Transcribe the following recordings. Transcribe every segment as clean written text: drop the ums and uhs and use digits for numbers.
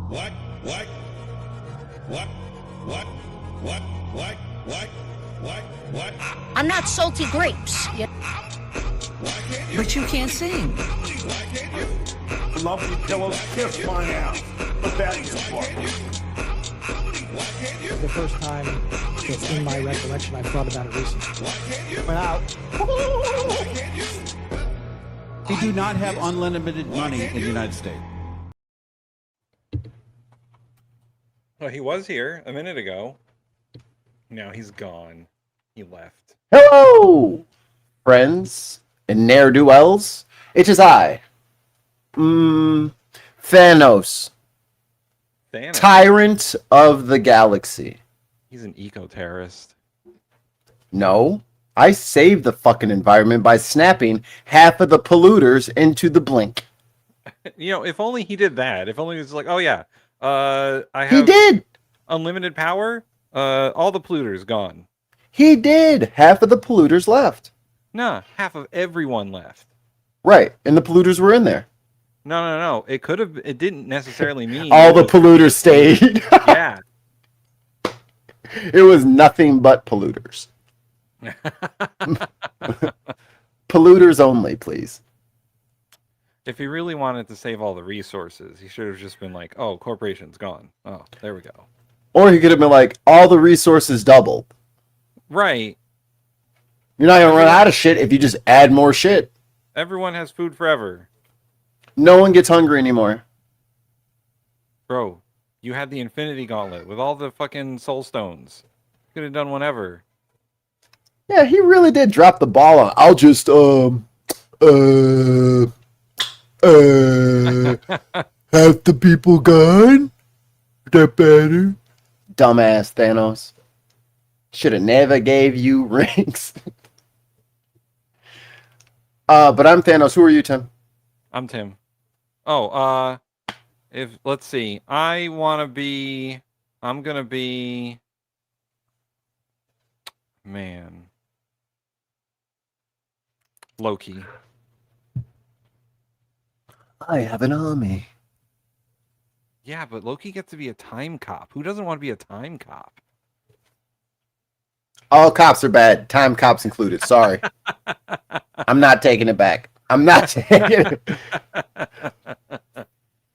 What? What? What? What? What? What? What? What? What? I'm not salty grapes. But you can't sing. Why can't you? Lovely pillows kiss my ass. But that is what. Why can't you? The first time that's in my recollection, I thought about it recently. Why can't you? Went out. Why can't you? We do not have unlimited money in the United States. Well, he was here a minute ago. Now he's gone. He left. Hello, friends and ne'er-do-wells. It is I, Thanos, Thanos. tyrant of the galaxy. He's an eco-terrorist. No, I saved the fucking environment by snapping half of the polluters into the blink. You know, if only he did that. If only he was like, oh yeah, I have He did. unlimited power. All the polluters gone. He did. Half of the polluters left. Nah, half of everyone left. Right, and the polluters were in there. No. It could have. It didn't necessarily mean All it the was- polluters stayed. Yeah. It was nothing but polluters. Polluters only, please. If he really wanted to save all the resources, he should have just been like, "Oh, corporation's gone. Oh, there we go." Or he could have been like, all the resources doubled. Right. You're not going to run out of shit if you just add more shit. Everyone has food forever. No one gets hungry anymore. Bro, you had the Infinity Gauntlet with all the fucking soul stones. Could have done whatever. Yeah, he really did drop the ball on. I'll just, half the people gone? That better? Dumbass Thanos. Should have never gave you rings. But I'm Thanos. Who are you, Tim? I'm Tim. Oh, let's see. I'm gonna be, man, Loki. I have an army. Yeah, but Loki gets to be a time cop. Who doesn't want to be a time cop? All cops are bad. Time cops included. Sorry. I'm not taking it back. I'm not taking it.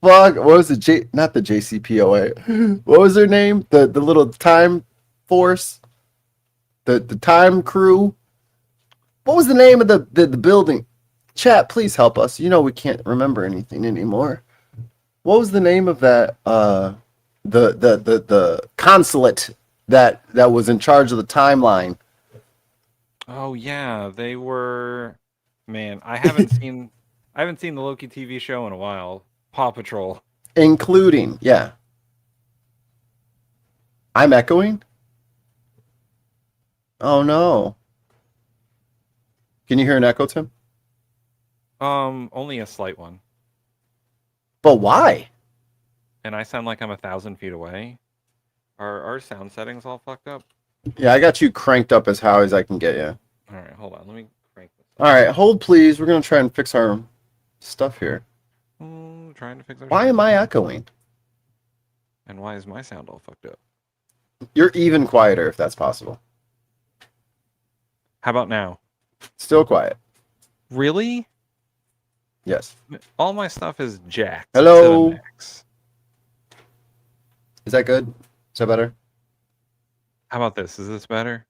Fuck. What was it? Not the JCPOA. What was their name? The little time force? The time crew? What was the name of the building? Chat, please help us. You know we can't remember anything anymore. What was the name of that? The consulate that was in charge of the timeline. Oh yeah, they were. Man, I haven't seen the Loki TV show in a while. Paw Patrol. Including, yeah. I'm echoing? Oh no. Can you hear an echo, Tim? Only a slight one. But why? And I sound like I'm 1,000 feet away. Are our sound settings all fucked up? Yeah, I got you cranked up as high as I can get you. All right, hold on. Let me crank this up. All right, hold please. We're going to try and fix our stuff here. Trying to fix our Why sound. am I echoing? And why is my sound all fucked up? You're even quieter if that's possible. How about now? Still quiet. Really? Yes. All my stuff is jacked. Hello? instead of max. Is that good? Is that better? How about this? Is this better?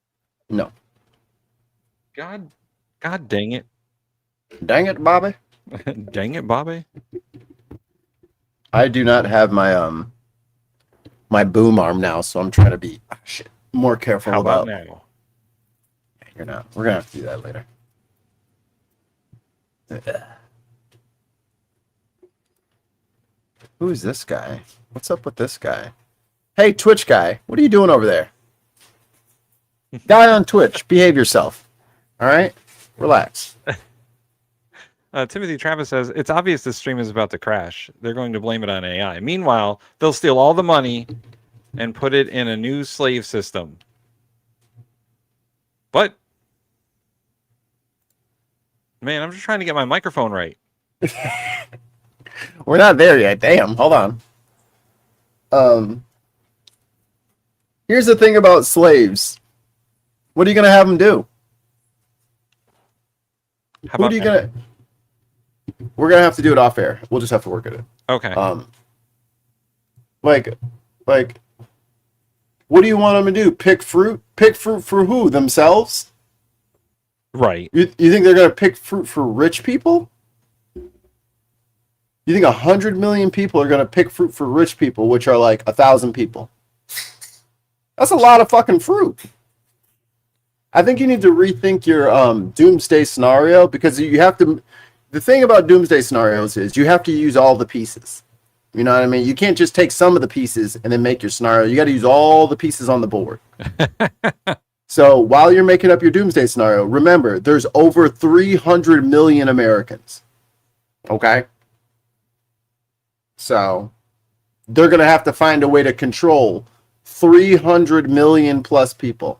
No. God dang it. Dang it, Bobby. Dang it, Bobby. I do not have my my boom arm now, so I'm trying to be more careful How about. about now? You're not. We're gonna have to do that later. Who is this guy? What's up with this guy? Hey, Twitch guy, what are you doing over there? Guy on Twitch, behave yourself. All right, relax. Timothy Travis says, it's obvious this stream is about to crash. They're going to blame it on AI. Meanwhile, they'll steal all the money and put it in a new slave system. But, man, I'm just trying to get my microphone right. We're not there yet. Damn, hold on. Here's the thing about slaves. What are you gonna have them do? How Who about are you gonna? We're gonna have to do it off air. We'll just have to work at it. Okay. Like, what do you want them to do? Pick fruit? Pick fruit for who? Themselves? Right. You think they're gonna pick fruit for rich people? You think 100 million people are gonna pick fruit for rich people, which are like 1,000 people? That's a lot of fucking fruit. I think you need to rethink your doomsday scenario, because you have to. The thing about doomsday scenarios is you have to use all the pieces. You know what I mean? You can't just take some of the pieces and then make your scenario. You got to use all the pieces on the board. So while you're making up your doomsday scenario, remember there's over 300 million Americans. Okay? So they're going to have to find a way to control 300 million plus people.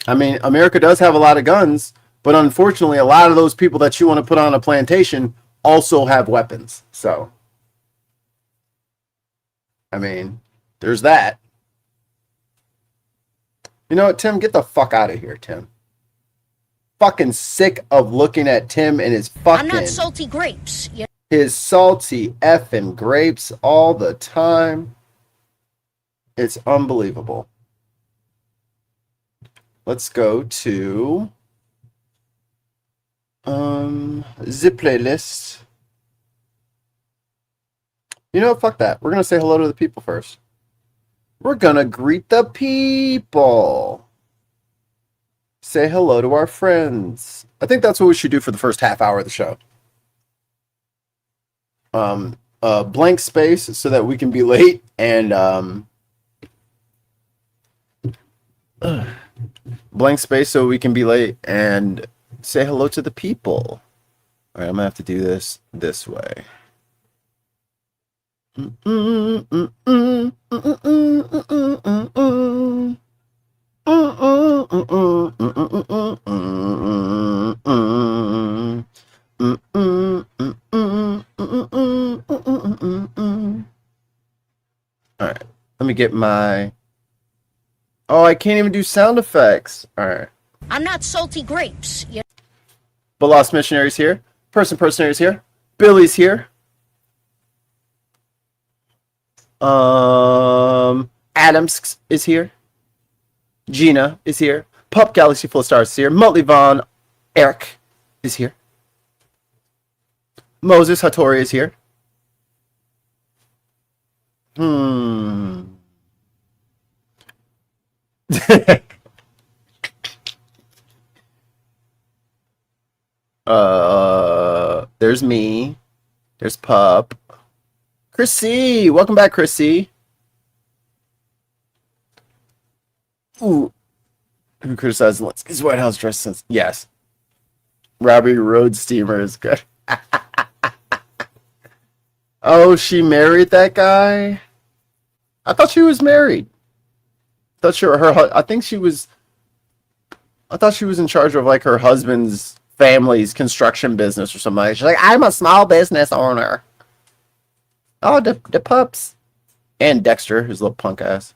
I mean, America does have a lot of guns, but unfortunately, a lot of those people that you want to put on a plantation also have weapons. So, I mean, there's that. You know what, Tim? Get the fuck out of here, Tim. Fucking sick of looking at Tim and his fucking... I'm not salty grapes. His salty effing grapes all the time. It's unbelievable. Let's go to the playlist. You know, fuck that. We're gonna say hello to the people first. We're gonna greet the people. Say hello to our friends. I think that's what we should do for the first half hour of the show. Blank space so that we can be late, and blank space so we can be late and say hello to the people. All right, I'm gonna have to do this way. All right, let me get my... Oh, I can't even do sound effects. All right. I'm not salty grapes. But Lost Missionary's here. Personary's here. Billy's here. Adams is here. Gina is here. Pup Galaxy Full of Stars is here. Muttley Vaughn, Eric is here. Moses Hattori is here. There's me. There's Pup. Chrissy! Welcome back, Chrissy. Ooh. Who criticized Zelensky's White House dress since? Yes. Robbie Road Steamer is good. Oh, she married that guy? I thought she was married. I thought she was in charge of like her husband's family's construction business or something like that. She's like, I'm a small business owner. Oh, the pups. And Dexter, his little punk ass.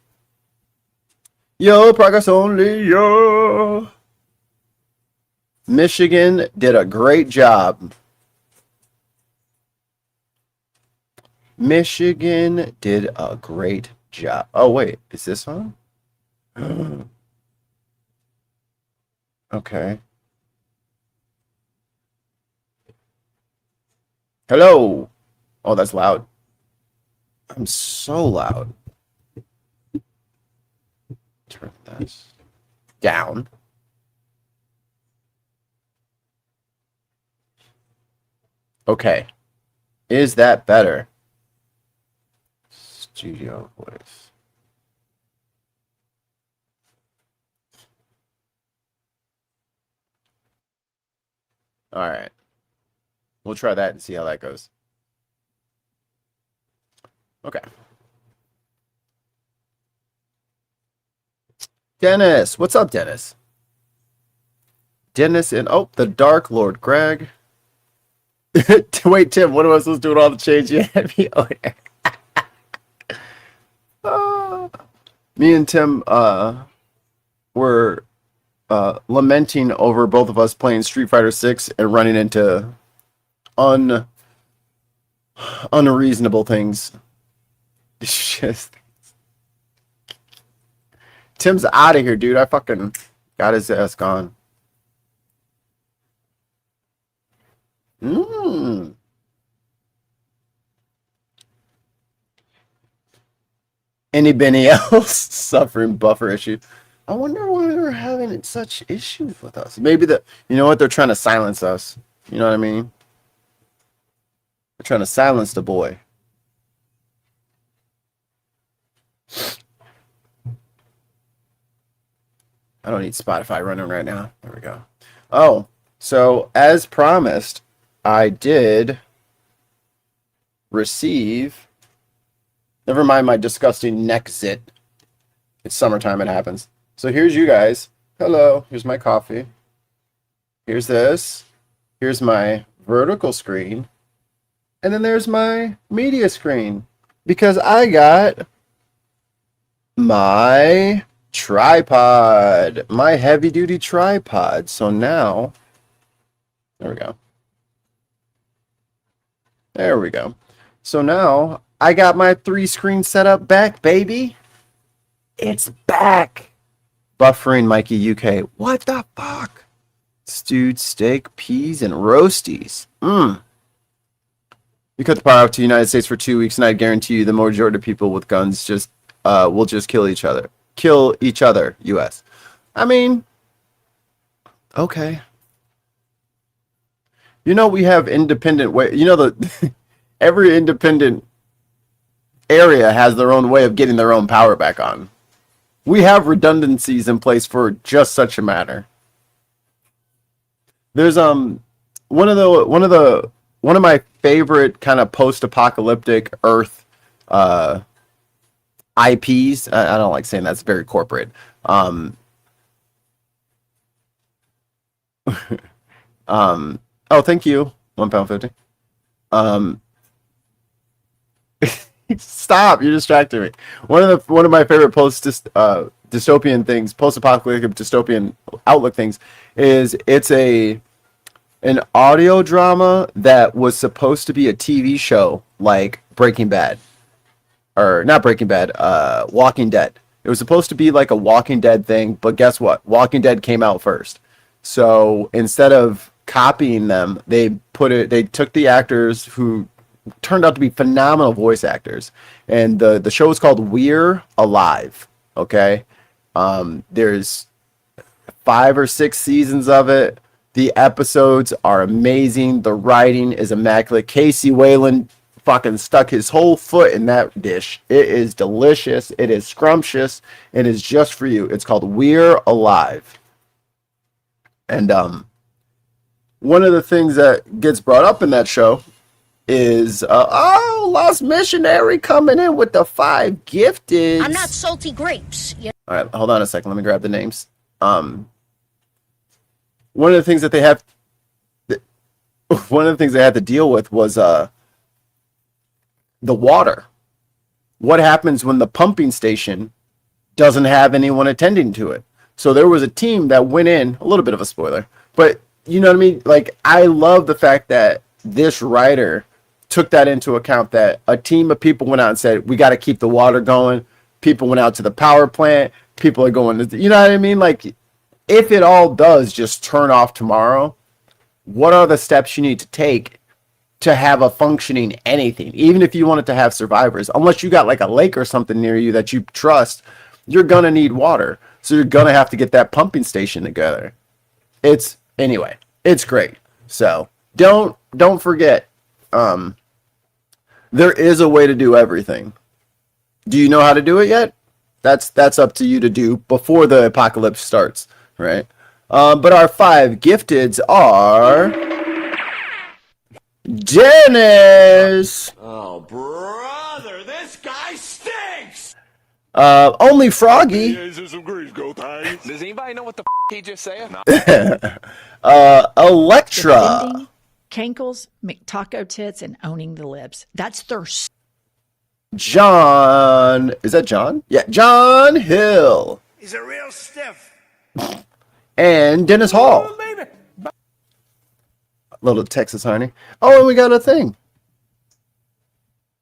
Yo, progress only, yo. Michigan did a great job. Michigan did a great job. Oh, wait. Is this on? Okay. Hello. Oh, that's loud. I'm so loud. Turn this down. Okay. Is that better? Studio voice. All right. We'll try that and see how that goes. Okay. Dennis. What's up, Dennis? Dennis and, oh, the Dark Lord Greg. Wait, Tim, what am I supposed to do with all the change you had me on? Me and Tim were lamenting over both of us playing Street Fighter 6 and running into unreasonable things. It's just Tim's out of here, dude. I fucking got his ass gone. Anybody else suffering buffer issue? I wonder why they're having such issues with us. Maybe you know what? They're trying to silence us. You know what I mean? They're trying to silence the boy. I don't need Spotify running right now. There we go. Oh, so as promised, I did receive. Never mind my disgusting neck zit. It's summertime, it happens. So here's you guys. Hello. Here's my coffee. Here's this. Here's my vertical screen. And then there's my media screen. Because I got my tripod. My heavy duty tripod. So now, there we go. There we go. So now I got my 3-screen setup back, baby. It's back. Buffering Mikey UK. What the fuck? Stewed steak, peas, and roasties. You cut the power out to the United States for 2 weeks, and I guarantee you the majority of people with guns just will just kill each other. Kill each other, U.S. I mean, okay. You know we have independent way. You know the every independent area has their own way of getting their own power back on. We have redundancies in place for just such a matter. There's one of my favorite kind of post-apocalyptic Earth IPs. I don't like saying that's very corporate. Oh, thank you. £1.50. Stop! You're distracting me. One of my favorite dystopian things, post-apocalyptic dystopian outlook things, is it's an audio drama that was supposed to be a TV show like Breaking Bad, or not Breaking Bad, Walking Dead. It was supposed to be like a Walking Dead thing, but guess what? Walking Dead came out first. So instead of copying them, they took the actors who turned out to be phenomenal voice actors, and the show is called We're Alive. Okay, there's 5 or 6 seasons of it. The episodes are amazing. The writing is immaculate. Casey Wayland fucking stuck his whole foot in that dish. It is delicious. It is scrumptious. It is just for you. It's called We're Alive. And one of the things that gets brought up in that show is Lost Missionary coming in with the 5 gifted. I'm not salty grapes. All right, hold on a second. Let me grab the names. One of the things that they had to deal with was the water. What happens when the pumping station doesn't have anyone attending to it? So there was a team that went in, a little bit of a spoiler, but you know what I mean? Like, I love the fact that this writer took that into account, that a team of people went out and said, we got to keep the water going. People went out to the power plant. People are going to, you know what I mean? Like, if it all does just turn off tomorrow, what are the steps you need to take to have a functioning anything? Even if you want it to have survivors, unless you got like a lake or something near you that you trust, you're going to need water. So you're going to have to get that pumping station together. Anyway, it's great. So don't forget, there is a way to do everything. Do you know how to do it yet? That's up to you to do before the apocalypse starts, right? But our 5 gifteds are Dennis. Oh, brother, this guy stinks! Only Froggy. Does anybody know what the he just said? Electra. cankles, McTaco tits, and owning the libs. That's Thur. John. Is that John? Yeah, John Hill. He's a real stiff. And Dennis Hall. Oh, baby. Little Texas honey. Oh, and we got a thing.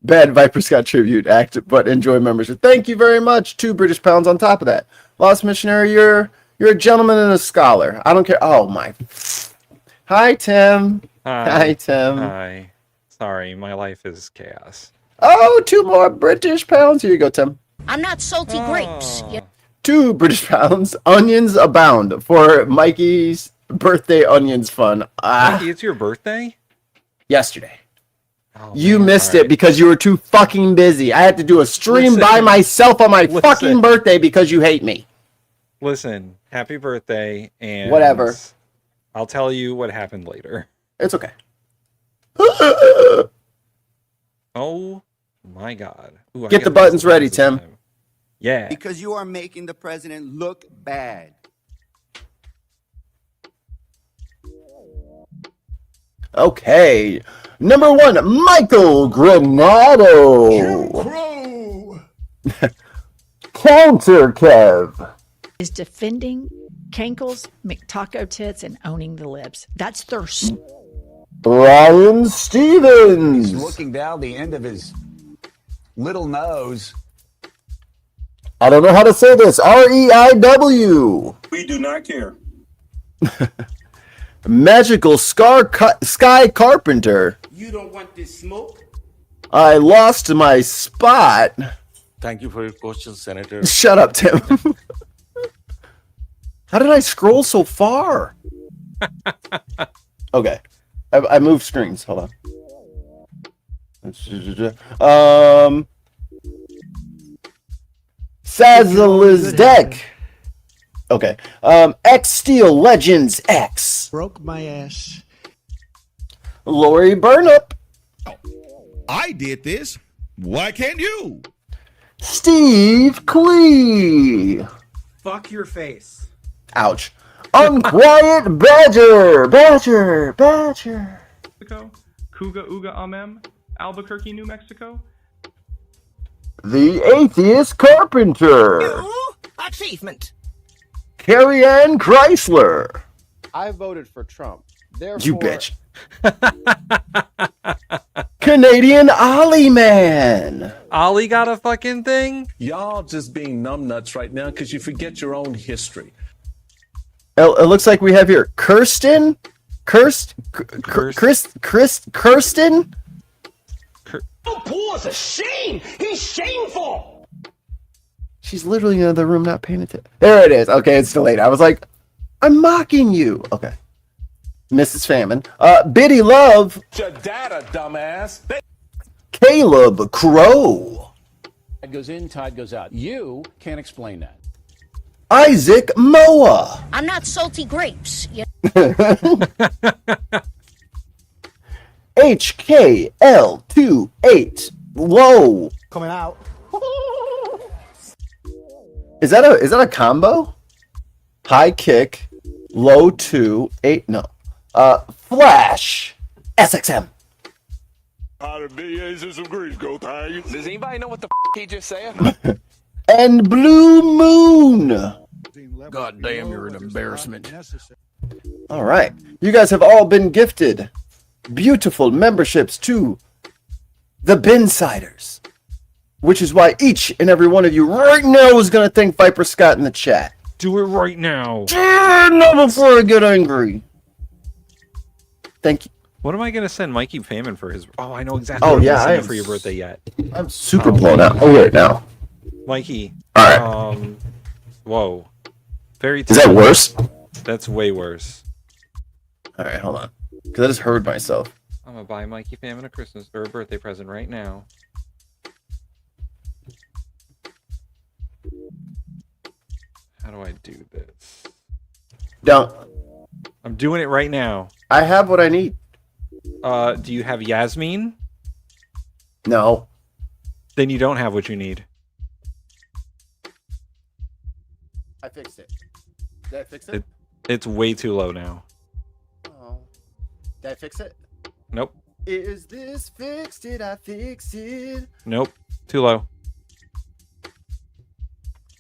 Bad Viper Scott tribute act, but enjoy membership. Thank you very much. 2 British pounds on top of that. Lost Missionary, you're a gentleman and a scholar. I don't care. Oh my. Hi, Tim. Hi, Tim. Hi. Sorry, my life is chaos. Oh, 2 more British pounds. Here you go, Tim. I'm not salty grapes. 2 British pounds. Onions abound for Mikey's birthday onions fun. Mikey, it's your birthday? Yesterday. Oh, You man, missed all right. it because you were too fucking busy. I had to do a stream by myself on my fucking birthday because you hate me. Listen, happy birthday, and Whatever. I'll tell you what happened later. It's okay. Oh my God. Ooh, I Get the gotta buttons press ready, this Tim. time. Yeah. Because you are making the president look bad. Okay. Number 1, Michael Granado. Crow. Counter Kev. Is defending cankles, McTaco tits, and owning the libs. That's Thur. Brian Stevens. Looking down the end of his little nose. I don't know how to say this. REIW. We do not care. Magical Sky Carpenter. You don't want this smoke? I lost my spot. Thank you for your question, Senator. Shut up, Tim. How did I scroll so far? Okay. I moved screens. Hold on. Sazzle's deck. Okay. X Steel Legends X. Broke my ass. Lori Burnup. I did this. Why can't you? Steve Clee. Fuck your face. Ouch. Unquiet Badger. Badger. Mexico, Kuga Uga Amem, Albuquerque, New Mexico. The Atheist Carpenter. Achievement. Carrie Ann Chrysler. I voted for Trump. Therefore, You bitch. Canadian Ollie Man. Ollie got a fucking thing? Y'all just being numbnuts right now because you forget your own history. It looks like we have here Kirsten. Kirsten. Oh, Paul is a shame. He's shameful. She's literally in the room not paying attention. There it is. Okay, it's delayed. I was like, I'm mocking you. Okay. Mrs. Famine. Biddy Love. Your data, dumbass. Caleb Crow. Tide goes in, tide goes out. You can't explain that. Isaac Moa. I'm not salty grapes. HKL28. Whoa. Coming out. Is that a combo? High kick, low 2, 8. No. Flash. SXM. Does anybody know what the he just said? And Blue Moon. God damn, you're an embarrassment. All right. You guys have all been gifted beautiful memberships to the Binsiders, which is why each and every one of you right now is going to thank Viper Scott in the chat. Do it right now. No, before I get angry. Thank you. What am I going to send Mikey Famine for his... Oh, I know exactly Oh, what yeah, I'm I sending am for your birthday yet. I'm super blown out. Oh, wait, now. Mikey. All right. Whoa. Very... Is that worse? That's way worse. All right, hold on. Because I just heard myself. I'm going to buy Mikey Famine a Christmas or a birthday present right now. How do I do this? Don't. I'm doing it right now. I have what I need. Do you have Yasmin? No. Then you don't have what you need. I fixed it. Did I fix it? It's way too low now. Oh. Did I fix it? Nope. Is this fixed? Did I fix it? Nope. Too low.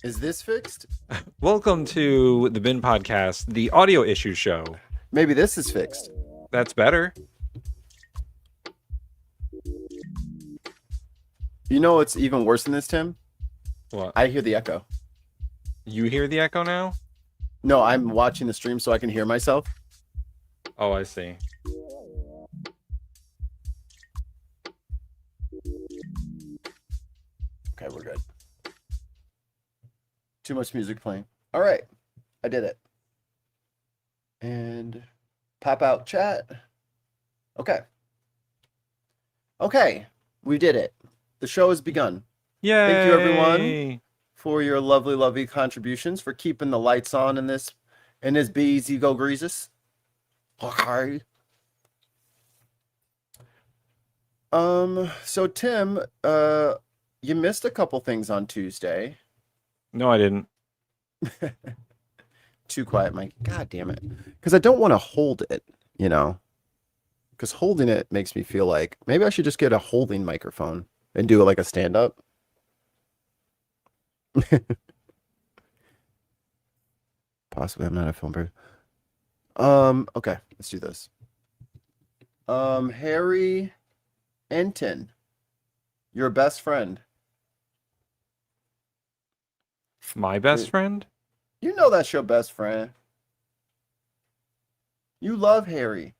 Is this fixed? Welcome to the Bin Podcast, the audio issue show. Maybe this is fixed. That's better. You know what's even worse than this, Tim? What? I hear the echo. You hear the echo now? No, I'm watching the stream so I can hear myself. Oh, I see. Okay, we're good. Too much music playing. All right, I did it. And pop out chat. Okay. Okay, we did it. The show has begun. Yay! Thank you, everyone, for your lovely, lovely contributions, for keeping the lights on in this bees ego greases. Okay. So Tim, you missed a couple things on Tuesday. No, I didn't. Too quiet, Mike. God damn it. Because I don't want to hold it, you know. Because holding it makes me feel like maybe I should just get a holding microphone and do it like a stand-up. Possibly, I'm not a film person. Okay, let's do this. Harry Enton, your best friend. My best friend? You know that's your best friend. You love Harry.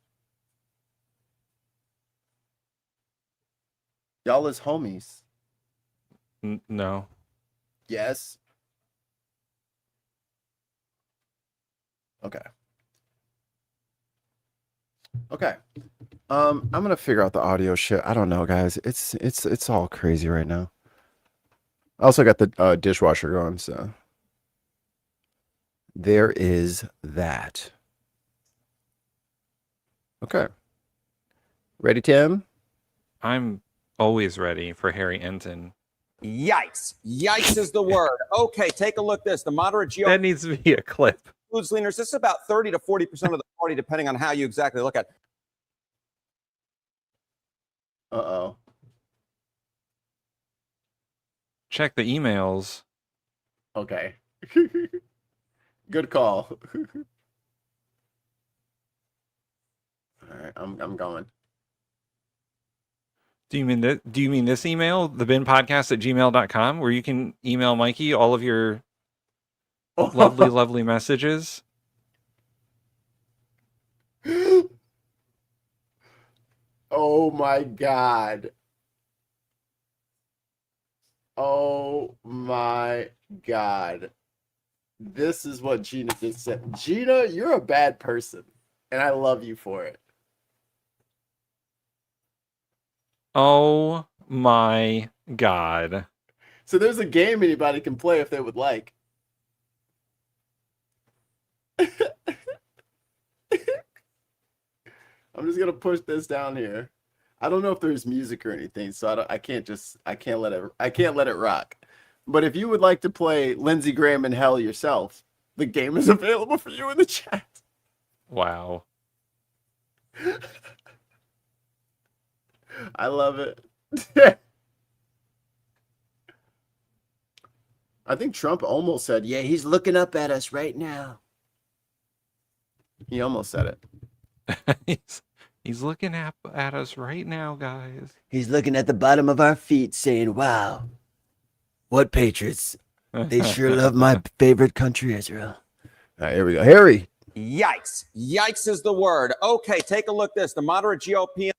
Y'all is homies. No. Yes. Okay. Okay. I'm gonna figure out the audio shit. I don't know, guys. It's all crazy right now. I also got the dishwasher going, so there is that. Okay. Ready, Tim? I'm always ready for Harry Enton. Yikes. Yikes is the word. Okay, take a look at this. The moderate GOP That needs to be a clip. includes leaners. This is about 30 to 40% of the party, depending on how you exactly look at it. Uh-oh. Check the emails. Okay. Good call. All right, I'm going. Do you mean this email, thebinpodcast@gmail.com, where you can email Mikey all of your lovely, lovely messages? Oh my God. Oh my God. This is what Gina just said. Gina, you're a bad person, and I love you for it. Oh my God. So there's a game anybody can play if they would like. I'm just gonna push this down here. I don't know if there's music or anything, so I can't let it rock. But if you would like to play Lindsey Graham in Hell yourself, the game is available for you in the chat. Wow. I love it. I think Trump almost said, yeah, he's looking up at us right now. He almost said it. He's looking at us right now, guys. He's looking at the bottom of our feet saying, wow, what patriots. They sure love my favorite country, Israel. All right, here we go. Harry. Yikes. Yikes is the word. Okay, take a look at this. The moderate GOP.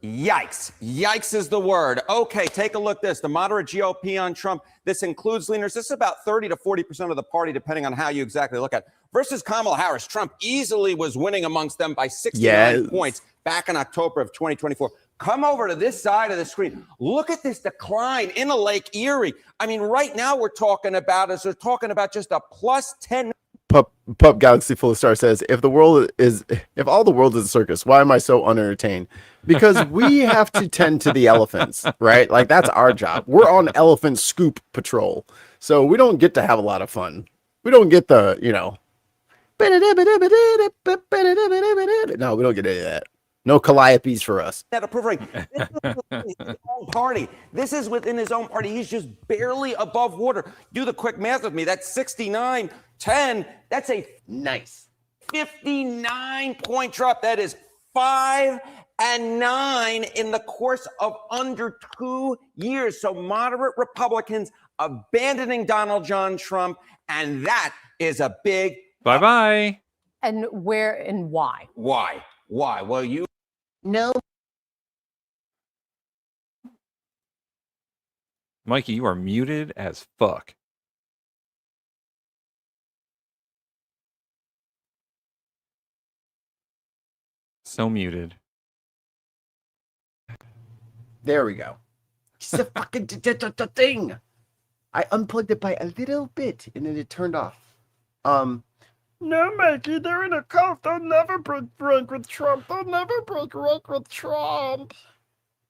Yikes. Yikes is the word. Okay, take a look at this. The moderate GOP on Trump. This includes leaners. This is about 30 to 40% of the party, depending on how you exactly look at it. Versus Kamala Harris. Trump easily was winning amongst them by 69 points back in October of 2024. Come over to this side of the screen. Look at this decline in Lake Erie. I mean, right now we're talking about just a plus 10. Pup Galaxy Full of Stars says, if all the world is a circus, why am I so unentertained? Because we have to tend to the elephants, right? Like, that's our job. We're on elephant scoop patrol. So we don't get to have a lot of fun. We don't get the, No, we don't get any of that. No calliopes for us. Net approval rating. This is within his own party. This is within his own party. He's just barely above water. Do the quick math with me. That's 69, 10. That's a nice 59-point drop. That is 5 and 9 in the course of under 2 years. So moderate Republicans abandoning Donald John Trump, and that is a big bye-bye. And where and why? Why? Well, you no. Mikey, you are muted as fuck. So muted. There we go. It's a fucking thing. I unplugged it by a little bit and then it turned off. No, Mikey, they're in a cult. They'll never break rank with Trump. They'll never break rank with Trump.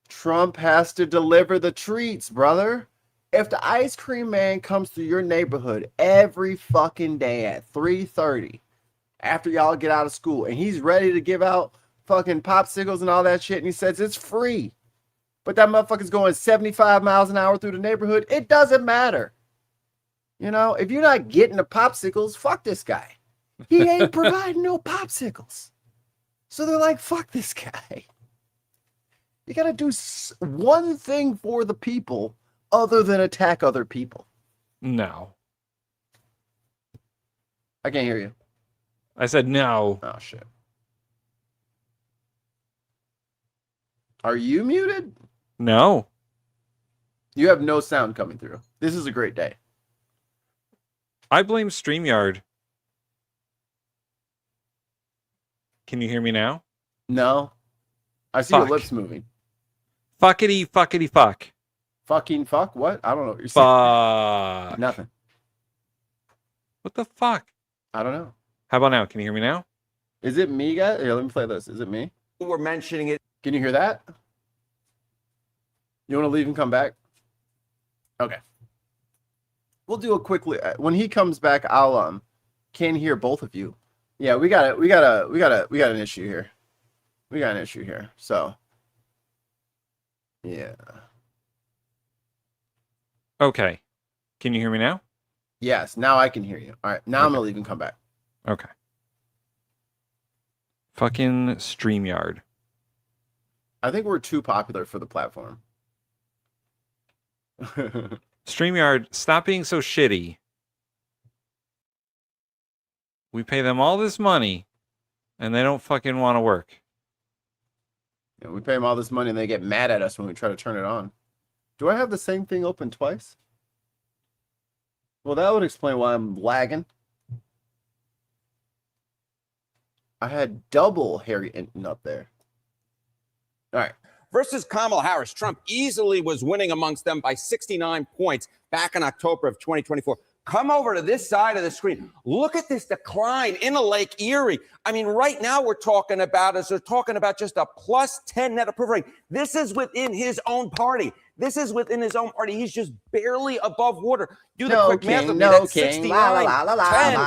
Trump has to deliver the treats, brother. If the ice cream man comes to your neighborhood every fucking day at 3:30 after y'all get out of school and he's ready to give out fucking popsicles and all that shit and he says it's free, but that motherfucker's going 75 miles an hour through the neighborhood, it doesn't matter. You know, if you're not getting the popsicles, fuck this guy. He ain't providing no popsicles. So they're like, fuck this guy. You got to do one thing for the people other than attack other people. No. I can't hear you. I said no. Oh, shit. Are you muted? No. You have no sound coming through. This is a great day. I blame StreamYard. Can you hear me now? No. I see your lips moving. Fuckity fuckity fuck. Fucking fuck? What? I don't know what you're saying. Fuck. Nothing. What the fuck? I don't know. How about now? Can you hear me now? Is it me, guys? Here, let me play this. Is it me? were mentioning it. Can you hear that? You want to leave and come back? Okay. We'll do a quick when he comes back. I'll can hear both of you. Yeah, we got an issue here. We got an issue here. So yeah. Okay. Can you hear me now? Yes, now I can hear you. All right, now I'm gonna leave and come back. Okay. Fucking StreamYard. I think we're too popular for the platform. StreamYard, stop being so shitty. We pay them all this money, and they don't fucking want to work. Yeah, we pay them all this money, and they get mad at us when we try to turn it on. Do I have the same thing open twice? Well, that would explain why I'm lagging. I had double Harry Hinton up there. All right. Versus Kamala Harris, Trump easily was winning amongst them by 69 points back in October of 2024. Come over to this side of the screen. Look at this decline in Lake Erie. I mean, right now we're talking about just a plus 10 net approval rating. This is within his own party. He's just barely above water. Do the quick math with me. That's 69, 10,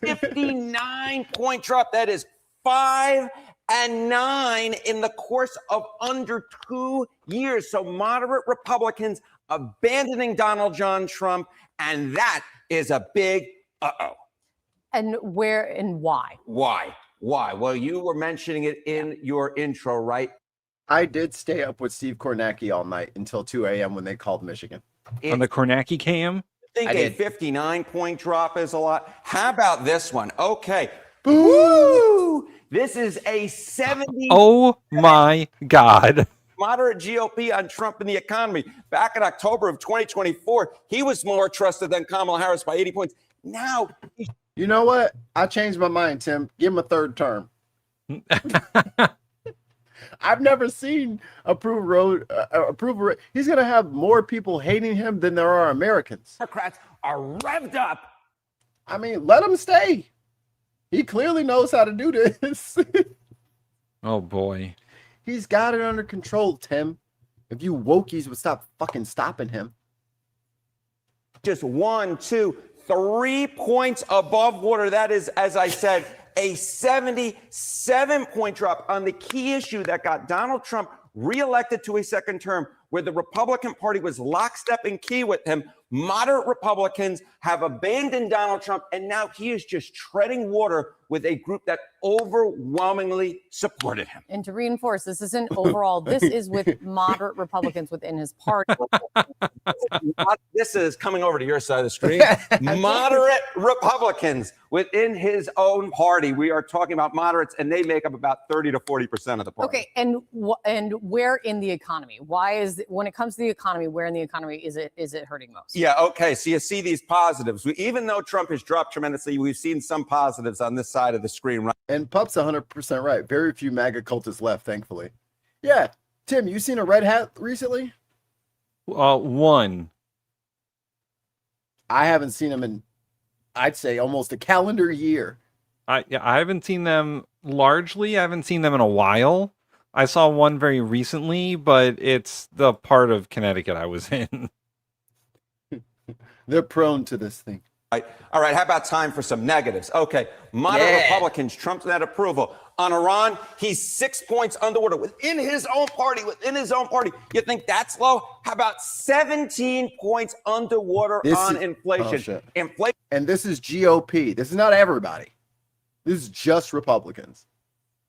59-point drop. That is 5 and 9 in the course of under 2 years. So moderate Republicans abandoning Donald John Trump, and that is a big uh-oh. And where and why? Why? Well, you were mentioning it in your intro, right? I did stay up with Steve Kornacki all night until 2 a.m. when they called Michigan. On the Kornacki cam? I think a 59-point drop is a lot. How about this one? Okay. Woo! This is a 70. Oh my God. Moderate GOP on Trump and the economy. Back in October of 2024, he was more trusted than Kamala Harris by 80 points. Now, you know what? I changed my mind, Tim. Give him a third term. I've never seen approval. He's going to have more people hating him than there are Americans. Democrats are revved up. I mean, let him stay. He clearly knows how to do this. Oh, boy. He's got it under control, Tim. If you wokies would stop fucking stopping him. Just 1, 2, 3 points above water. That is, as I said, a 77-point drop on the key issue that got Donald Trump reelected to a second term, where the Republican Party was lockstep and key with him. Moderate Republicans have abandoned Donald Trump, and now he is just treading water with a group that overwhelmingly supported him. And to reinforce, this isn't overall, this is with moderate Republicans within his party. This is coming over to your side of the screen. Moderate Republicans within his own party. We are talking about moderates, and they make up about 30 to 40% of the party. Okay, and where in the economy? Why is when it comes to the economy, where in the economy is it hurting most? Yeah, okay. So you see these positives. Even though Trump has dropped tremendously, we've seen some positives on this side of the screen, right? And Pup's 100% right. Very few MAGA cultists left, thankfully. Yeah. Tim, you seen a red hat recently? One. I haven't seen them in, I'd say, almost a calendar year. I haven't seen them largely. I haven't seen them in a while. I saw one very recently, but it's the part of Connecticut I was in. They're prone to this thing. All right, how about time for some negatives? Okay, moderate Republicans, Trump's net approval. On Iran, he's 6 points underwater within his own party, You think that's low? How about 17 points underwater on inflation? And this is GOP. This is not everybody. This is just Republicans.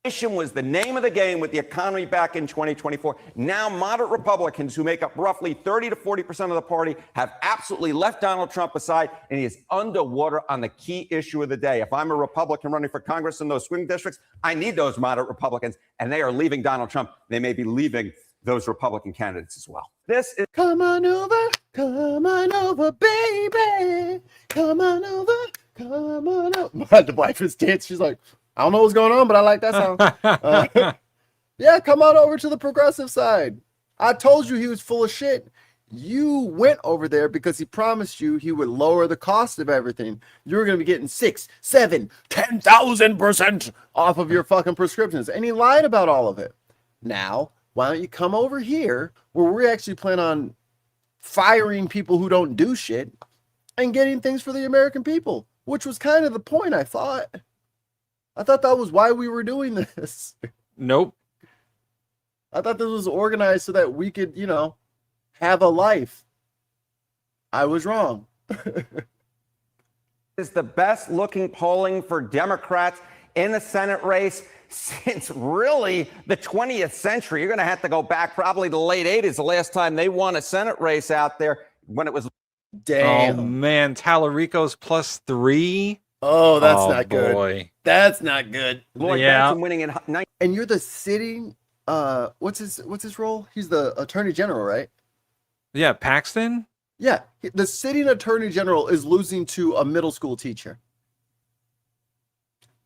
Inflation was the name of the game with the economy back in 2024. Now, moderate Republicans, who make up roughly 30 to 40% of the party, have absolutely left Donald Trump aside, and he is underwater on the key issue of the day. If I'm a Republican running for Congress in those swing districts, I need those moderate Republicans, and they are leaving Donald Trump. They may be leaving those Republican candidates as well. This is come on over, baby. Come on over. The wife is dead. She's like, I don't know what's going on, but I like that song. Yeah, come on over to the progressive side. I told you he was full of shit. You went over there because he promised you he would lower the cost of everything. You were going to be getting 6, 7, 10,000% off of your fucking prescriptions. And he lied about all of it. Now, why don't you come over here where we actually plan on firing people who don't do shit and getting things for the American people, which was kind of the point, I thought. I thought that was why we were doing this. Nope. I thought this was organized so that we could, have a life. I was wrong. is the best looking polling for Democrats in the Senate race since really the 20th century. You're going to have to go back probably the late 80s, the last time they won a Senate race out there when it was. Damn. Oh, man. Talarico's +3. Oh, that's not boy. Good. That's not good. Lloyd Yeah. Bentsen winning in And you're the sitting, what's his role? He's the Attorney General, right? Yeah, Paxton? Yeah. The sitting Attorney General is losing to a middle school teacher.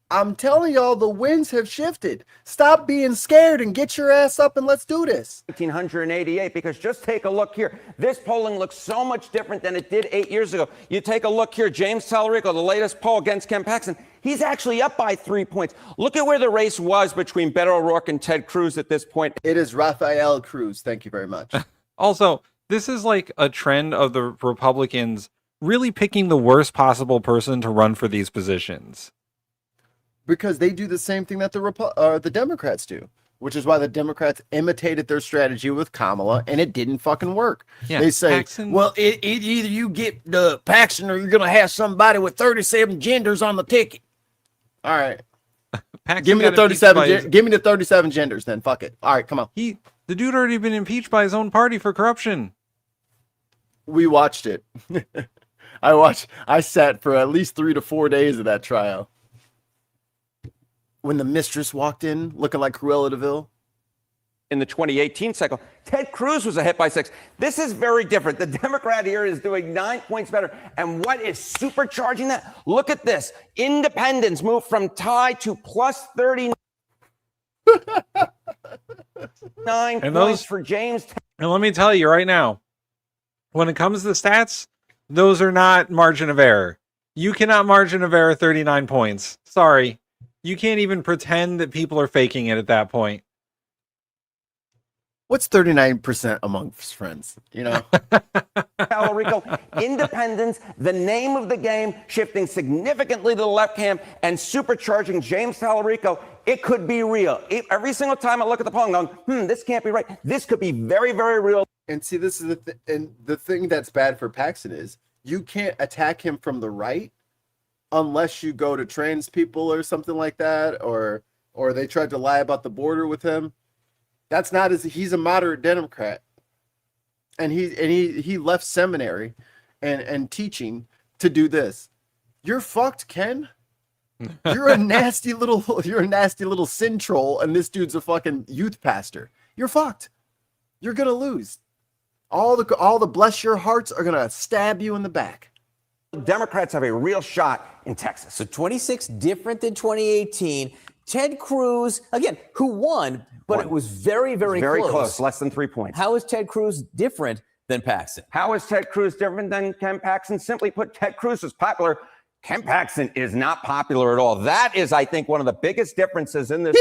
I'm telling y'all, the winds have shifted. Stop being scared and get your ass up and let's do this. 1988, because just take a look here. This polling looks so much different than it did 8 years ago. You take a look here, James Talarico, the latest poll against Ken Paxton, he's actually up by 3 points. Look at where the race was between Beto O'Rourke and Ted Cruz at this point. It is Rafael Cruz. Thank you very much. Also, this is like a trend of the Republicans really picking the worst possible person to run for these positions. Because they do the same thing that the Democrats do, which is why the Democrats imitated their strategy with Kamala, and it didn't fucking work. Yeah, they say, Paxton, well, either you get the Paxton or you're going to have somebody with 37 genders on the ticket. All right. Paxton Give me the got impeached 37 give me the 37 genders then. Fuck it. All right, come on. The dude already been impeached by his own party for corruption. We watched it. I sat for at least 3 to 4 days of that trial. When the mistress walked in looking like Cruella DeVille. In the 2018 cycle, Ted Cruz was a hit by 6. This is very different. The Democrat here is doing 9 points better. And what is supercharging that? Look at this. Independents moved from tie to +39 points for James. And let me tell you right now, when it comes to the stats, those are not margin of error. You cannot margin of error 39 points. Sorry. You can't even pretend that people are faking it at that point. What's 39% amongst friends? You know, Talarico, independence, the name of the game, shifting significantly to the left camp and supercharging James Talarico. It could be real. Every single time I look at the poll, I'm going, this can't be right. This could be very, very real. and see, this is the thing that's bad for Paxton is you can't attack him from the right unless you go to trans people or something like that, or they tried to lie about the border with him. That's not he's a moderate Democrat, and he left seminary and teaching to do this. You're fucked, Ken. You're a nasty little sin troll, and this dude's a fucking youth pastor. You're fucked. You're gonna lose. All the bless your hearts are gonna stab you in the back. Democrats have a real shot in Texas. So 26 different than 2018. Ted Cruz, again, who won, but it was very, very close. Less than 3 points. How is Ted Cruz different than Paxton? How is Ted Cruz different than Ken Paxton? Simply put, Ted Cruz is popular. Ken Paxton is not popular at all. That is, I think, one of the biggest differences in this.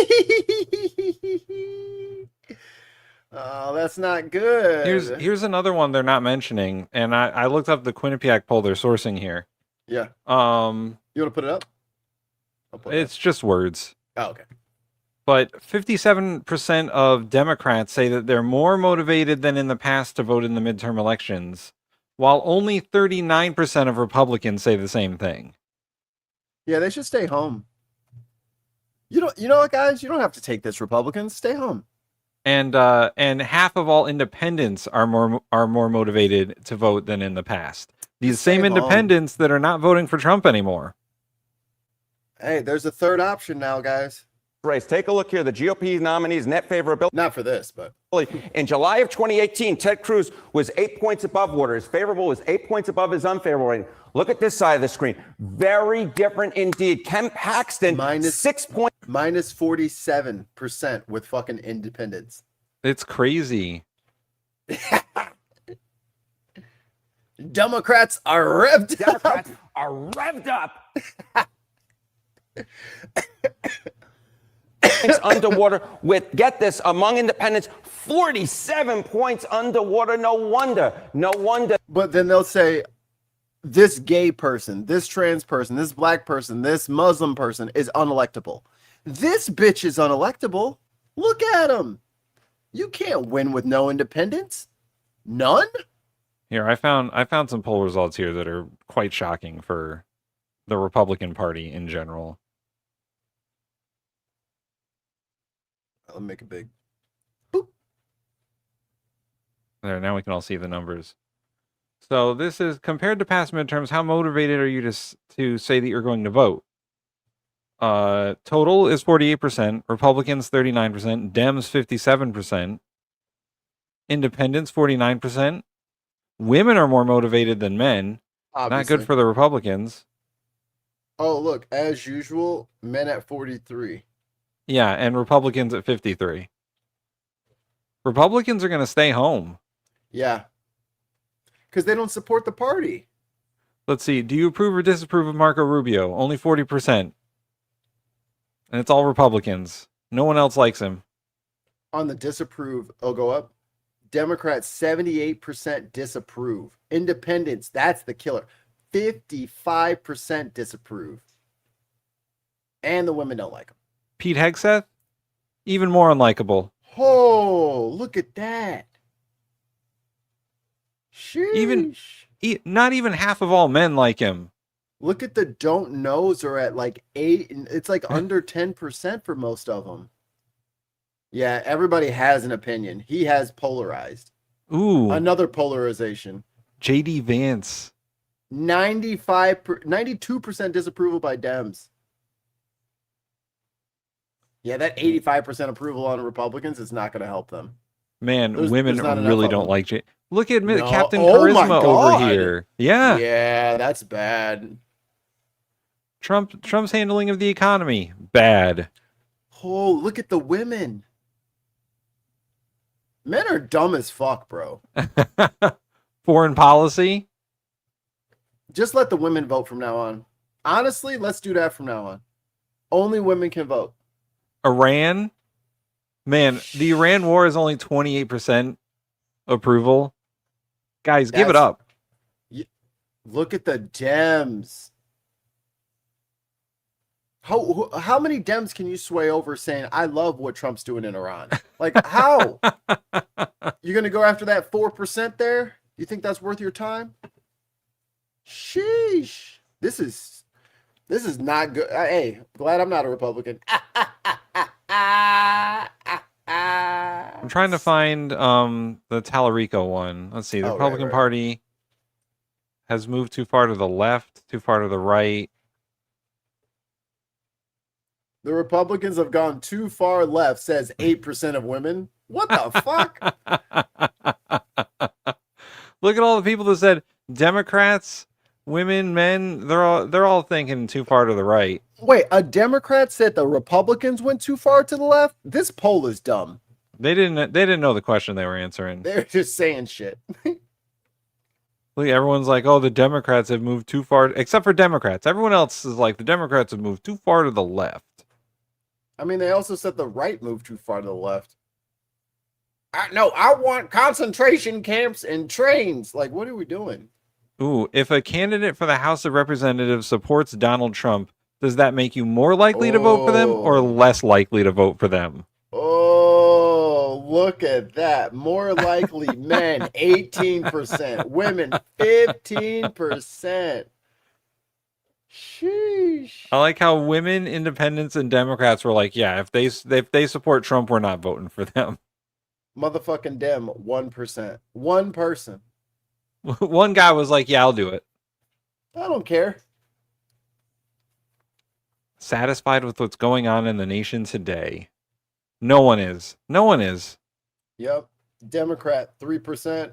Oh, that's not good. Here's another one they're not mentioning, and I looked up the Quinnipiac poll they're sourcing here. Yeah. You want to put it up? It's just words. Oh, okay. But 57% of Democrats say that they're more motivated than in the past to vote in the midterm elections, while only 39% of Republicans say the same thing. Yeah, they should stay home. You know what, guys? You don't have to take this, Republicans. Stay home. And half of all independents are more motivated to vote than in the past. These same independents that are not voting for Trump anymore. Hey, there's a third option now, guys. Race. Take a look here. The GOP nominees' net favorability. Not for this, but in July of 2018, Ted Cruz was 8 points above water. His favorable was 8 points above his unfavorable rating. Look at this side of the screen. Very different indeed. Ken Paxton, minus 6 points. Minus 47% with fucking independents. It's crazy. Democrats are revved Democrats are revved up. Underwater with, get this, among independents, 47 points underwater. No wonder. But then they'll say, this gay person, this trans person, this black person, this Muslim person is unelectable. This bitch is unelectable. Look at him. You can't win with no independents. None? Here, I found some poll results here that are quite shocking for the Republican Party in general. I'll make it big. There, now we can all see the numbers. So this is, compared to past midterms, how motivated are you to say that you're going to vote? Total is 48%, Republicans 39%, Dems 57%, Independents 49%. Women are more motivated than men. Obviously. Not good for the Republicans. Oh, look, as usual, men at 43. Yeah, and Republicans at 53. Republicans are going to stay home. Yeah. Because they don't support the party. Let's see. Do you approve or disapprove of Marco Rubio? Only 40%. And it's all Republicans. No one else likes him. On the disapprove, it'll go up. Democrats, 78% disapprove. Independents, that's the killer. 55% disapprove. And the women don't like him. Pete Hegseth? Even more unlikable. Oh, look at that. Sheesh. Not even half of all men like him. Look at the don't knows are at like 8. It's like under 10% for most of them. Yeah, everybody has an opinion. He has polarized. Ooh. Another polarization. JD Vance. 92% disapproval by Dems. Yeah, that 85% approval on Republicans is not going to help them. Man, women really don't like J. Look at Captain Oh my Charisma God. over here. Yeah. Yeah, that's bad. Trump's handling of the economy, bad. Oh, look at the women. Men are dumb as fuck, bro. Foreign policy? Just let the women vote from now on. Honestly, let's do that from now on. Only women can vote. Iran? Man, the Iran war is only 28% approval. Guys, give it up. Look at the Dems. How many Dems can you sway over saying, I love what Trump's doing in Iran? Like, how? You're going to go after that 4% there? You think that's worth your time? Sheesh. This is not good. Hey, glad I'm not a Republican. I'm trying to find the Tallarico one. Let's see. The Republican Party has moved too far to the left, too far to the right. The Republicans have gone too far left, says 8% of women. What the fuck? Look at all the people that said Democrats, women, men, they're all thinking too far to the right. Wait, a Democrat said the Republicans went too far to the left? This poll is dumb. They didn't know the question they were answering. They're just saying shit. Look, everyone's like, oh, the Democrats have moved too far, except for Democrats. Everyone else is like, the Democrats have moved too far to the left. I mean, they also said the right moved too far to the left. No, I want concentration camps and trains. Like, what are we doing? Ooh, if a candidate for the House of Representatives supports Donald Trump, does that make you more likely to vote for them or less likely to vote for them? Oh, look at that. More likely men, 18%. Women, 15%. Sheesh. I like how women, independents, and Democrats were like, yeah, if they support Trump, we're not voting for them. Motherfucking Dem, 1%. One person. One guy was like, yeah, I'll do it. I don't care. Satisfied with what's going on in the nation today. No one is. No one is. Yep. Democrat, 3%,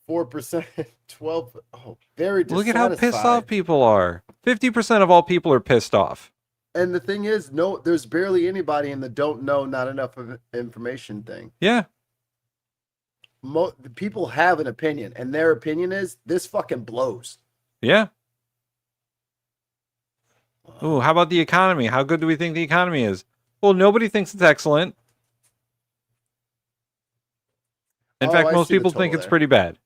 4%, 12%. Oh, very dissatisfied. Look at how pissed off people are. 50% of all people are pissed off. And the thing is, no, there's barely anybody in the don't know, not enough of information thing. Yeah. The people have an opinion, and their opinion is this fucking blows. Yeah. Ooh, how about the economy? How good do we think the economy is? Well, nobody thinks it's excellent. In fact, most people think it's pretty bad.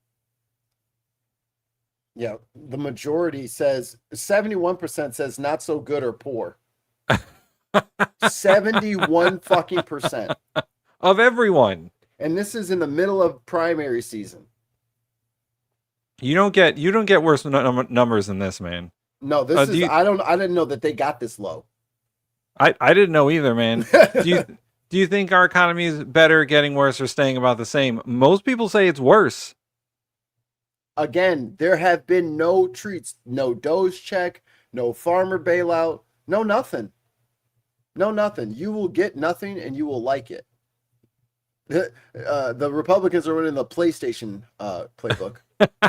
Yeah, the majority says 71% says not so good or poor. 71 fucking percent of everyone. And this is in the middle of primary season. You don't get worse numbers than this, man. No, this is I didn't know that they got this low. I didn't know either, man. Do you think our economy is better, getting worse, or staying about the same? Most people say it's worse. Again, there have been no treats, no Doge check, no farmer bailout, no nothing. No nothing. You will get nothing and you will like it. The Republicans are running the PlayStation playbook.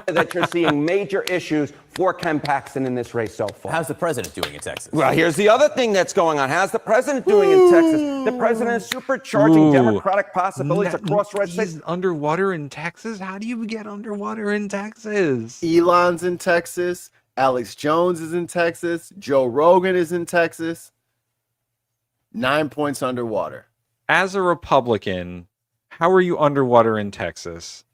That you're seeing major issues for Ken Paxton in this race so far. How's the president doing in Texas? Well, here's the other thing that's going on. How's the president doing in Texas? The president is supercharging Democratic possibilities across red states. He's underwater in Texas? How do you get underwater in Texas? Elon's in Texas. Alex Jones is in Texas. Joe Rogan is in Texas. 9 points underwater. As a Republican, how are you underwater in Texas?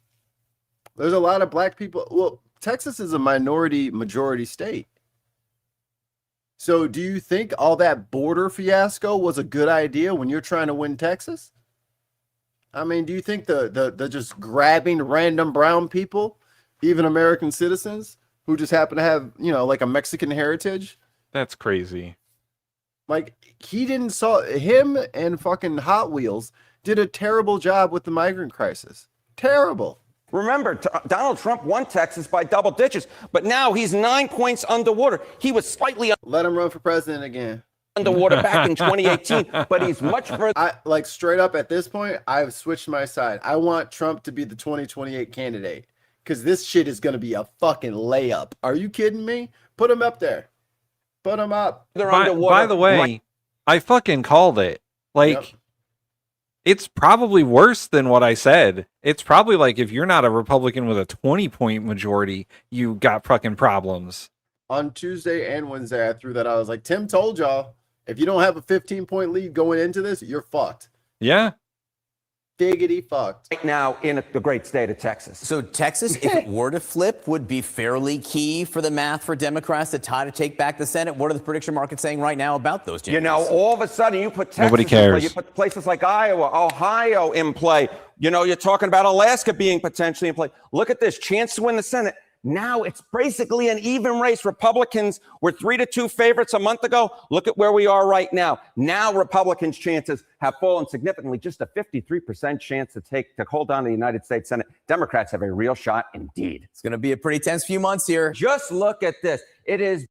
There's a lot of black people. Well, Texas is a majority state. So do you think all that border fiasco was a good idea when you're trying to win Texas? I mean, do you think the just grabbing random brown people, even American citizens who just happen to have, like a Mexican heritage? That's crazy. Like, him and fucking Hot Wheels did a terrible job with the migrant crisis. Terrible. Remember, Donald Trump won Texas by double digits, but now he's 9 points underwater. He was slightly let him run for president again. Underwater back in 2018, but he's much further. Straight up at this point, I've switched my side. I want Trump to be the 2028 candidate because this shit is going to be a fucking layup. Are you kidding me? Put him up there. Put him up. By the way, I fucking called it. It's probably worse than what I said. It's probably like if you're not a Republican with a 20-point majority, you got fucking problems. On Tuesday and Wednesday, I threw that out. I was like, Tim told y'all, if you don't have a 15-point lead going into this, you're fucked. Yeah. Diggity fucked. Right now in the great state of Texas. So Texas, if it were to flip, would be fairly key for the math for Democrats to try to take back the Senate. What are the prediction markets saying right now about those changes? You know, all of a sudden you put Texas Nobody cares. in play, you put places like Iowa, Ohio in play. You know, you're talking about Alaska being potentially in play. Look at this, chance to win the Senate. Now it's basically an even race. Republicans were 3-2 favorites a month ago. Look at where we are right now. Now Republicans' chances have fallen significantly, just a 53% chance to hold on to the United States Senate. Democrats have a real shot indeed. It's going to be a pretty tense few months here. Just look at this. It is.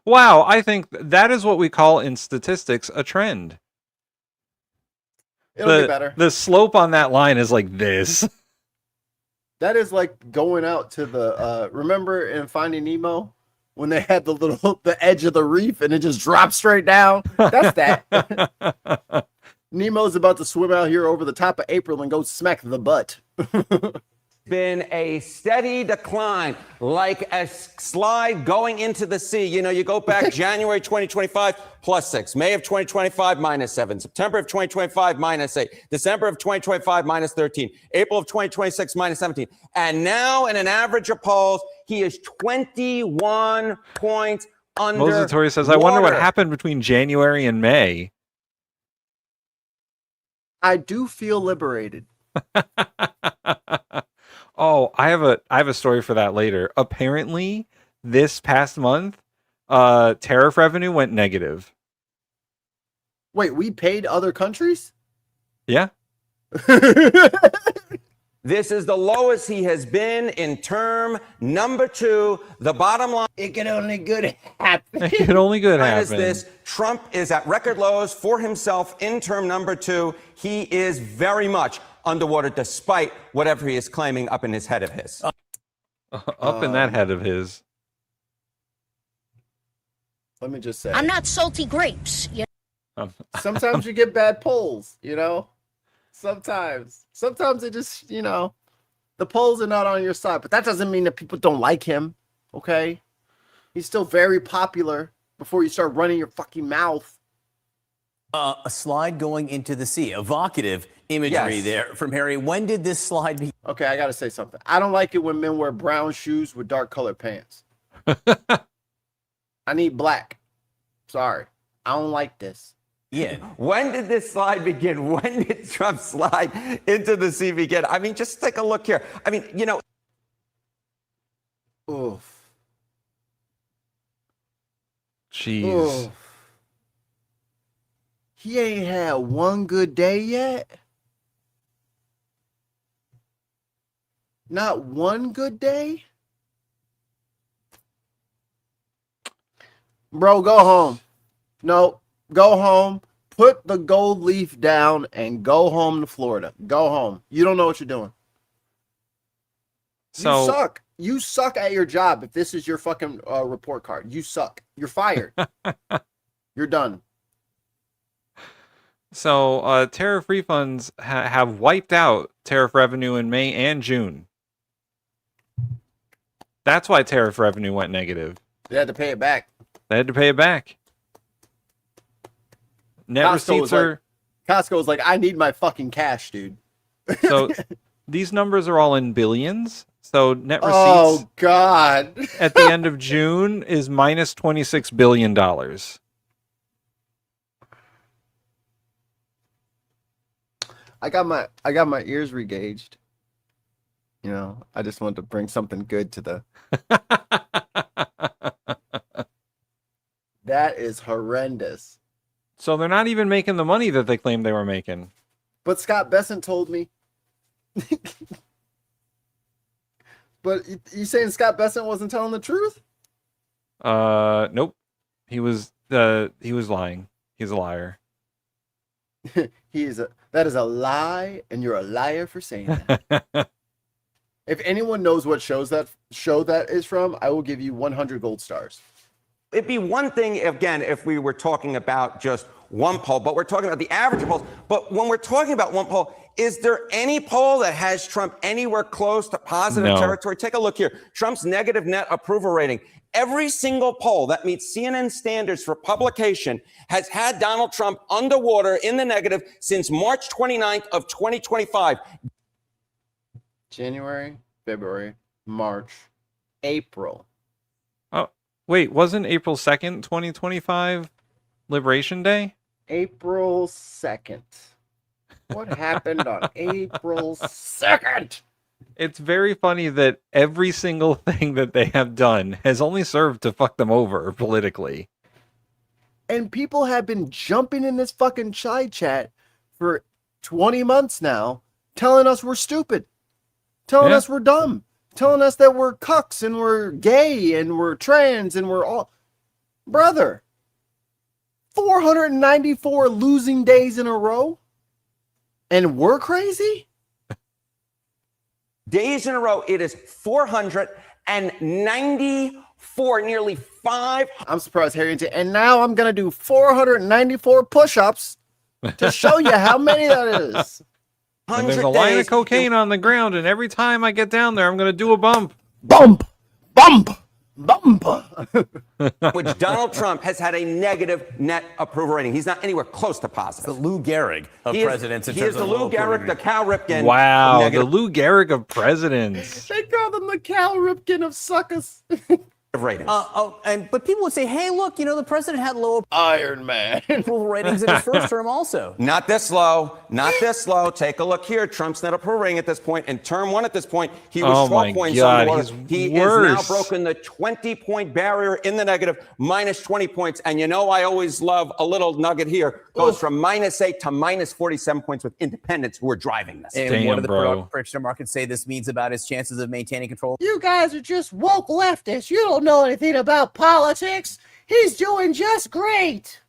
Wow, I think that is what we call in statistics a trend. It'll be better. The slope on that line is like this. That is like going out to the remember in Finding Nemo when they had the edge of the reef and it just dropped straight down. That's that. Nemo's about to swim out here over the top of April and go smack the butt. Been a steady decline, like a slide going into the sea. You know, you go back January 2025, +6, May of 2025, -7, September of 2025, -8, December of 2025, -13, April of 2026, -17. And now in an average of polls, he is 21 points under Mosatori says, I wonder what happened between January and May. I do feel liberated. Oh, I have a story for that later. Apparently, this past month, tariff revenue went negative. Wait, we paid other countries? Yeah. This is the lowest he has been in term number 2. The bottom line. It can only good happen. It can only good happen. Is this Trump is at record lows for himself in term number 2. He is very much underwater despite whatever he is claiming up in his head of his. Up in that head of his. Let me just say. I'm not salty grapes. Sometimes you get bad polls, you know? Sometimes it just, you know, the polls are not on your side, but that doesn't mean that people don't like him, okay? He's still very popular before you start running your fucking mouth. A slide going into the sea. Evocative imagery there from Harry. When did this slide be? Okay, I got to say something. I don't like it when men wear brown shoes with dark colored pants. I need black. Sorry. I don't like this. Yeah. When did this slide begin? When did Trump slide into the sea begin? I mean, just take a look here. I mean, you know. Oof. Jeez. Oof. He ain't had one good day yet. Not one good day. Bro, go home. No, go home. Put the gold leaf down and go home to Florida. Go home. You don't know what you're doing. So, you suck. You suck at your job if this is your fucking report card. You suck. You're fired. You're done. So tariff refunds have wiped out tariff revenue in May and June. That's why tariff revenue went negative. They had to pay it back. They had to pay it back. Net receipts are... Costco's like, I need my fucking cash, dude. So these numbers are all in billions. So net receipts... Oh, God. at the end of June is minus $26 billion. I got my ears regaged. You know, I just wanted to bring something good to the... That is horrendous. So they're not even making the money that they claimed they were making. But Scott Besson told me. But you saying Scott Besson wasn't telling the truth? Nope. He was lying. He's a liar. That is a lie, and you're a liar for saying that. If anyone knows what show that is from, I will give you 100 gold stars. It'd be one thing, again, if we were talking about just one poll, but we're talking about the average polls. But when we're talking about one poll, is there any poll that has Trump anywhere close to positive territory? Take a look here. Trump's negative net approval rating Every single poll that meets CNN standards for publication has had Donald Trump underwater in the negative since March 29th of 2025. January, February, March, April. Oh, wait, wasn't April 2nd, 2025 Liberation Day? April 2nd. What happened on April 2nd? It's very funny that every single thing that they have done has only served to fuck them over politically. And people have been jumping in this fucking side chat for 20 months now, telling us we're stupid, telling us we're dumb, telling us that we're cucks and we're gay and we're trans and we're all... Brother, 494 losing days in a row? And we're crazy? Days in a row, it is 494, nearly 5. I'm surprised, Harrington. And now I'm going to do 494 push-ups to show you how many that is. And there's a line of cocaine on the ground, and every time I get down there, I'm going to do a bump. Bump! Bump! Bump! Which Donald Trump has had a negative net approval rating. He's not anywhere close to positive. The Lou Gehrig of presidents. He is the Lou Gehrig, the Cal Ripken. Wow, the Lou Gehrig of presidents. They call them the Cal Ripken of suckers. Ratings. But people would say, hey, look, the president had low Iron Man approval ratings in his first term also. Not this low. Not this low. Take a look here. Trump's net approval rating at this point. In term 1 at this point, he was 12 points underwater. He is now broken the 20-point barrier in the negative, minus 20 points. And I always love a little nugget here. Goes from -8 to minus 47 points with independents who are driving this. And what do the prediction markets say this means about his chances of maintaining control? You guys are just woke leftists. You don't know anything about politics. He's doing just great.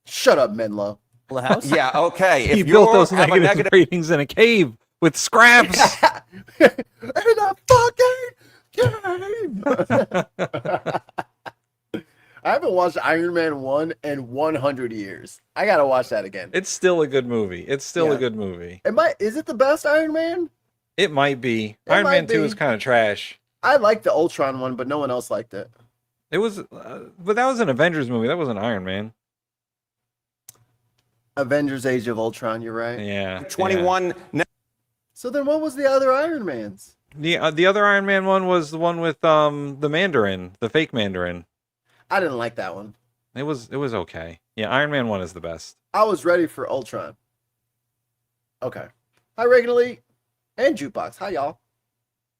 Shut up, Menlo. The house? Yeah, okay. He built those negative ratings in a cave with scraps. In a fucking cave. I haven't watched Iron Man 1 in 100 years. I gotta watch that again. It's still a good movie. It's still a good movie. Is it the best Iron Man? It might be. Iron Man 2 is kind of trash. I liked the Ultron one, but no one else liked it. It was, but that was an Avengers movie. That wasn't Iron Man. Avengers: Age of Ultron. You're right. Yeah. 21. Yeah. So then, what was the other Iron Mans? The other Iron Man one was the one with the Mandarin, the fake Mandarin. I didn't like that one. It was okay. Yeah, Iron Man 1 is the best. I was ready for Ultron. Okay. Hi, Regularly and Jukebox. Hi, y'all.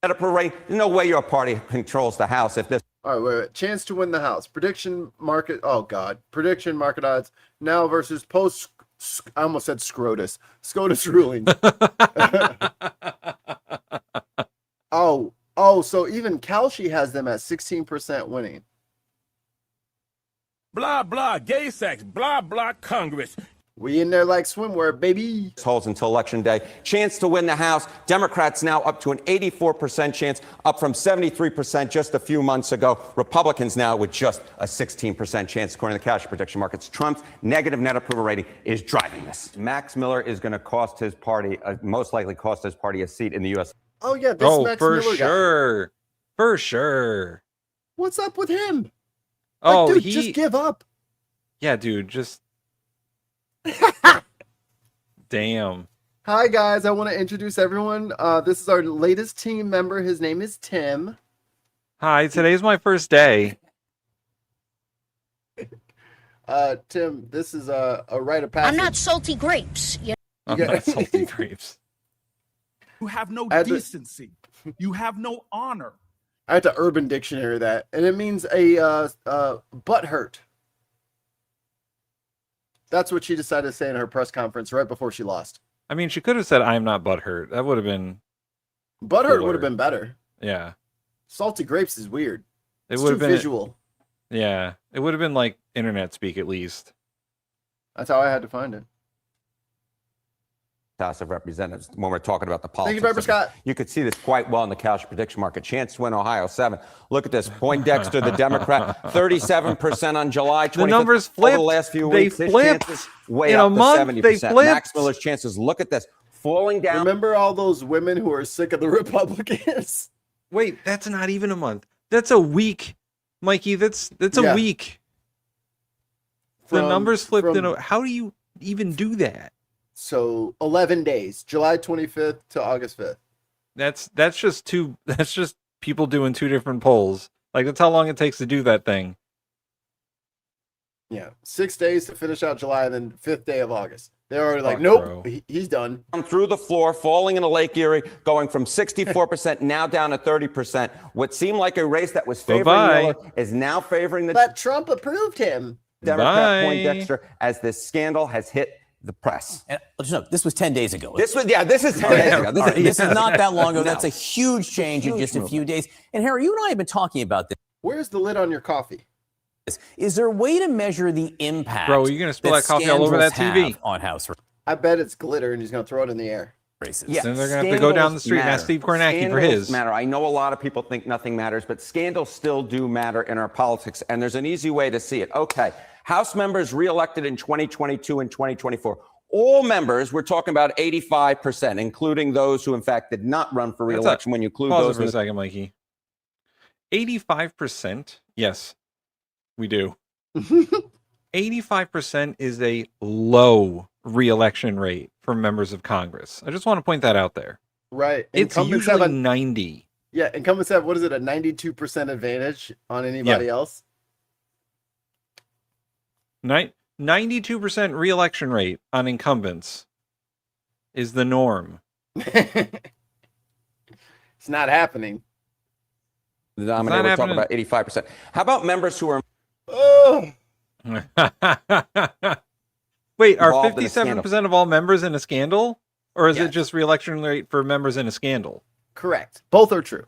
There's no way your party controls the House if this. All right, wait. Chance to win the House. Prediction market. Oh, God. Prediction market odds now versus post. I almost said SCOTUS. SCOTUS ruling. So even Kalshi has them at 16% winning. Blah, blah, gay sex, blah, blah, Congress. We in there like swimwear, baby. Holds until Election Day. Chance to win the House. Democrats now up to an 84% chance, up from 73% just a few months ago. Republicans now with just a 16% chance, according to the cash prediction markets. Trump's negative net approval rating is driving this. Max Miller is going to cost his party, most likely cost his party a seat in the U.S. Oh, yeah, this Max Miller sure. guy. For sure. What's up with him? Oh, dude, just give up. Yeah, dude, just... Damn. Hi, guys. I want to introduce everyone. This is our latest team member. His name is Tim. Hi, today's my first day. Tim, this is a rite of passage. I'm not salty grapes. I'm not salty grapes. You have no decency. You have no honor. I had to Urban Dictionary that, and it means a butt hurt. That's what she decided to say in her press conference right before she lost. I mean, she could have said, "I'm not butthurt." That would have been... Butthurt would have been better. Yeah. Salty grapes is weird. It would have been visual. Yeah. It would have been like internet speak, at least. That's how I had to find it. House of Representatives, when we're talking about the politics. Thank you, Pepper Scott. You could see this quite well in the cash prediction market. Chance to win Ohio, 7. Look at this. Poindexter, the Democrat, 37% on July 25th. The numbers flipped. Over the last few they weeks. flipped. Way in up a month, to 70%. they flipped. Max Miller's chances, look at this. Falling down. Remember all those women who are sick of the Republicans? Wait, that's not even a month. That's a week, Mikey. That's a week. The numbers flipped in. How do you even do that? So 11 days, July 25th to August 5th. That's just people doing two different polls. Like, that's how long it takes to do that thing. Yeah, 6 days to finish out July, and then 5th day of August. They're already like, Fuck, nope, bro. he's done. Through the floor, falling into Lake Erie, going from 64% now down to 30%. What seemed like a race that was favoring Miller is now favoring the But Trump approved him. Democrat Poindexter as this scandal has hit the press. And, no, this was 10 days ago. This is 10 days ago. This is not that long ago. No. That's a huge change in just a few days. And Harry, you and I have been talking about this. Where's the lid on your coffee? Is there a way to measure the impact? Bro, you're gonna spill that coffee all over that TV on House? I bet it's glitter, and he's gonna throw it in the air. Races. Yeah, then they're gonna have to go down the street and ask Steve Kornacki for his. Matter. I know a lot of people think nothing matters, but scandals still do matter in our politics, and there's an easy way to see it. Okay, House members reelected in 2022 and 2024. All members, we're talking about 85%, including those who, in fact, did not run for reelection. When you include Pause those for a second, Mikey. 85%? Yes, we do. 85% is a low reelection rate for members of Congress. I just want to point that out there. Right. It's usually 90. Yeah, incumbents have, what is it, a 92% advantage on anybody else? 92% reelection rate on incumbents is the norm. It's not happening. The nominee, we're talking about 85%. How about members who are... Oh. Wait, are 57% of all members in a scandal? Or is it just reelection rate for members in a scandal? Correct. Both are true.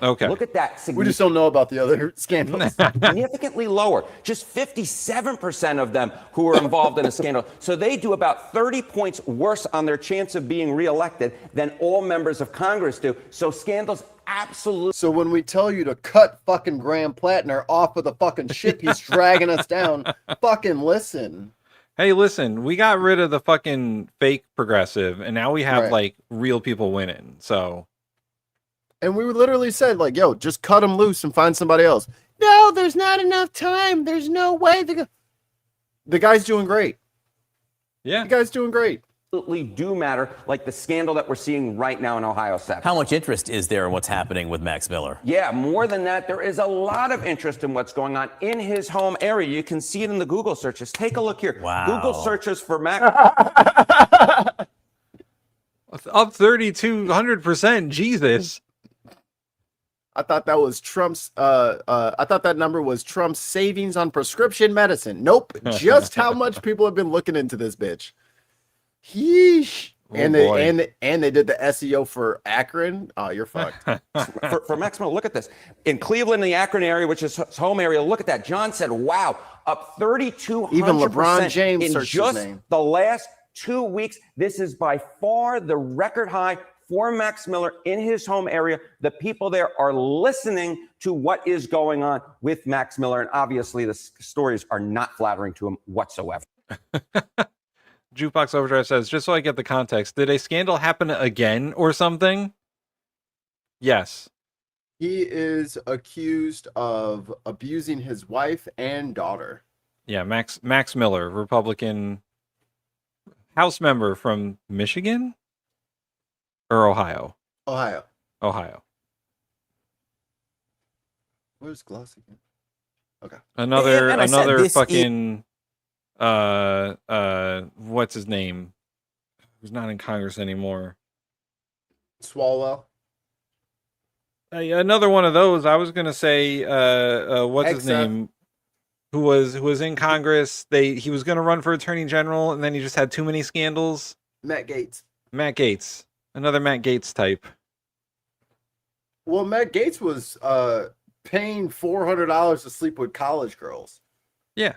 Okay. Look at that. We just don't know about the other scandals. Significantly lower. Just 57% of them who are involved in a scandal. So they do about 30 points worse on their chance of being reelected than all members of Congress do. So scandals absolutely. So when we tell you to cut fucking Graham Plattner off of the fucking ship he's dragging us down, fucking listen. Hey, listen, we got rid of the fucking fake progressive, and now we have, like, real people winning, so... And we literally said, like, yo, just cut him loose and find somebody else. No, there's not enough time. There's no way. The guy's doing great. Yeah. The guy's doing great. Absolutely do matter, like the scandal that we're seeing right now in Ohio 7. How much interest is there in what's happening with Max Miller? Yeah, more than that, there is a lot of interest in what's going on in his home area. You can see it in the Google searches. Take a look here. Wow. Google searches for Max. Up 3,200%. Jesus. I thought that was Trump's. I thought that number was Trump's savings on prescription medicine. Nope, just how much people have been looking into this bitch. Yeesh. And they did the SEO for Akron. Oh, you're fucked. for Max Miller, look at this. In Cleveland, the Akron area, which is his home area, look at that. John said, wow, up 3,200%. Even LeBron James in searched just his name. the last 2 weeks. This is by far the record high for Max Miller in his home area. The people there are listening to what is going on with Max Miller. And obviously, the stories are not flattering to him whatsoever. Jukebox Overdrive says, just so I get the context, did a scandal happen again or something? Yes. He is accused of abusing his wife and daughter. Yeah, Max Miller, Republican House member from Michigan or Ohio? Ohio. Where's Gloss again? Okay. Another fucking what's his name? Who's not in Congress anymore? Swalwell. Another one of those. I was gonna say, what's his name? Who was in Congress? He was gonna run for Attorney General, and then he just had too many scandals. Matt Gaetz. Another Matt Gaetz type. Well, Matt Gaetz was paying $400 to sleep with college girls. Yeah.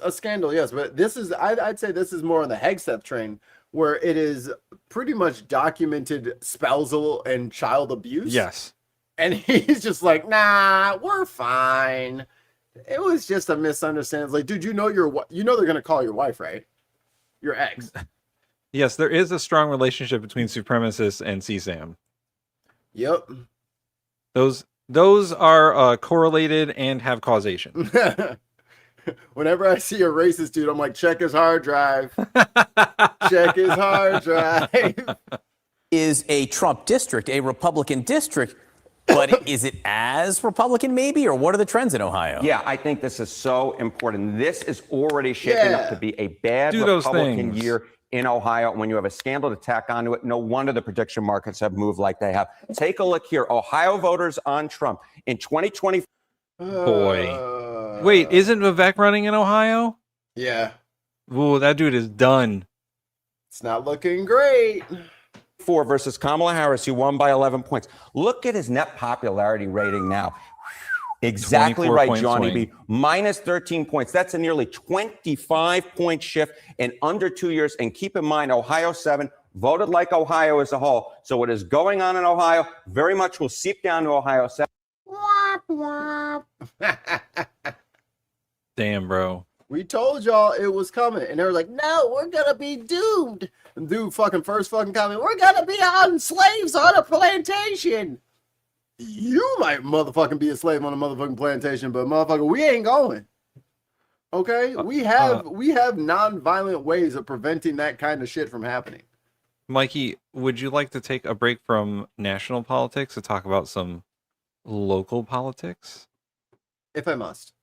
A scandal, yes, but this is I'd say this is more on the Hegseth train, where it is pretty much documented spousal and child abuse. Yes. And he's just like, nah, we're fine. It was just a misunderstanding. It's like, dude, you know they're gonna call your wife, right? Your ex. Yes, there is a strong relationship between supremacists and CSAM. Yep. Those Those are correlated and have causation. Whenever I see a racist dude, I'm like, check his hard drive. Check his hard drive. Is a Trump district a Republican district, but is it as Republican maybe, or what are the trends in Ohio? Yeah, I think this is so important. This is already shaping up to be a bad Republican year in Ohio. When you have a scandal to tack onto it, no wonder the prediction markets have moved like they have. Take a look here. Ohio voters on Trump in 2020. Boy. Wait, isn't Vivek running in Ohio? Yeah. Ooh, that dude is done. It's not looking great. Versus Kamala Harris, who won by 11 points. Look at his net popularity rating now. Exactly right, Johnny B. Minus 13 points. That's a nearly 25-point shift in under 2 years. And keep in mind, Ohio 7 voted like Ohio as a whole. So what is going on in Ohio very much will seep down to Ohio 7. Damn, bro. We told y'all it was coming. And they were like, no, we're going to be doomed. And dude, first comment, we're going to be on slaves on a plantation. You might motherfucking be a slave on a motherfucking plantation, but motherfucker, we ain't going. Okay? We have non-violent ways of preventing that kind of shit from happening. Mikey, would you like to take a break from national politics to talk about some local politics? If I must.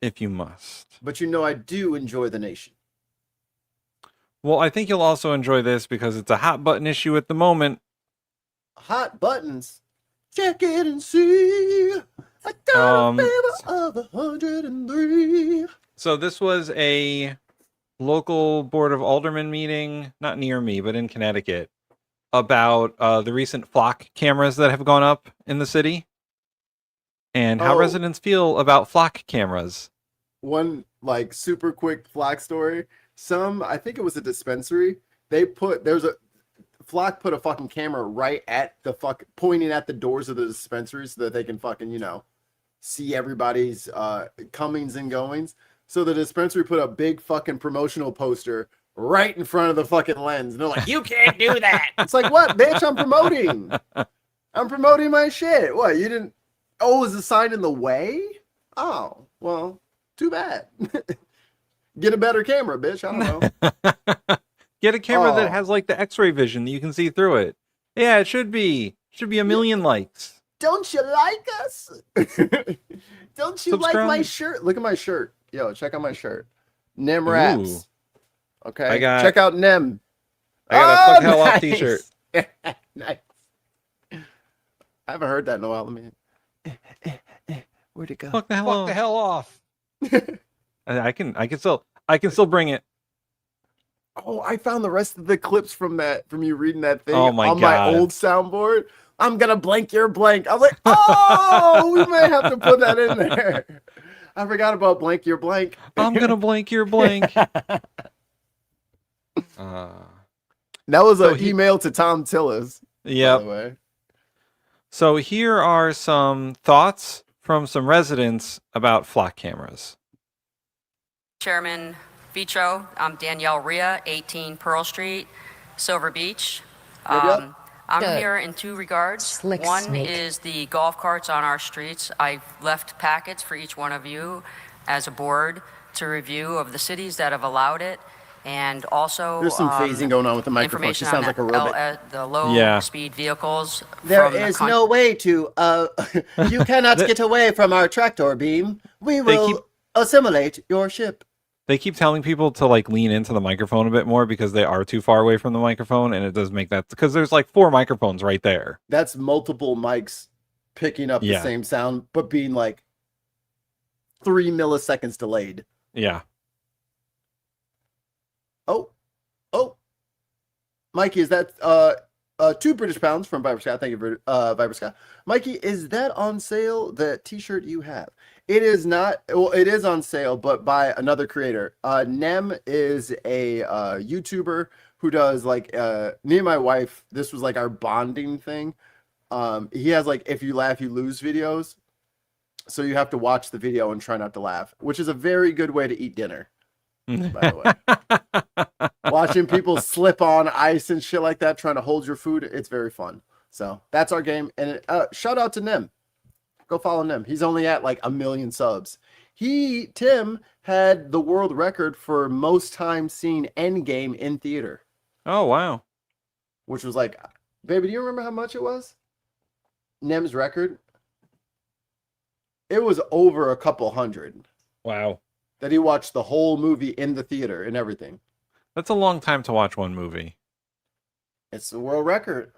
If you must. But you know I do enjoy the nation. Well, I think you'll also enjoy this because it's a hot button issue at the moment. Hot buttons? Check it and see. I got a favor of 103. So this was a local Board of Aldermen meeting, not near me, but in Connecticut, about the recent flock cameras that have gone up in the city and how residents feel about flock cameras. One like super quick flock story. I think it was a dispensary. Flock put a fucking camera right at pointing at the doors of the dispensary so that they can fucking, see everybody's comings and goings. So the dispensary put a big fucking promotional poster right in front of the fucking lens. And they're like, you can't do that. It's like, what, bitch? I'm promoting. I'm promoting my shit. What, you didn't? Oh, is the sign in the way? Oh, well, too bad. Get a better camera, bitch. I don't know. Get a camera that has like the X-ray vision that you can see through it. Yeah, it should be a million likes. Don't you like us? Don't you like my shirt? Look at my shirt. Yo, check out my shirt. Nem Raps. Ooh. Okay. Check out Nem. I got a fuck hell off t-shirt. Nice. I haven't heard that in a while. Let me. Where'd it go? Fuck the hell off. Fuck the hell off. I can still bring it. Oh, I found the rest of the clips from you reading that thing on my old soundboard. I'm gonna blank your blank. I was like, oh, we might have to put that in there. I forgot about blank your blank. I'm gonna blank your blank. That was an email to Tom Tillis. Yeah. By the way. So here are some thoughts from some residents about flock cameras. Chairman Vitro, I'm Danielle Rhea, 18 Pearl Street, Silver Beach. I'm here in two regards. One is the golf carts on our streets. I've left packets for each one of you as a board to review of the cities that have allowed it. And also, there's some phasing going on with the microphone. She sounds like a robot. The low-speed vehicles. There is no way to. You cannot get away from our tractor beam. We will assimilate your ship. They keep telling people to like lean into the microphone a bit more because they are too far away from the microphone, and it does make that because there's like 4 microphones right there. That's multiple mics picking up the same sound, but being like 3 milliseconds delayed. Yeah. Oh, Mikey, is that 2 British pounds from Viber Scott? Thank you for Viber Scott. Mikey, is that on sale? The T-shirt you have? It is not. Well, it is on sale, but by another creator. Nem is a YouTuber who does like me and my wife. This was like our bonding thing. He has like if you laugh you lose videos, so you have to watch the video and try not to laugh, which is a very good way to eat dinner. By the way, watching people slip on ice and shit like that, trying to hold your food, it's very fun. So that's our game. And shout out to Nem. Go follow him. He's only at like 1 million subs. Tim had the world record for most time seeing Endgame in theater. Oh, wow. Which was like, baby, do you remember how much it was? Nem's record? It was over a couple hundred. Wow. That he watched the whole movie in the theater and everything. That's a long time to watch one movie. It's the world record.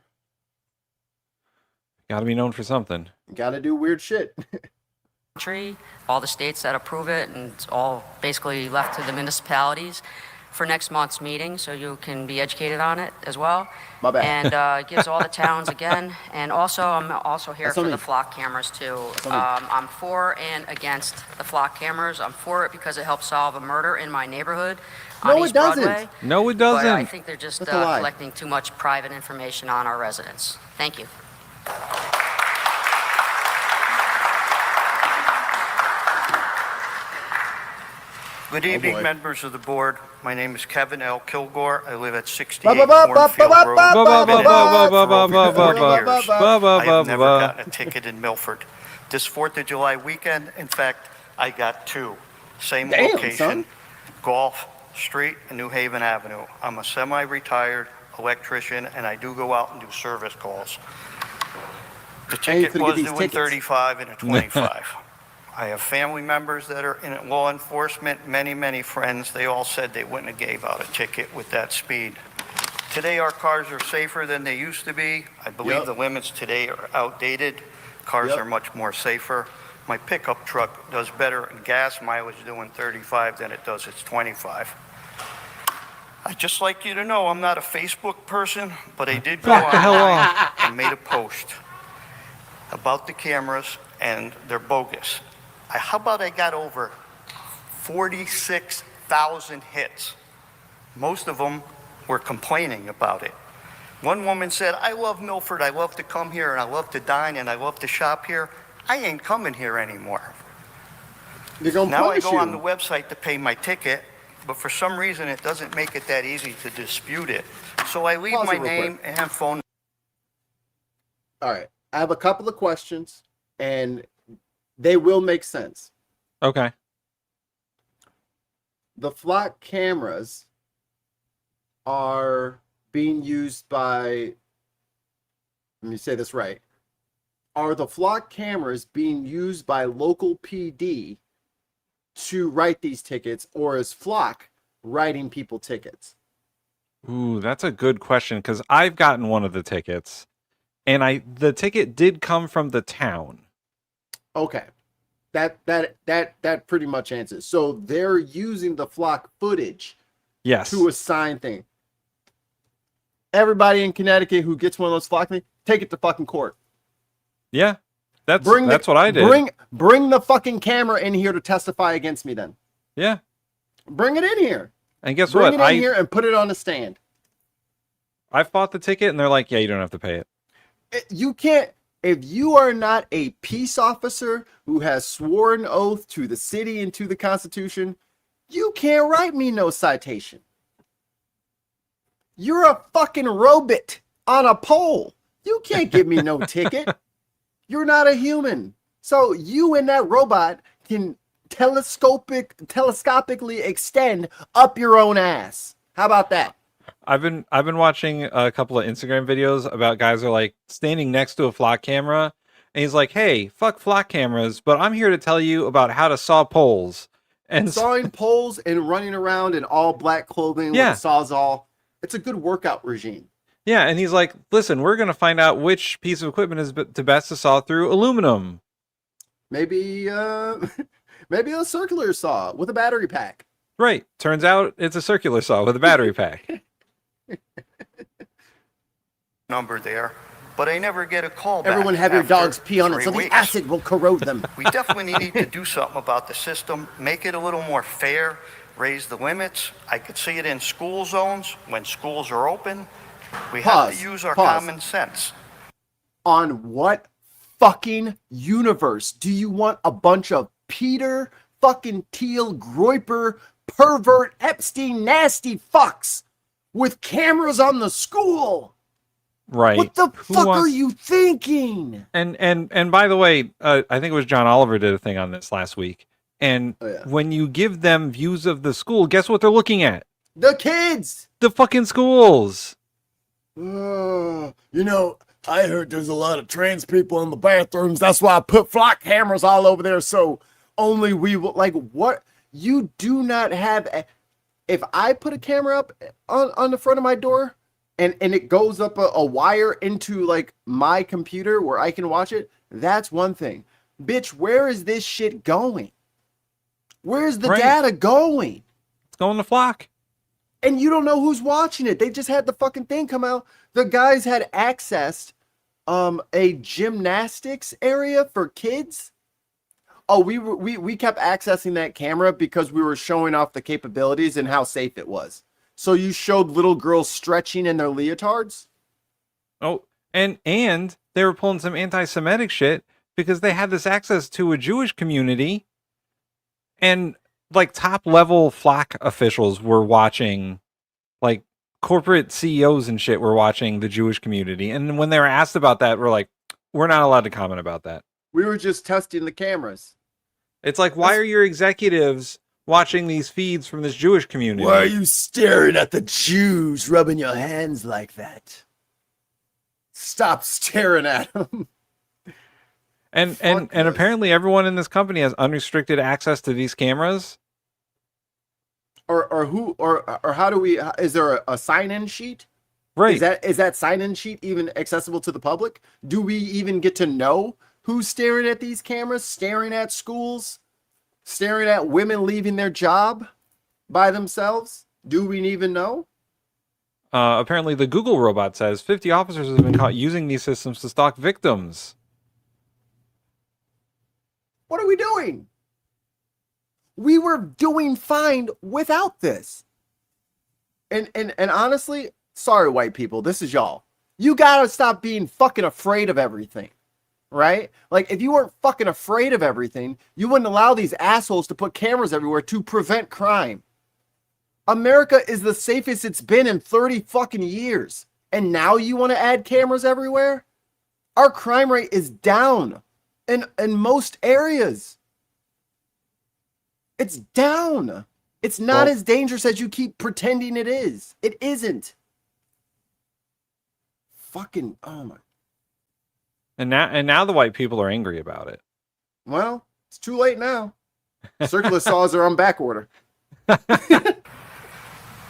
Got to be known for something. Got to do weird shit. All the states that approve it, and it's all basically left to the municipalities for next month's meeting, so you can be educated on it as well. My bad. And it gives all the towns again. And also, I'm also here for the flock cameras too. I'm for and against the flock cameras. I'm for it because it helps solve a murder in my neighborhood on East Broadway. No, it doesn't. But I think they're just collecting too much private information on our residents. Thank you. Good evening, members of the board. My name is Kevin L. Kilgore. I live at 68 Ba, ba, ba, Cornfield ba, ba, Road. ba, ba, I've been in ba, Milford for ba, over ba, 40 ba, years. ba, ba, I have never ba. gotten a ticket in Milford. This 4th of July weekend, in fact, I got 2. Same location, son. Gulf Street and New Haven Avenue. I'm a semi-retired electrician, and I do go out and do service calls. The ticket was due in 35 and a 25. I have family members that are in law enforcement, many friends. They all said they wouldn't have gave out a ticket with that speed. Today, our cars are safer than they used to be. I believe the limits today are outdated. Cars are much more safer. My pickup truck does better in gas mileage doing 35 than it does its 25. I'd just like you to know I'm not a Facebook person, but I did go online and made a post about the cameras, and they're bogus. How about I got over 46,000 hits? Most of them were complaining about it. One woman said, I love Milford, I love to come here, and I love to dine, and I love to shop here. I ain't coming here anymore. Now I go on the website to pay my ticket, but for some reason it doesn't make it that easy to dispute it. So I leave my name and phone. All right. I have a couple of questions, and they will make sense. Okay. The flock cameras are being used by, let me say this right. Are the flock cameras being used by local PD to write these tickets, or is flock writing people tickets? Ooh, that's a good question, because I've gotten one of the tickets, and the ticket did come from the town. Okay. That pretty much answers. So they're using the flock footage to assign things. Everybody in Connecticut who gets one of those flock things, take it to fucking court. Yeah. That's what I did. Bring the fucking camera in here to testify against me then. Yeah. Bring it in here. And guess Bring what? it in here and put it on the stand. I bought the ticket and they're like, yeah, you don't have to pay it. You can't. If you are not a peace officer who has sworn oath to the city and to the Constitution, you can't write me no citation. You're a fucking robot on a pole. You can't give me no ticket. You're not a human. So you and that robot can telescopically extend up your own ass. How about that? I've been watching a couple of Instagram videos about guys who are like standing next to a flock camera, and he's like, "Hey, fuck flock cameras, but I'm here to tell you about how to saw poles." And sawing poles and running around in all black clothing with a sawzall. It's a good workout regime. Yeah, and he's like, "Listen, we're gonna find out which piece of equipment is the best to saw through aluminum. Maybe maybe a circular saw with a battery pack." Right. Turns out it's a circular saw with a battery pack. Number there, but I never get a call back. Everyone have your after dogs pee on it 3 so weeks. the acid will corrode them. We definitely need to do something about the system, make it a little more fair, raise the limits. I could see it in school zones when schools are open. We have to use our common sense. On what fucking universe do you want a bunch of Peter fucking Thiel Groiper pervert Epstein nasty fucks with cameras on the school? Right. What the fuck are you thinking? And by the way, I think it was John Oliver did a thing on this last week. And when you give them views of the school, guess what they're looking at? The kids. The fucking schools. You know, I heard there's a lot of trans people in the bathrooms. That's why I put flock cameras all over there. So only we will, like, what? You do not have, if I put a camera up on the front of my door and it goes up a wire into like my computer where I can watch it, that's one thing. Bitch, where is this shit going? Where's the data going? It's going to flock. And you don't know who's watching it. They just had the fucking thing come out. The guys had accessed a gymnastics area for kids. Oh, we kept accessing that camera because we were showing off the capabilities and how safe it was. So you showed little girls stretching in their leotards? Oh, and they were pulling some anti-Semitic shit because they had this access to a Jewish community, and like top level flock officials were watching, like corporate CEOs and shit were watching the Jewish community. And when they were asked about that, we're like, we're not allowed to comment about that. We were just testing the cameras. It's like, why are your executives watching these feeds from this Jewish community? Why are you staring at the Jews, rubbing your hands like that? Stop staring at them. And apparently everyone in this company has unrestricted access to these cameras. Or how do we? Is there a sign-in sheet? Right. Is that sign-in sheet even accessible to the public? Do we even get to know who's staring at these cameras, staring at schools, staring at women leaving their job by themselves? Do we even know? Apparently the Google robot says 50 officers have been caught using these systems to stalk victims. What are we doing? We were doing fine without this. And honestly, sorry, white people, this is y'all. You gotta stop being fucking afraid of everything, right? Like, if you weren't fucking afraid of everything, you wouldn't allow these assholes to put cameras everywhere to prevent crime. America is the safest it's been in 30 fucking years. And now you want to add cameras everywhere? Our crime rate is down in most areas. It's down. It's not as dangerous as you keep pretending it is. It isn't. Fucking, oh my. And now the white people are angry about it. Well, it's too late now. Circular saws are on back order.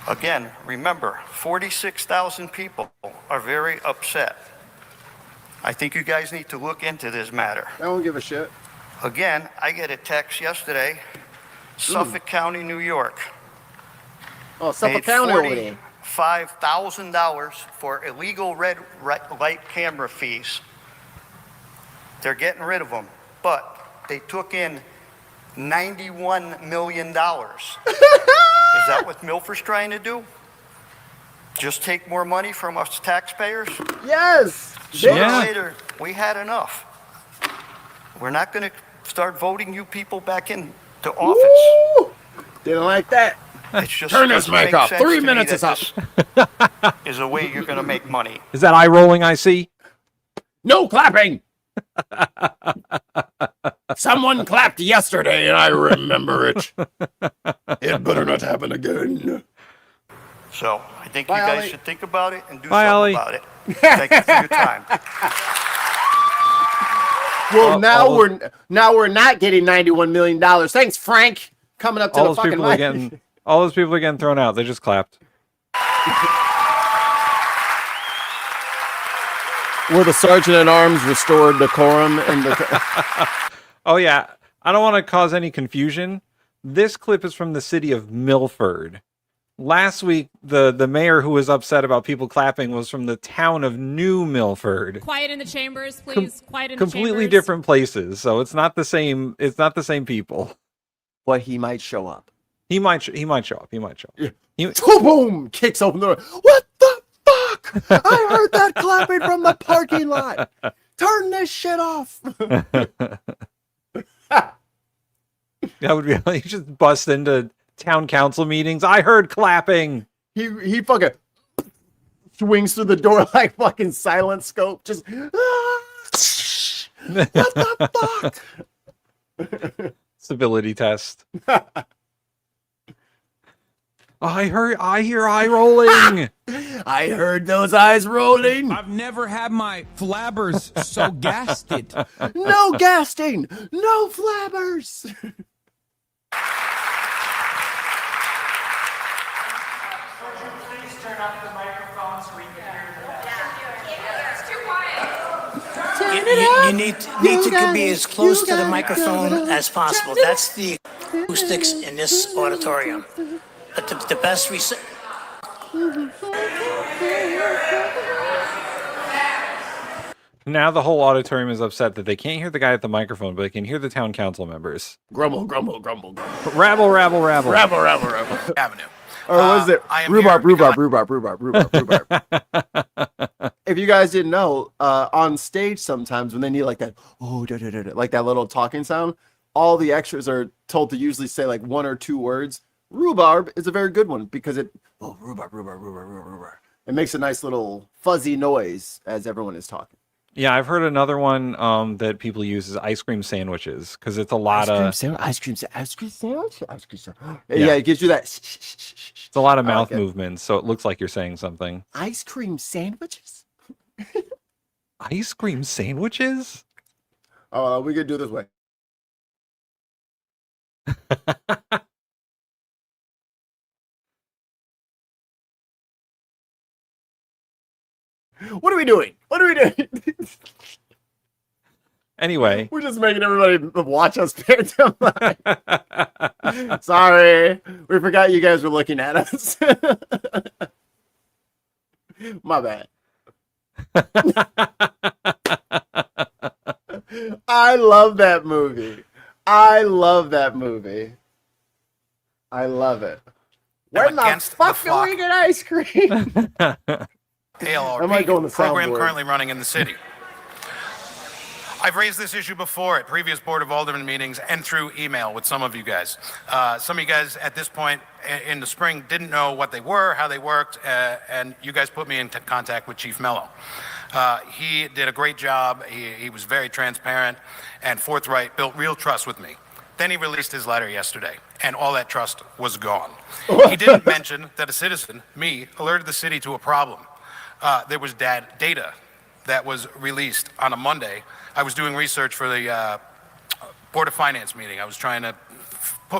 Again, remember, 46,000 people are very upset. I think you guys need to look into this matter. I don't give a shit. Again, I get a text yesterday, Suffolk County, New York. Oh, Suffolk County over there. $5,000 for illegal red light camera fees. They're getting rid of them, but they took in $91 million. Is that what Milford's trying to do? Just take more money from us taxpayers? Yes. Sooner or later, we had enough. We're not going to start voting you people back into office. Woo! Didn't like that. It's just Turn this mic off. 3 minutes is up. Is a way you're going to make money. Is that eye rolling I see? No clapping. Someone clapped yesterday and I remember it. It better not happen again. So I think you guys should think about it and do Bye, something Ollie. about it. Thank you for your time. Well, now we're not getting $91 million. Thanks, Frank. Coming up to the fucking line. All those people are getting thrown out. They just clapped. Were the sergeant at arms restored decorum? Oh yeah, I don't want to cause any confusion. This clip is from the city of Milford. Last week, the mayor who was upset about people clapping was from the town of New Milford. Quiet in the chambers, please. Quiet in the chambers. Completely different places, so it's not the same. It's not the same people. But he might show up. He might show up. Yeah. Boom! Kicks open the door. What the fuck? I heard that clapping from the parking lot. Turn this shit off. That would be like, you just bust into town council meetings. I heard clapping. He fucking swings through the door like fucking Silent Scope. Just what the fuck? Stability test. I hear eye rolling. I heard those eyes rolling. I've never had my flabbers so gasted. No gasting. No flabbers. Please turn up the microphone so we can hear You need to be as close to the microphone as possible. That's the acoustics in this auditorium. But the best Now the whole auditorium is upset that they can't hear the guy at the microphone, but they can hear the town council members. Grumble, grumble, grumble, grumble. Rabble, rabble, rabble. Rabble, rabble, rabble. Avenue. Or was it rhubarb? If you guys didn't know, on stage sometimes when they need like that, like that little talking sound, all the extras are told to usually say like one or two words. Rhubarb is a very good one because rhubarb. It makes a nice little fuzzy noise as everyone is talking. Yeah, I've heard another one that people use is ice cream sandwiches because it's a lot of ice cream sandwich. Yeah, it gives you that. It's a lot of mouth movements, so it looks like you're saying something. Ice cream sandwiches. Ice cream sandwiches? Oh, we could do it this way. What are we doing? Anyway. We're just making everybody watch us pantomime. Sorry. We forgot you guys were looking at us. My bad. I love that movie. I love it. Where the fuck do we get ice cream? TTRPG program currently running in the city. I've raised this issue before at previous Board of Aldermen meetings and through email with some of you guys. Some of you guys at this point in the spring didn't know what they were, how they worked, and you guys put me in contact with Chief Mello. He did a great job. He was very transparent and forthright, built real trust with me. Then he released his letter yesterday, and all that trust was gone. He didn't mention that a citizen, me, alerted the city to a problem. There was data that was released on a Monday. I was doing research for the Board of Finance meeting. I was trying to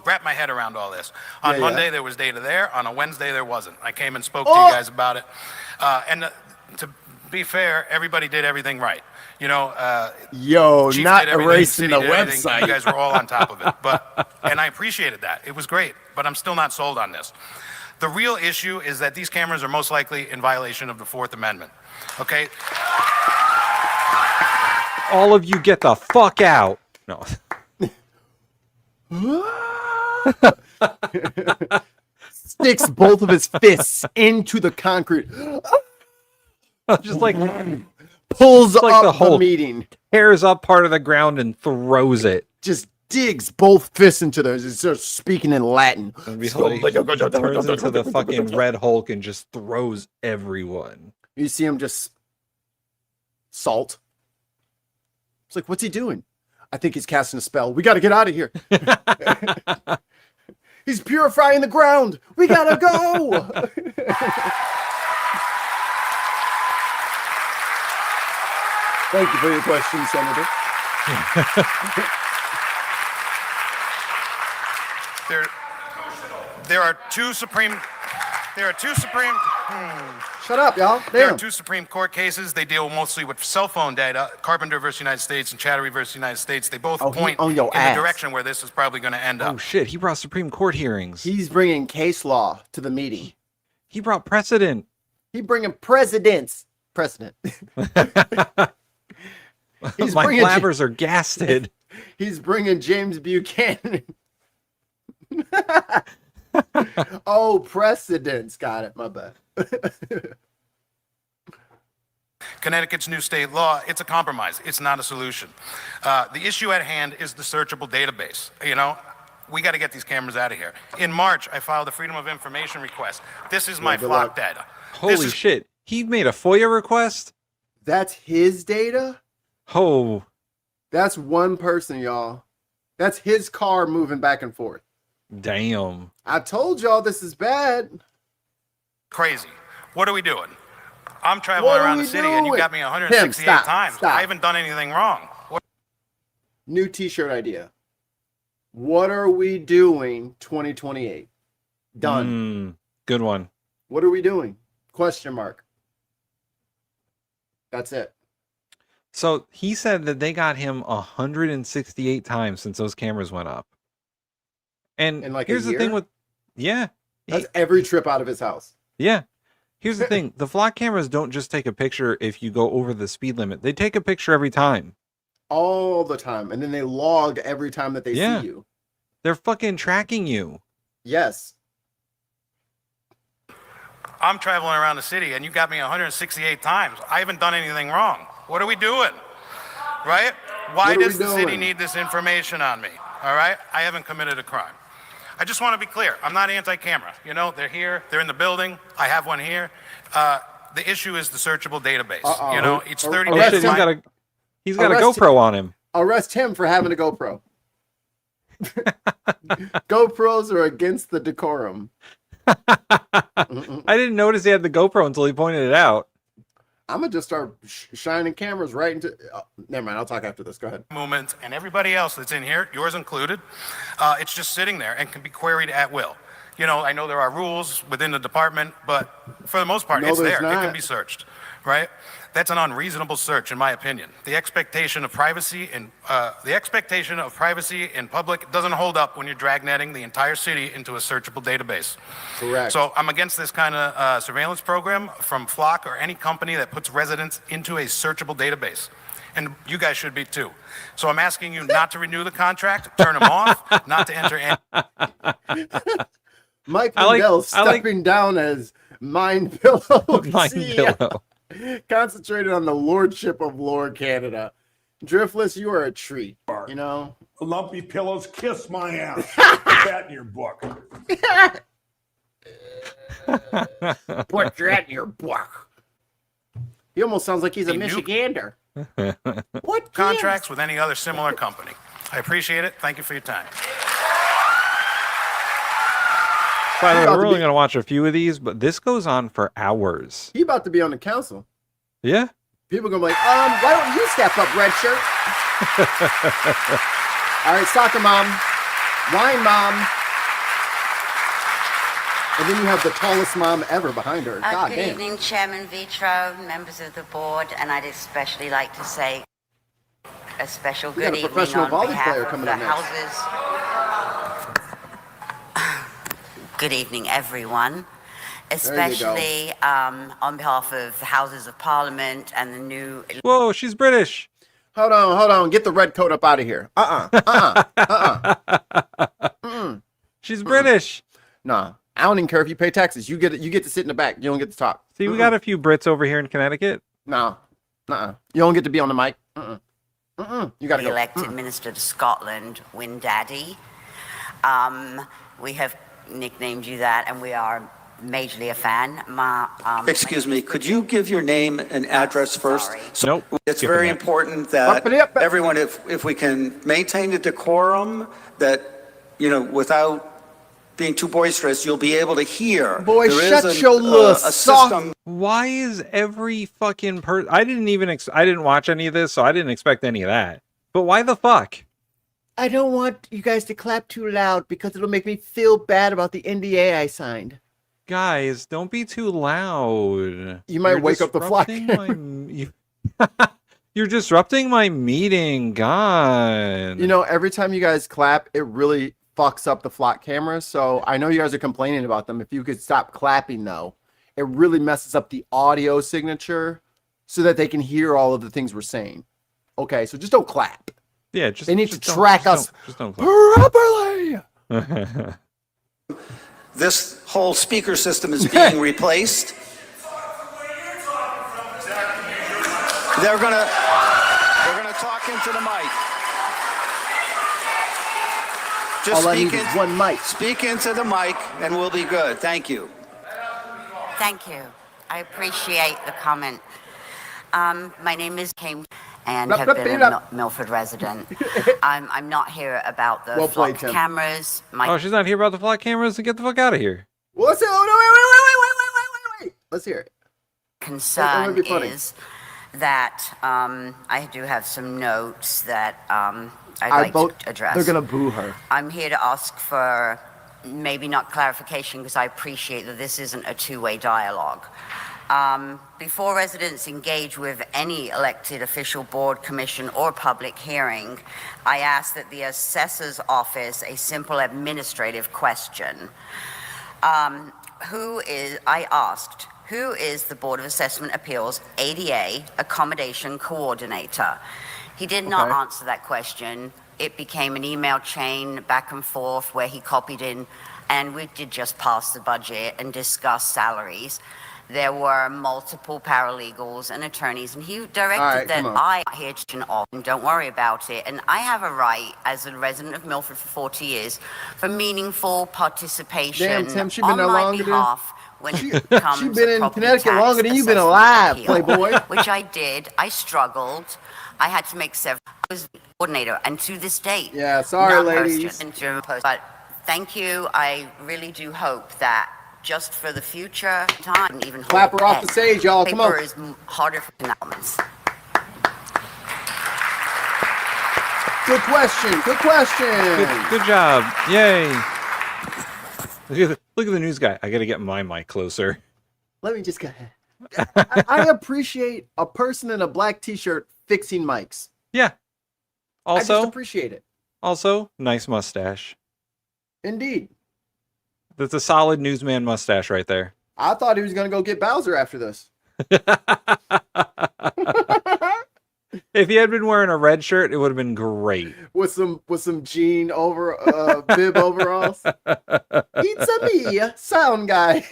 wrap my head around all this. On Monday, there was data there. On a Wednesday, there wasn't. I came and spoke to you guys about it. And to be fair, everybody did everything right. You know, Chief not did everything, erasing the city did everything. website. You guys were all on top of it. And I appreciated that. It was great, but I'm still not sold on this. The real issue is that these cameras are most likely in violation of the Fourth Amendment. Okay? All of you get the fuck out. No. Sticks both of his fists into the concrete. Just like pulls like up the whole meeting. Tears up part of the ground and throws it. Just digs both fists into those and starts speaking in Latin. He turns into the fucking Red Hulk and just throws everyone. You see him just salt. It's like, what's he doing? I think he's casting a spell. We got to get out of here. He's purifying the ground. We got to go. Thank you for your question, Senator. There are two Supreme. Shut up, y'all. There are two Supreme Court cases. They deal mostly with cell phone data. Carpenter versus United States and Chattery versus United States. They both point in the direction where this is probably going to end up. Oh shit! He brought Supreme Court hearings. He's bringing case law to the meeting. He brought precedent. He bringing precedent. He's My blabbers are gasted. He's bringing James Buchanan. Oh, precedents. Got it. My bad. Connecticut's new state law, it's a compromise. It's not a solution. The issue at hand is the searchable database. You know, we got to get these cameras out of here. In March, I filed a Freedom of Information request. This is my flock data. Holy shit. He made a FOIA request? That's his data? Oh. That's one person, y'all. That's his car moving back and forth. Damn. I told y'all this is bad. Crazy. What are we doing? I'm traveling around the city and you got me 168 times. I haven't done anything wrong. New t-shirt idea. What are we doing 2028? Done. Good one. What are we doing? Question mark. That's it. So he said that they got him 168 times since those cameras went up. And in like here's a year? the thing with, yeah. That's every trip out of his house. Yeah. Here's the thing. The flock cameras don't just take a picture if you go over the speed limit. They take a picture every time. All the time. And then they log every time that they see you. They're fucking tracking you. Yes. I'm traveling around the city and you got me 168 times. I haven't done anything wrong. What are we doing? Right? Why does the city need this information on me? All right? I haven't committed a crime. I just want to be clear. I'm not anti-camera. You know, they're here. They're in the building. I have one here. The issue is the searchable database. You know, it's 30 days. He's got a GoPro on him. Arrest him for having a GoPro. GoPros are against the decorum. I didn't notice he had the GoPro until he pointed it out. I'm gonna just start shining cameras right into. Never mind. I'll talk after this. Go ahead. Movement and everybody else that's in here, yours included, it's just sitting there and can be queried at will. You know, I know there are rules within the department, but for the most part, it's there. It can be searched, right? That's an unreasonable search, in my opinion. The expectation of privacy in public doesn't hold up when you're dragnetting the entire city into a searchable database. Correct. So I'm against this kind of surveillance program from Flock or any company that puts residents into a searchable database. And you guys should be too. So I'm asking you not to renew the contract, turn them off, not to enter any. Mike Lindell stepping down as Mind Pillow. Mind Pillow. Concentrated on the lordship of Lord Canada. Driftless, you are a treat. You know? Lumpy pillows, kiss my ass. Put that in your book. Put that in your book. He almost sounds like he's a Michigander. What contracts with any other similar company? I appreciate it. Thank you for your time. By the way, we're only going to watch a few of these, but this goes on for hours. He about to be on the council. Yeah. People going to be like, why don't you step up, red shirt? All right, soccer mom, wine mom. And then you have the tallest mom ever behind her. God Good damn. evening, Chairman Vitro, members of the board, and I'd especially like to say a special We got good a evening professional on volley behalf player of coming the up next. houses. Good evening, everyone, especially on behalf of the Houses of Parliament and the new. Whoa, she's British. Hold on. Get the red coat up out of here. She's British. Nah, I don't even care if you pay taxes. You get to sit in the back. You don't get to talk. See, we got a few Brits over here in Connecticut. No. You don't get to be on the mic. You got to go. Elected Minister to Scotland, Win Daddy. We have nicknamed you that, and we are majorly a fan. Excuse me, could you give your name and address first? Nope. It's very important that everyone, if we can maintain the decorum, that, you know, without being too boisterous, you'll be able to hear. Boy, There shut is your little a system. Why is every fucking person... I didn't watch any of this, so I didn't expect any of that. But why the fuck? I don't want you guys to clap too loud because it'll make me feel bad about the NDA I signed. Guys, don't be too loud. You might wake up the flock. You're disrupting my meeting, God. You know, every time you guys clap, it really fucks up the flock cameras. So I know you guys are complaining about them. If you could stop clapping, though, it really messes up the audio signature so that they can hear all of the things we're saying. Okay, so just don't clap. Yeah, they need to track us properly. This whole speaker system is being replaced. They're gonna talk into the mic. All I need is one mic. Speak into the mic, and we'll be good. Thank you. Thank you. I appreciate the comment. My name is Kim and have been a Milford resident. I'm not here about the flock cameras. Oh, she's not here about the flock cameras? Then get the fuck out of here. What's it? Oh, no, wait. Let's hear it. Concern is that I do have some notes that I'd like to address. They're going to boo her. I'm here to ask for maybe not clarification because I appreciate that this isn't a two-way dialogue. Before residents engage with any elected official, board, commission, or public hearing, I ask that the assessor's office a simple administrative question. I asked, who is the Board of Assessment Appeals ADA Accommodation Coordinator? He did not answer that question. It became an email chain back and forth where he copied in, and we did just pass the budget and discuss salaries. There were multiple paralegals and attorneys, and he directed that I here and don't worry about it. And I have a right, as a resident of Milford for 40 years, for meaningful participation on my behalf when it comes She's been in property Connecticut tax longer than you've been assessment alive, appeal, Playboy. which I did. I struggled. I had to make several. I was coordinator, and to this date, yeah, sorry, not ladies. But thank you. I really do hope that just for the future time, even clap her off the stage, y'all. Come on. Paper is harder for elements. Good question. Good question. Good job. Yay. Look at the news guy. I got to get my mic closer. Let me just go ahead. I appreciate a person in a black t-shirt fixing mics. Yeah. Also, I just appreciate it. Also, nice mustache. Indeed. That's a solid newsman mustache right there. I thought he was going to go get Bowser after this. If he had been wearing a red shirt, it would have been great. With some jean over bib overalls. It's a me, sound guy.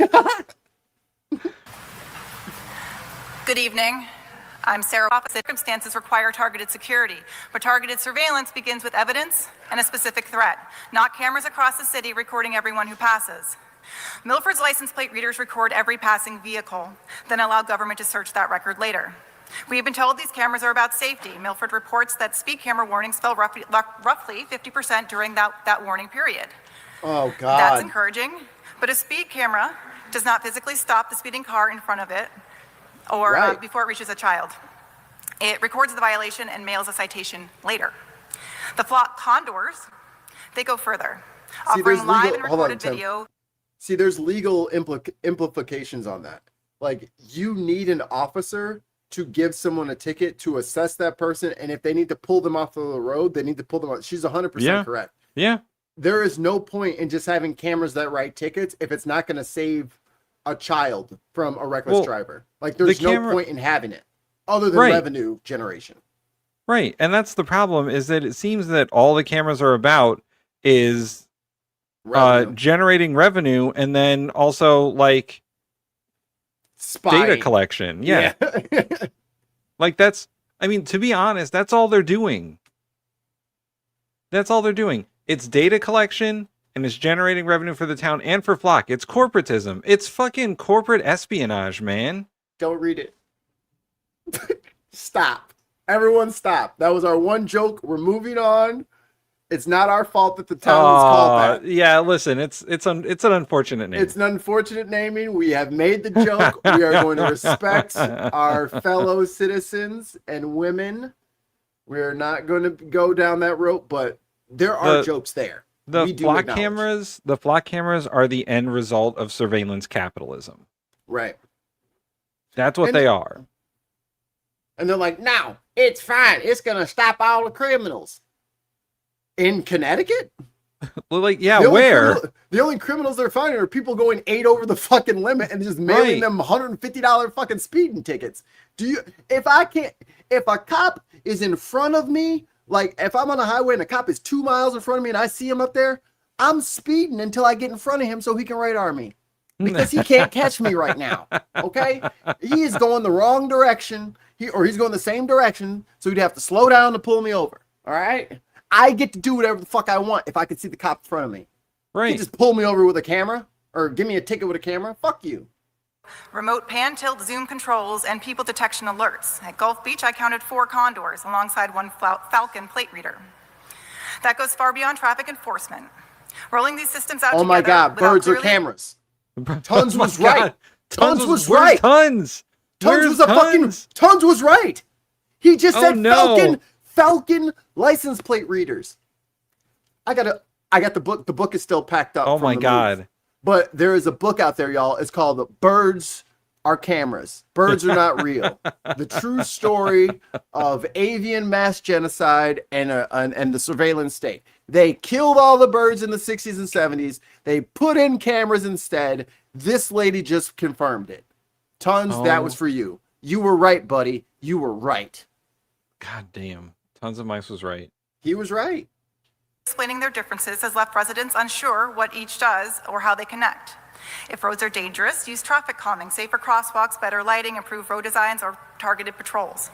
Good evening. I'm Sarah. Circumstances require targeted security, but targeted surveillance begins with evidence and a specific threat, not cameras across the city recording everyone who passes. Milford's license plate readers record every passing vehicle, then allow government to search that record later. We have been told these cameras are about safety. Milford reports that speed camera warnings fell roughly 50% during that warning period. Oh, God. That's encouraging, but a speed camera does not physically stop the speeding car in front of it or before it reaches a child. It records the violation and mails a citation later. The flock condors, they go further, offering live and recorded video. See, there's legal implications on that. Like, you need an officer to give someone a ticket to assess that person, and if they need to pull them off of the road, they need to pull them off. She's 100% correct. Yeah. There is no point in just having cameras that write tickets if it's not going to save a child from a reckless driver. Like, there's no point in having it other than revenue generation. Right. And that's the problem, is that it seems that all the cameras are about is generating revenue, and then also like data collection. Yeah. Like, that's, I mean, to be honest, that's all they're doing. That's all they're doing. It's data collection, and it's generating revenue for the town and for Flock. It's corporatism. It's fucking corporate espionage, man. Don't read it. Stop. Everyone stop. That was our one joke. We're moving on. It's not our fault that the town was called that. Yeah, listen, it's an unfortunate name. It's an unfortunate naming. We have made the joke. We are going to respect our fellow citizens and women. We're not going to go down that road, but there are jokes there. The flock cameras are the end result of surveillance capitalism. Right. That's what they are. And they're like, no, it's fine. It's going to stop all the criminals. In Connecticut? Well, like, yeah, where? The only criminals they're finding are people going 8 over the fucking limit and just mailing them $150 fucking speeding tickets. If a cop is in front of me, like if I'm on a highway and a cop is 2 miles in front of me and I see him up there, I'm speeding until I get in front of him so he can radar me. Because he can't catch me right now. Okay? He is going the wrong direction. He's going the same direction, so he'd have to slow down to pull me over. All right? I get to do whatever the fuck I want if I could see the cop in front of me. Right. You just pull me over with a camera or give me a ticket with a camera. Fuck you. remote pan-tilt zoom controls, and people detection alerts. At Gulf Beach, I counted 4 condors alongside 1 Falcon plate reader. That goes far beyond traffic enforcement. Rolling these systems out Oh my God, birds are cameras. Tons was right. Tons was right. Tons. Tons was a fucking. Tons was right. He just said Falcon license plate readers. I got the book. The book is still packed up. Oh my God. But there is a book out there, y'all. It's called Birds Are Cameras. Birds Are Not Real. The true story of avian mass genocide and the surveillance state. They killed all the birds in the 60s and 70s. They put in cameras instead. This lady just confirmed it. Tons, that was for you. You were right, buddy. You were right. God damn. Tons of Mice was right. He was right. Explaining their differences has left residents unsure what each does or how they connect. If roads are dangerous, use traffic calming, safer crosswalks, better lighting, improved road designs, or targeted patrols.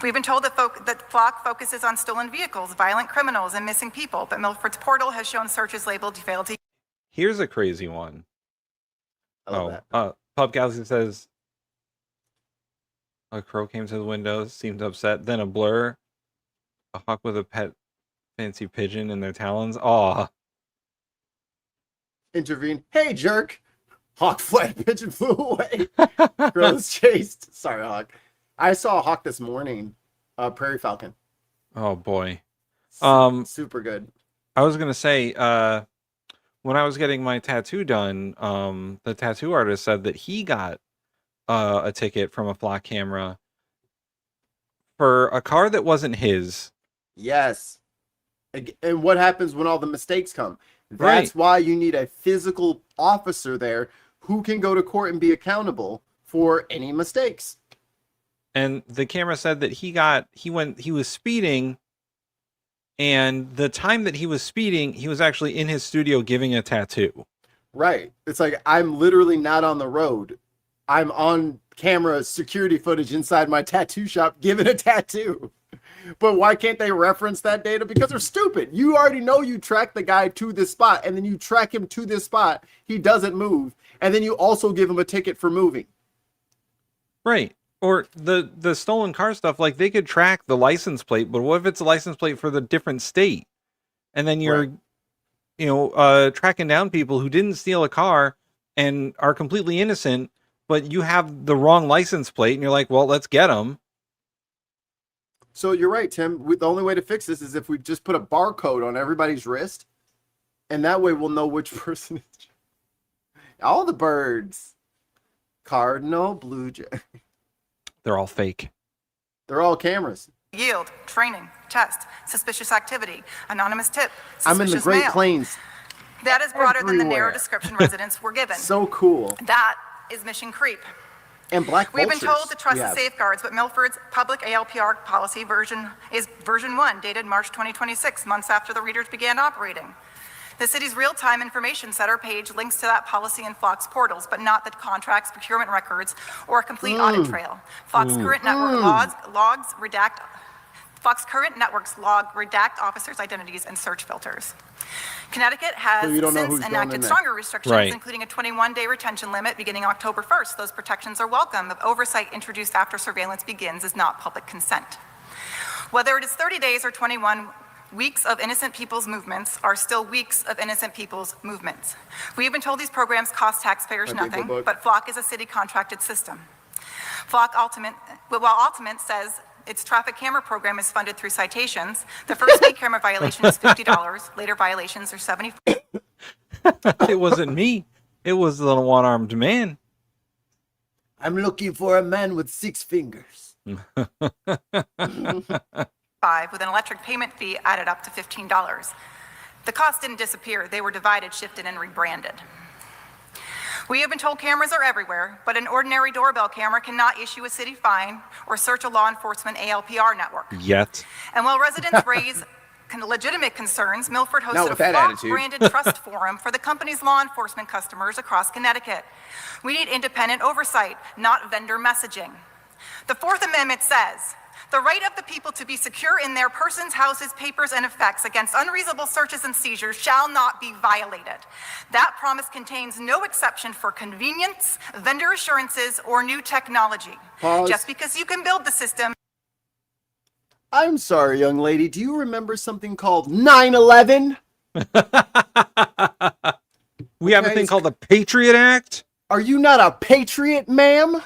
We've been told that Flock focuses on stolen vehicles, violent criminals, and missing people, but Milford's portal has shown searches labeled failed to. Here's a crazy one. I love that. Pub Galaxy says a crow came to the window, seemed upset. Then a blur, a hawk with a pet fancy pigeon in their talons. Aw. Intervene. Hey, jerk. Hawk fled. Pigeon flew away. Crow was chased. Sorry, Hawk. I saw a hawk this morning. Prairie falcon. Oh boy. Super good. I was gonna say, when I was getting my tattoo done, the tattoo artist said that he got a ticket from a Flock camera for a car that wasn't his. Yes. And what happens when all the mistakes come? That's why you need a physical officer there who can go to court and be accountable for any mistakes. And the camera said that he was speeding, and the time that he was speeding, he was actually in his studio giving a tattoo. Right. It's like, I'm literally not on the road. I'm on camera security footage inside my tattoo shop giving a tattoo. But why can't they reference that data? Because they're stupid. You already know you track the guy to this spot, and then you track him to this spot. He doesn't move. And then you also give him a ticket for moving. Right. Or the stolen car stuff, like they could track the license plate, but what if it's a license plate for the different state? And then you're, tracking down people who didn't steal a car and are completely innocent, but you have the wrong license plate, and you're like, well, let's get them. So you're right, Tim. The only way to fix this is if we just put a barcode on everybody's wrist, and that way we'll know which person is. All the birds. Cardinal, blue jay. They're all fake. They're all cameras. Yield, training, test, suspicious activity, anonymous tip, I'm in the suspicious Great mail. Plains. That is broader than the narrow Everywhere. description residents were given. So cool. That is mission creep. And black We've vultures. been told to trust we the have. safeguards, but Milford's public ALPR policy version is version 1, dated March 2026, months after the readers began operating. The city's real-time information center page links to that policy in Flock's portals, but not the contracts, procurement records, or a complete audit trail. Flock's current network Flock's current networks log redact officers' identities and search filters. Connecticut has So you don't know who's since going in enacted there. stronger restrictions, Right. including a 21-day retention limit beginning October 1st. Those protections are welcome if oversight introduced after surveillance begins is not public consent. Whether it is 30 days or 21 weeks of innocent people's movements are still weeks of innocent people's movements. We have been told these programs cost taxpayers Okay, nothing, good book. but Flock is a city contracted system. While Ultimate says its traffic camera program is funded through citations, the first speed camera violation is $50, later violations are $75. It wasn't me. It was the one-armed man. I'm looking for a man with 6 fingers. With an electric payment fee added up to $15. The cost didn't disappear. They were divided, shifted, and rebranded. We have been told cameras are everywhere, but an ordinary doorbell camera cannot issue a city fine or search a law enforcement ALPR network. Yet. And while residents raise legitimate concerns, Milford Not hosted a with that attitude. Flock-branded trust forum for the company's law enforcement customers across Connecticut. We need independent oversight, not vendor messaging. The Fourth Amendment says, The right of the people to be secure in their persons, houses, papers, and effects against unreasonable searches and seizures shall not be violated. That promise contains no exception for convenience, vendor assurances, or new technology. Pause. Just because you can build the system. I'm sorry, young lady. Do you remember something called 9/11? We have a thing called the Patriot Act. Are you not a patriot, ma'am?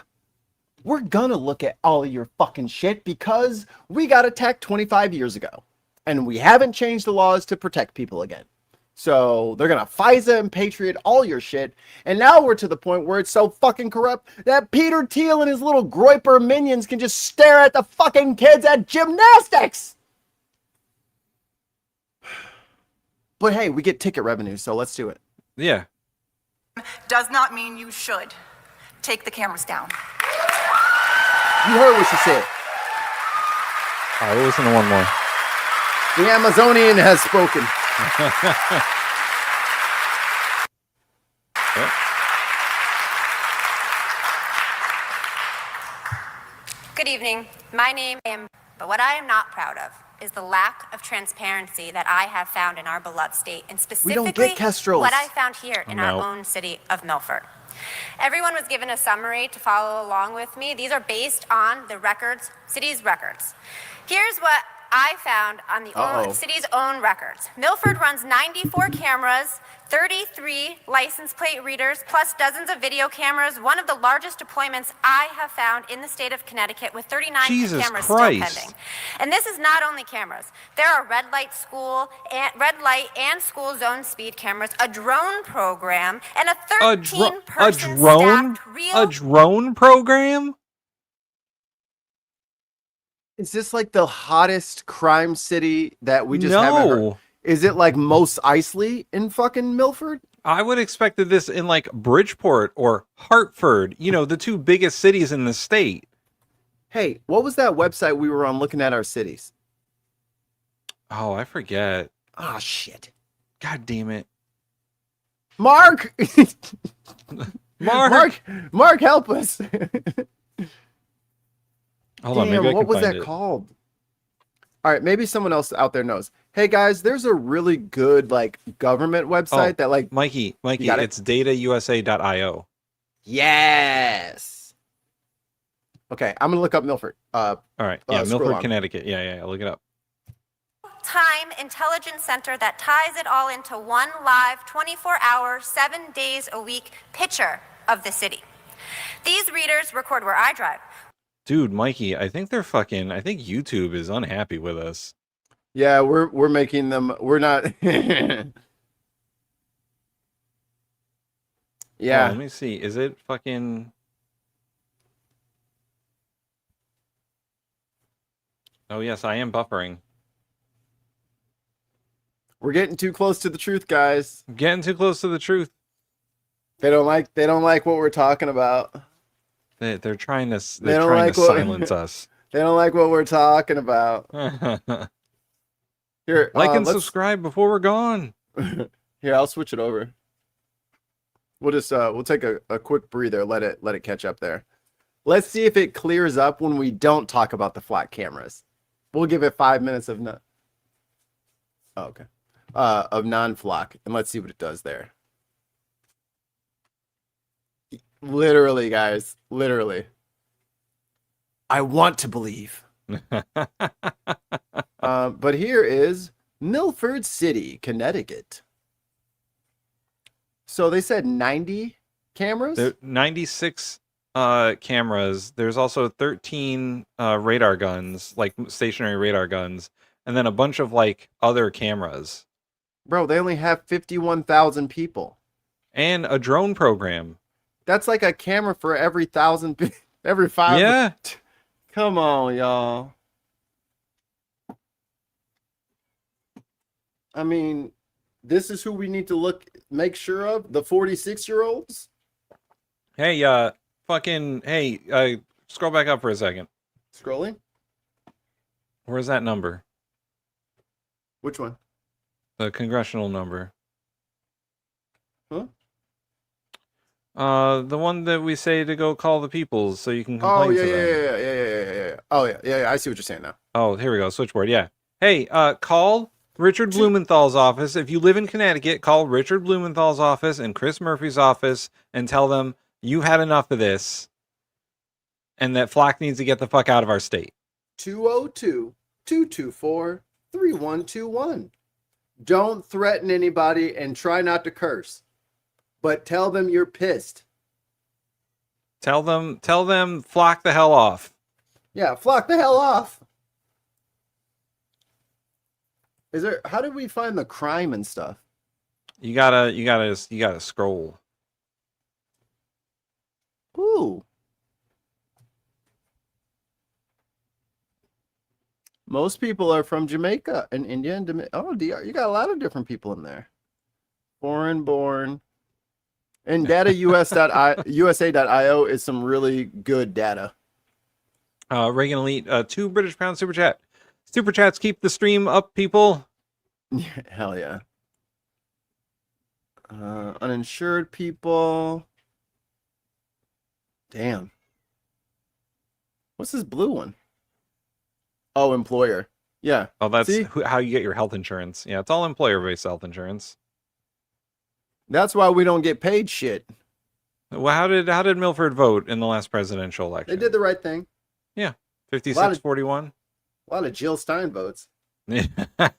We're gonna look at all of your fucking shit because we got attacked 25 years ago. And we haven't changed the laws to protect people again. So they're gonna FISA and Patriot all your shit. And now we're to the point where it's so fucking corrupt that Peter Thiel and his little groiper minions can just stare at the fucking kids at gymnastics. But hey, we get ticket revenue, so let's do it. Yeah. Does not mean you should. Take the cameras down. You heard what she said. All right, we'll listen to one more. The Amazonian has spoken. Good evening. My name is but what I am not proud of is the lack of transparency that I have found in our beloved state, and specifically what I found here in our own city of Milford. Everyone was given a summary to follow along with me. These are based on the records, city's records. Here's what I found on the city's own records. Milford runs 94 cameras, 33 license plate readers, plus dozens of video cameras, one of the largest deployments I have found in the state of Connecticut, with 39 cameras still pending. And this is not only cameras. There are red light and school zone speed cameras, a drone program, and a 13-person staffed A drone program? Is this like the hottest crime city that we just haven't heard? Is it like Mos Eisley in fucking Milford? I would expect this in like Bridgeport or Hartford, you know, the two biggest cities in the state. Hey, what was that website we were on looking at our cities? Oh, I forget. Oh, shit. God damn it. Mark! Mark, help us. Hold on, maybe I can what was find that it. called? All right, maybe someone else out there knows. Hey guys, there's a really good like government website that like Mikey, it's datausa.io. Yes. Okay, I'm gonna look up Milford. All right, yeah, Milford, on. Connecticut. Yeah, look it up. Time intelligence center that ties it all into one live 24-hour, 7 days a week picture of the city. These readers record where I drive. Dude, Mikey, I think YouTube is unhappy with us. Yeah, we're making them. We're not. Yeah. Oh, let me see. Is it fucking? Oh yes, I am buffering. We're getting too close to the truth, guys. Getting too close to the truth. They don't like what we're talking about. They're trying to silence us. They don't like what we're talking about. Here, like and subscribe before we're gone. Here, I'll switch it over. We'll just we'll take a quick breather, let it catch up there. Let's see if it clears up when we don't talk about the flat cameras. We'll give it 5 minutes of of non-flock, and let's see what it does there. Literally, guys, literally. I want to believe. But here is Milford City, Connecticut. So they said 90 cameras? There 96 cameras. There's also 13 radar guns, like stationary radar guns, and then a bunch of like other cameras. Bro, they only have 51,000 people. And a drone program. That's like a camera for every 1,000, every 5. Yeah. Come on, y'all. I mean, this is who we need to make sure of, the 46-year-olds. Hey, scroll back up for a second. Scrolling? Where's that number? Which one? The congressional number. Huh? The one that we say to go call the peoples so you can Oh, complain yeah, to them. yeah. Oh, yeah. I see what you're saying now. Oh, here we go. Switchboard. Yeah. Hey, call Richard Blumenthal's office. If you live in Connecticut, call Richard Blumenthal's office and Chris Murphy's office and tell them you had enough of this and that Flock needs to get the fuck out of our state. 202-224-3121. Don't threaten anybody and try not to curse, but tell them you're pissed. Tell them flock the hell off. Yeah, flock the hell off. How did we find the crime and stuff? You gotta scroll. Ooh. Most people are from Jamaica and India and DR. You got a lot of different people in there. Foreign born. And datausa.io is some really good data. Reagan Elite, 2 British pound super chat. Super chats keep the stream up, people. Hell yeah. Uninsured people. Damn. What's this blue one? Oh, employer. Yeah. Oh, that's how you get your health insurance. Yeah, it's all employer-based health insurance. That's why we don't get paid shit. Well, how did Milford vote in the last presidential election? They did the right thing. Yeah, 56-41. A lot of Jill Stein votes. Yeah. There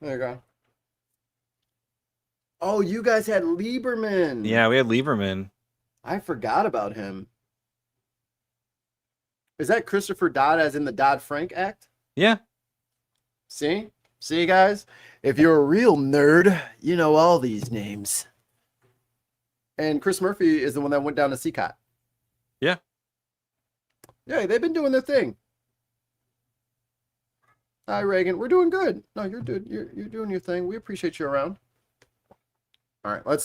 you go. Oh, you guys had Lieberman. Yeah, we had Lieberman. I forgot about him. Is that Christopher Dodd as in the Dodd-Frank Act? Yeah. See, guys? If you're a real nerd, you know all these names. And Chris Murphy is the one that went down to CCOT. Yeah. Yeah, they've been doing their thing. Hi, Reagan. We're doing good. No, you're good. You're doing your thing. We appreciate you around. All right, let's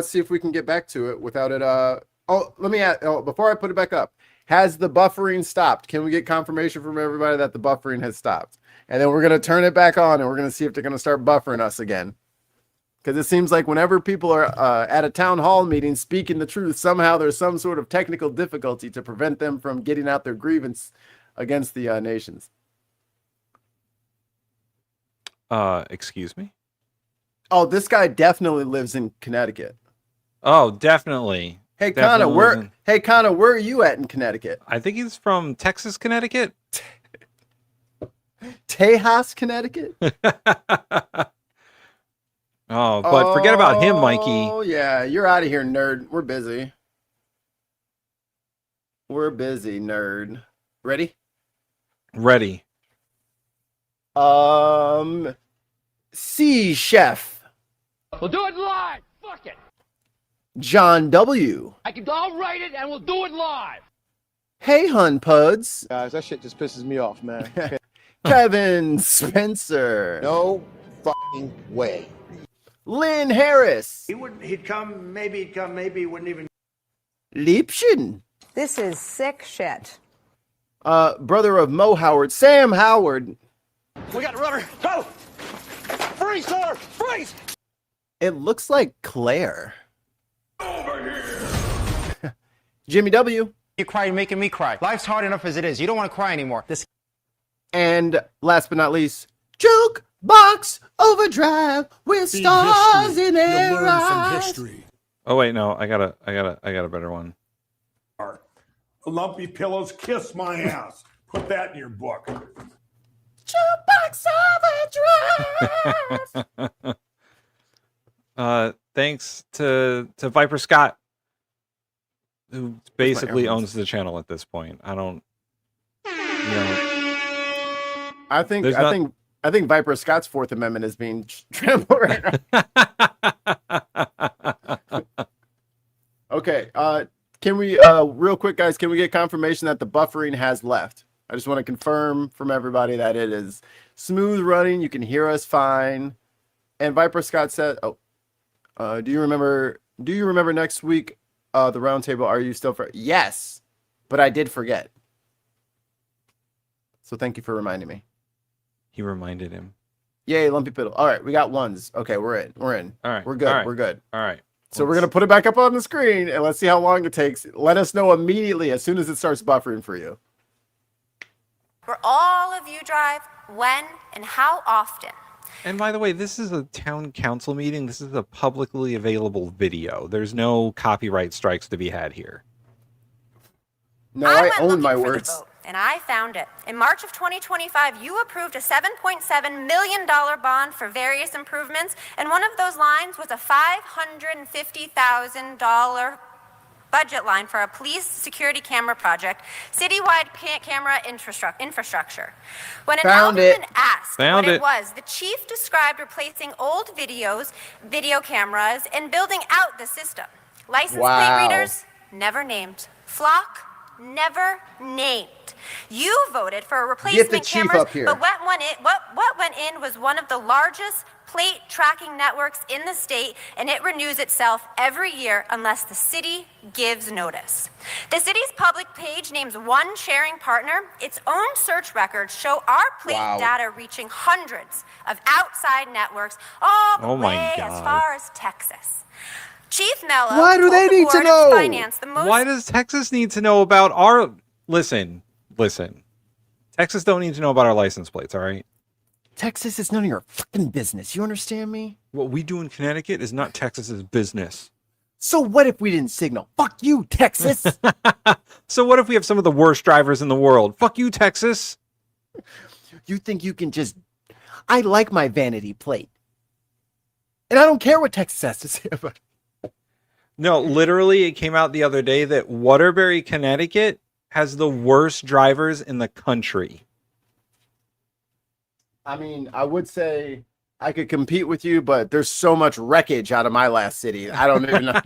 see if we can get back to it without it. Let me ask. Oh, before I put it back up, has the buffering stopped? Can we get confirmation from everybody that the buffering has stopped? And then we're gonna turn it back on, and we're gonna see if they're gonna start buffering us again. Because it seems like whenever people are at a town hall meeting speaking the truth, somehow there's some sort of technical difficulty to prevent them from getting out their grievance against the nations. Excuse me? Oh, this guy definitely lives in Connecticut. Oh, definitely. Hey, Connor, where are you at in Connecticut? I think he's from Texas, Connecticut. Tejas, Connecticut? Oh, but forget about him, Mikey. Oh, yeah. You're out of here, nerd. We're busy. We're busy, nerd. Ready? Ready. C Chef. We'll do it live. Fuck it. John W. I'll write it and we'll do it live. Hey, Hun Puds. Guys, that shit just pisses me off, man. Kevin Spencer. No fucking way. Lynn Harris. He'd come, maybe he wouldn't even. Liebchen. This is sick shit. Brother of Mo Howard, Sam Howard. We got rubber. Go! Freeze, sir! Freeze! It looks like Claire. Jimmy W. You cry, you're making me cry. Life's hard enough as it is. You don't want to cry anymore. And last but not least, Jukebox Overdrive with stars in their eyes. Oh wait, no, I got a better one. Lumpy pillows kiss my ass. Put that in your book. Jukebox Overdrive. Thanks to Viper Scott, who basically owns the channel at this point. I don't, I think Viper Scott's Fourth Amendment is being trampled right now. Okay, can we real quick, guys? Can we get confirmation that the buffering has left? I just want to confirm from everybody that it is smooth running. You can hear us fine. And Viper Scott said, do you remember next week, the roundtable? Are you still for? Yes, but I did forget. So thank you for reminding me. He reminded him. Yay, Lumpy Piddle. All right, we got ones. Okay, we're in. All right. We're good. All right. We're good. All right. So we're going to put it back up on the screen, and let's see how long it takes. Let us know immediately as soon as it starts buffering for you. Where all of you drive, when, and how often. And by the way, this is a town council meeting. This is a publicly available video. There's no copyright strikes to be had here. No, I own my words. Vote, and I found it. In March of 2025, you approved a $7.7 million bond for various improvements, and one of those lines was a $550,000 budget line for a police security camera project, citywide camera infrastructure. When an alderman asked what it was, the chief described replacing old video cameras and building out the system. License plate readers, never named. Flock, never named. You voted for a replacement cameras, but what went in was one of the largest plate tracking networks in the state, and it renews itself every year unless the city gives notice. The city's public page names one sharing partner. Its own search records show our plate data reaching hundreds of outside networks all the way as far as Texas. Chief Mello. Why do they need to know? Why does Texas need to know about our... Listen. Texas don't need to know about our license plates, all right? Texas is none of your fucking business. You understand me? What we do in Connecticut is not Texas's business. So what if we didn't signal? Fuck you, Texas. So what if we have some of the worst drivers in the world? Fuck you, Texas. You think you can just... I like my vanity plate. And I don't care what Texas has to say about it. No, literally, it came out the other day that Waterbury, Connecticut has the worst drivers in the country. I mean, I would say I could compete with you, but there's so much wreckage out of my last city. I don't even know.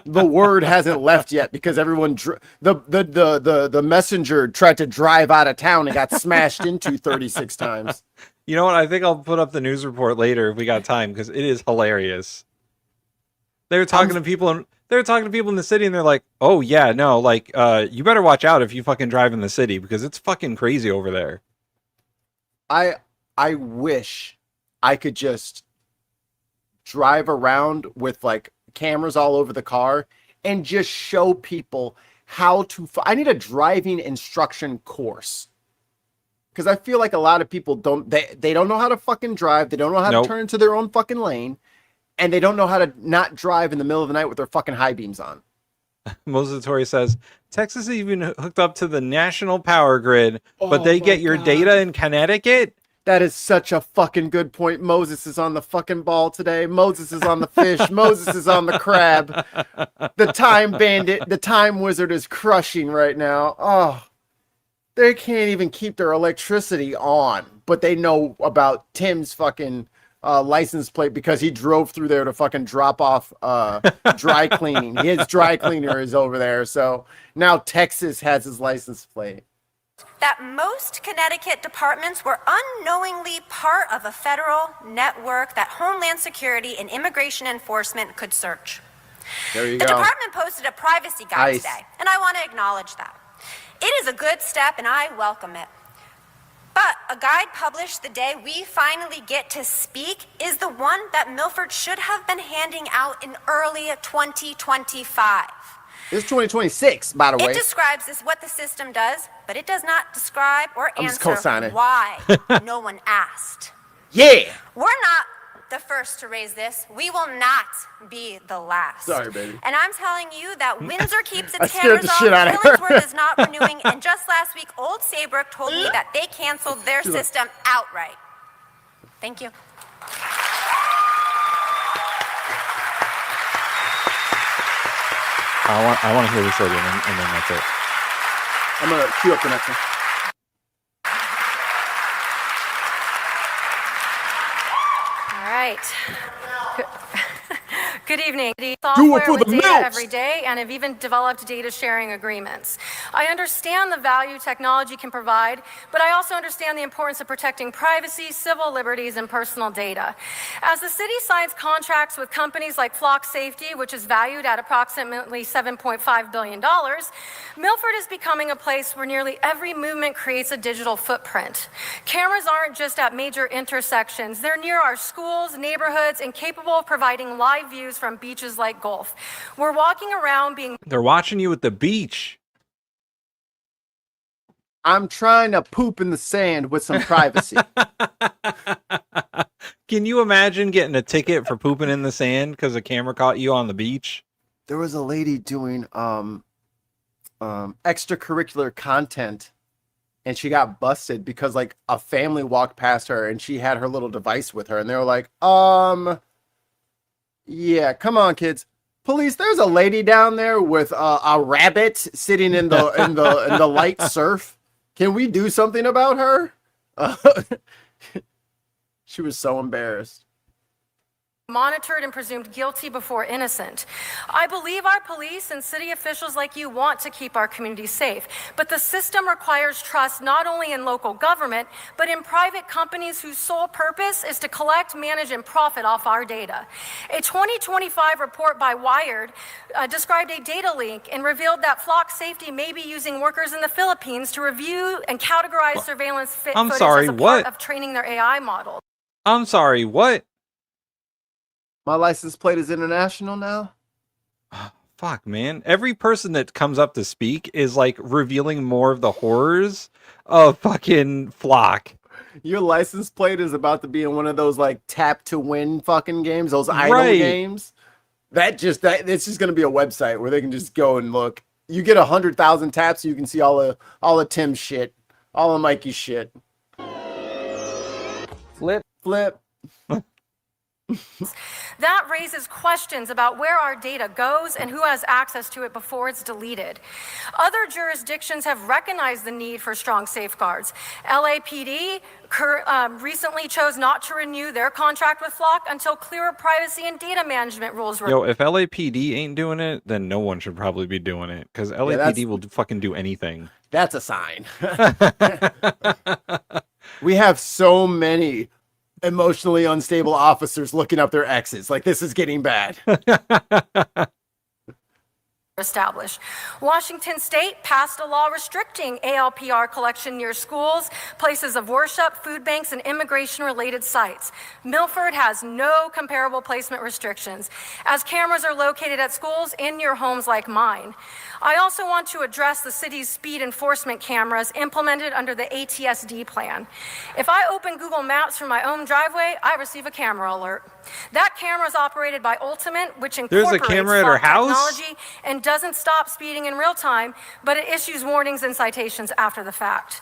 The word hasn't left yet because everyone the messenger tried to drive out of town and got smashed into 36 times. You know what? I think I'll put up the news report later if we got time because it is hilarious. They were talking to people in the city and they're like, "Oh yeah, no, like you better watch out if you fucking drive in the city because it's fucking crazy over there." I wish I could just drive around with like cameras all over the car and just show people how to... I need a driving instruction course. Because I feel like a lot of people they don't know how to fucking drive. They don't know how to turn into their own fucking lane. And they don't know how to not drive in the middle of the night with their fucking high beams on. Moses Torrey says, Texas is even hooked up to the national power grid, but they get your data in Connecticut? That is such a fucking good point. Moses is on the fucking ball today. Moses is on the fish. Moses is on the crab. The time bandit, the time wizard is crushing right now. Oh, they can't even keep their electricity on, but they know about Tim's fucking license plate because he drove through there to fucking drop off dry cleaning. His dry cleaner is over there. So now Texas has his license plate. That most Connecticut departments were unknowingly part of a federal network that Homeland Security and Immigration Enforcement could search. There you go. go. The department posted a privacy guide today, and I want to acknowledge that. It is a good step, and I welcome it. But a guide published the day we finally get to speak is the one that Milford should have been handing out in early 2025. It's 2026, by the way. It describes what the system does, but it does not describe or answer co-signing. why no one asked. Yeah. We're not the first to raise this. We will not be the last. Sorry, baby. And I'm telling you that Windsor keeps its scared cameras the off, shit out of her. Willingsworth is not renewing, and just last week, Old Saybrook told me that they canceled their system outright. Thank you. I want to hear this lady, and then that's it. I'm going to queue up the next one. All right. Good evening. Do it Software for the with data mouse. every day, and have even developed data sharing agreements. I understand the value technology can provide, but I also understand the importance of protecting privacy, civil liberties, and personal data. As the city signs contracts with companies like Flock Safety, which is valued at approximately $7.5 billion, Milford is becoming a place where nearly every movement creates a digital footprint. Cameras aren't just at major intersections. They're near our schools, neighborhoods, and capable of providing live views from beaches like Gulf. We're walking around being... They're watching you at the beach. I'm trying to poop in the sand with some privacy. Can you imagine getting a ticket for pooping in the sand because a camera caught you on the beach? There was a lady doing extracurricular content, and she got busted because like a family walked past her and she had her little device with her, and they were like, yeah, come on, kids. Police, there's a lady down there with a rabbit sitting in the light surf. Can we do something about her? She was so embarrassed. Monitored and presumed guilty before innocent. I believe our police and city officials like you want to keep our communities safe, but the system requires trust not only in local government, but in private companies whose sole purpose is to collect, manage, and profit off our data. A 2025 report by Wired described a data leak and revealed that Flock Safety may be using workers in the Philippines to review and categorize surveillance footage as a part of training their AI model. I'm sorry, what? My license plate is international now? Fuck, man. Every person that comes up to speak is like revealing more of the horrors of fucking Flock. Your license plate is about to be in one of those like tap to win fucking games, those idle games. It's just going to be a website where they can just go and look. You get 100,000 taps, you can see all of Tim's shit, all of Mikey's shit. Flip. That raises questions about where our data goes and who has access to it before it's deleted. Other jurisdictions have recognized the need for strong safeguards. LAPD recently chose not to renew their contract with Flock until clearer privacy and data management rules were... Yo, if LAPD ain't doing it, then no one should probably be doing it, because LAPD will fucking do anything. That's a sign. We have so many emotionally unstable officers looking up their exes. Like, this is getting bad. Established. Washington State passed a law restricting ALPR collection near schools, places of worship, food banks, and immigration-related sites. Milford has no comparable placement restrictions, as cameras are located at schools in your homes like mine. I also want to address the city's speed enforcement cameras implemented under the ATSD plan. If I open Google Maps from my own driveway, I receive a camera alert. That camera is operated by Ultimate, which incorporates Flock technology and doesn't stop speeding in real time, but it issues warnings and citations after the fact.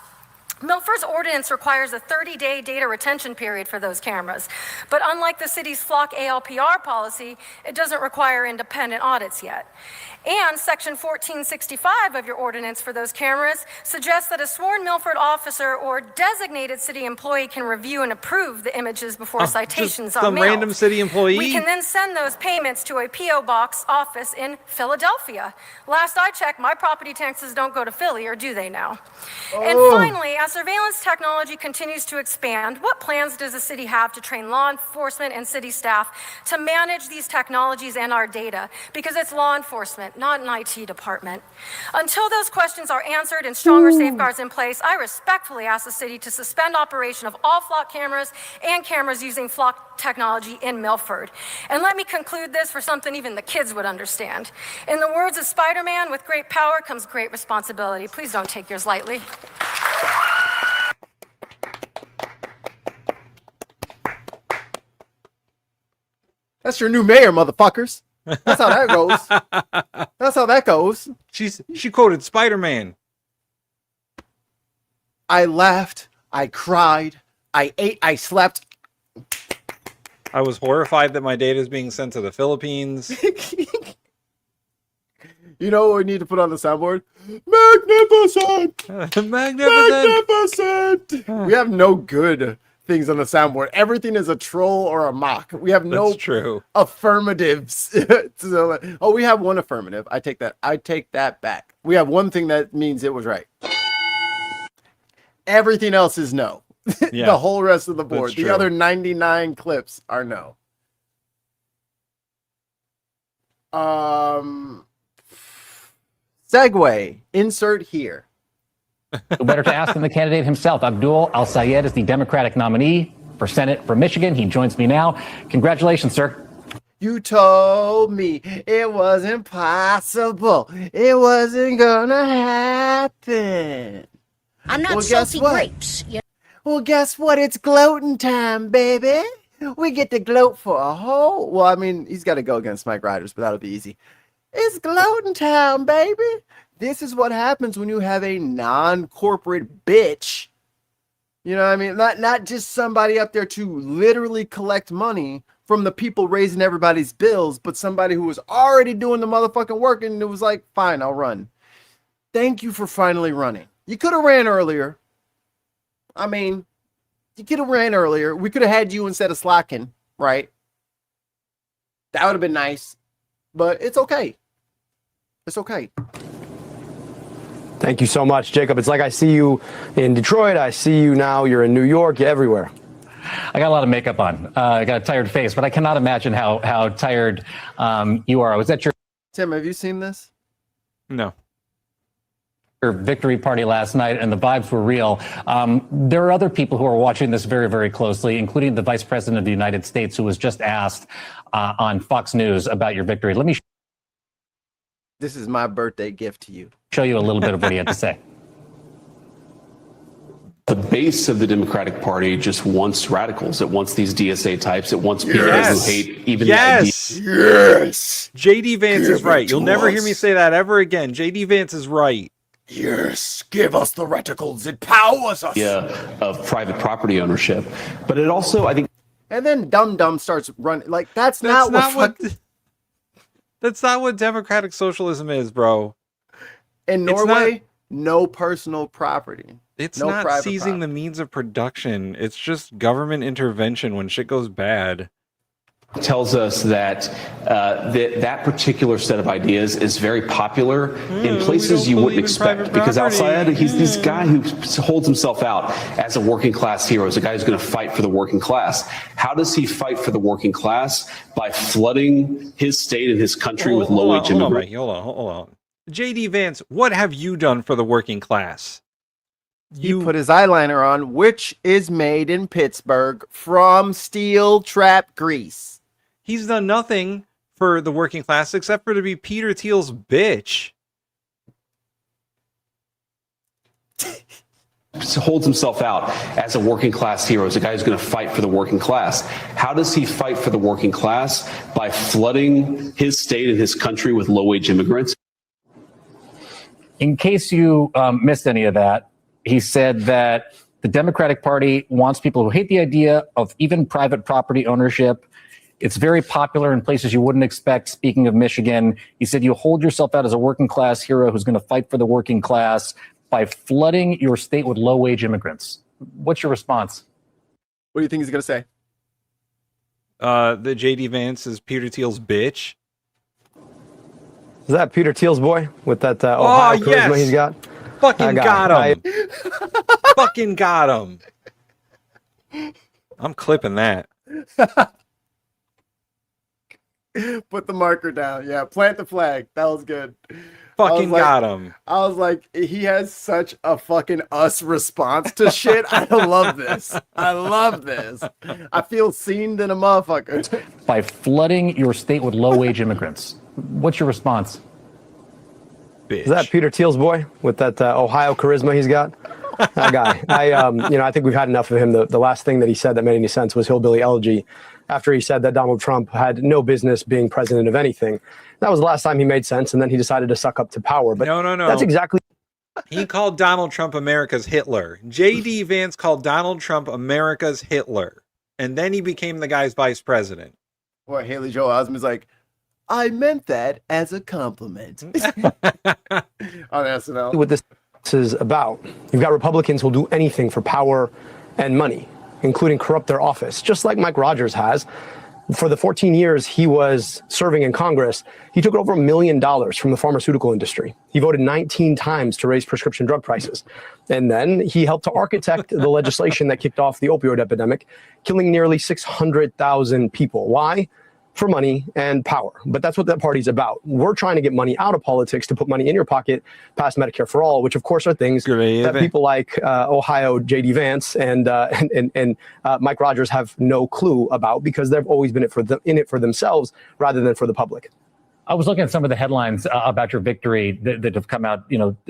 Milford's ordinance requires a 30-day data retention period for those cameras, but unlike the city's Flock ALPR policy, it doesn't require independent audits yet. And Section 1465 of your ordinance for those cameras suggests that a sworn Milford officer or designated city employee can review and approve the images before citations are mailed. Some random city employee? We can then send those payments to a P.O. Box office in Philadelphia. Last I checked, my property taxes don't go to Philly, or do they now? And finally, as surveillance technology continues to expand, what plans does the city have to train law enforcement and city staff to manage these technologies and our data? Because it's law enforcement, not an IT department. Until those questions are answered and stronger safeguards in place, I respectfully ask the city to suspend operation of all Flock cameras and cameras using Flock technology in Milford. And let me conclude this for something even the kids would understand. In the words of Spider-Man, with great power comes great responsibility. Please don't take yours lightly. That's your new mayor, motherfuckers. That's how that goes. That's how that goes. She quoted Spider-Man. I laughed. I cried. I ate. I slept. I was horrified that my data is being sent to the Philippines. You know what we need to put on the soundboard? Magnificent! Magnificent! We have no good things on the soundboard. Everything is a troll or a mock. We have no affirmatives. Oh, we have one affirmative. I take that back. We have one thing that means it was right. Everything else is no. Yeah, the whole rest of the board. The true. other 99 clips are no. Segue. Insert here. Better to ask than the candidate himself. Abdul Al-Sayed is the Democratic nominee for Senate from Michigan. He joins me now. Congratulations, sir. You told me it wasn't possible. It wasn't gonna happen. I'm not guess salty what? grapes. Well, guess what? It's gloating time, baby. We get to gloat for a whole... Well, I mean, he's got to go against Mike Rogers, but that'll be easy. It's gloating time, baby. This is what happens when you have a non-corporate bitch. You know what I mean? Not just somebody up there to literally collect money from the people raising everybody's bills, but somebody who was already doing the motherfucking work and it was like, fine, I'll run. Thank you for finally running. You could have ran earlier. I mean, you could have ran earlier. We could have had you instead of slacking, right? That would have been nice, but it's okay. It's okay. Thank you so much, Jacob. It's like I see you in Detroit. I see you now. You're in New York. You're everywhere. I got a lot of makeup on. I got a tired face, but I cannot imagine how tired you are. I was at your Tim, have you seen this? No. Your victory party last night, and the vibes were real. There are other people who are watching this very, very closely, including the Vice President of the United States, who was just asked on Fox News about your victory. Let me This is my birthday gift to you. Show you a little bit of what he had to say. The base of the Democratic Party just wants radicals. It wants these DSA types. It wants people who hate even the idea. Yes. JD Vance is right. You'll never hear me say that ever again. JD Vance is right. Yes, give us the reticles. It powers us. Of private property ownership. But it also, I think... And then Dum Dum starts running. Like, that's not what That's not what democratic socialism is, bro. In Norway, no personal property. It's no not private seizing the means of production. It's just government intervention when shit goes bad. Tells us that that particular set of ideas is very popular in places you wouldn't expect. Because outside, he's this guy who holds himself out as a working class hero, as a guy who's going to fight for the working class. How does he fight for the working class? By flooding his state and his country with low-wage immigrants. Hold on. JD Vance, what have you done for the working class? He put his eyeliner on, which is made in Pittsburgh from steel trap grease. He's done nothing for the working class except for to be Peter Thiel's bitch. Holds himself out as a working class hero, as a guy who's going to fight for the working class. How does he fight for the working class? By flooding his state and his country with low-wage immigrants. In case you missed any of that, he said that the Democratic Party wants people who hate the idea of even private property ownership. It's very popular in places you wouldn't expect. Speaking of Michigan, he said you hold yourself out as a working class hero who's going to fight for the working class by flooding your state with low-wage immigrants. What's your response? What do you think he's going to say? The JD Vance is Peter Thiel's bitch. Is that Peter Thiel's boy with that Ohio charisma he's got? Fucking got him. Fucking got him. I'm clipping that. Put the marker down. Yeah, plant the flag. That was good. Fucking got him. I was like, he has such a fucking us response to shit. I love this. I love this. I feel seen than a motherfucker. By flooding your state with low-wage immigrants. What's your response? Bitch. Is that Peter Thiel's boy with that Ohio charisma he's got? That guy. I think we've had enough of him. The last thing that he said that made any sense was hillbilly elegy, after he said that Donald Trump had no business being president of anything. That was the last time he made sense, and then he decided to suck up to power. But no. That's exactly... He called Donald Trump America's Hitler. J.D. Vance called Donald Trump America's Hitler. And then he became the guy's vice president. Boy, Haley Joel Osment's like, I meant that as a compliment. On SNL. What this is about. You've got Republicans who'll do anything for power and money, including corrupt their office, just like Mike Rogers has. For the 14 years he was serving in Congress, he took over $1 million from the pharmaceutical industry. He voted 19 times to raise prescription drug prices. And then he helped to architect the legislation that kicked off the opioid epidemic, killing nearly 600,000 people. Why? for money and power. But that's what that party's about. We're trying to get money out of politics to put money in your pocket past Medicare for all, which of course are things that people like Ohio JD Vance and Mike Rogers have no clue about, because they've always been in it for themselves rather than for the public. I was looking at some of the headlines about your victory that have come out,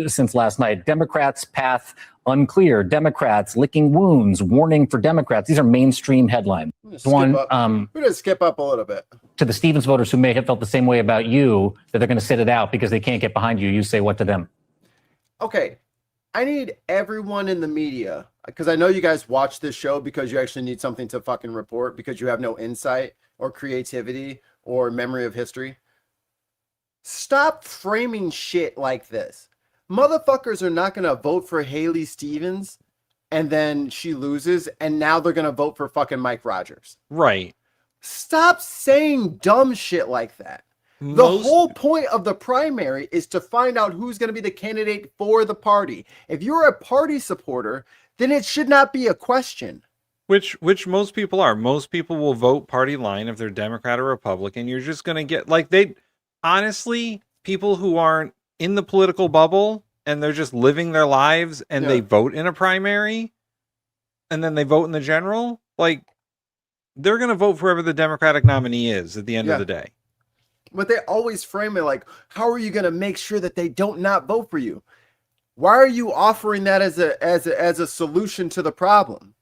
since last night. Democrats' path unclear. Democrats licking wounds. Warning for Democrats. These are mainstream headlines. We're gonna skip up a little bit. To the Stevens voters who may have felt the same way about you, that they're going to sit it out because they can't get behind you. You say what to them? Okay, I need everyone in the media, because I know you guys watch this show because you actually need something to fucking report, because you have no insight or creativity or memory of history. Stop framing shit like this. Motherfuckers are not going to vote for Haley Stevens and then she loses and now they're going to vote for fucking Mike Rogers. Right. Stop saying dumb shit like that. The whole point of the primary is to find out who's going to be the candidate for the party. If you're a party supporter, then it should not be a question. Which most people are. Most people will vote party line if they're Democrat or Republican. You're just going to get, honestly, people who aren't in the political bubble and they're just living their lives and they vote in a primary and then they vote in the general, they're going to vote for whoever the Democratic nominee is at the end of the day. But they always frame it like, how are you going to make sure that they don't not vote for you? Why are you offering that as a solution to the problem?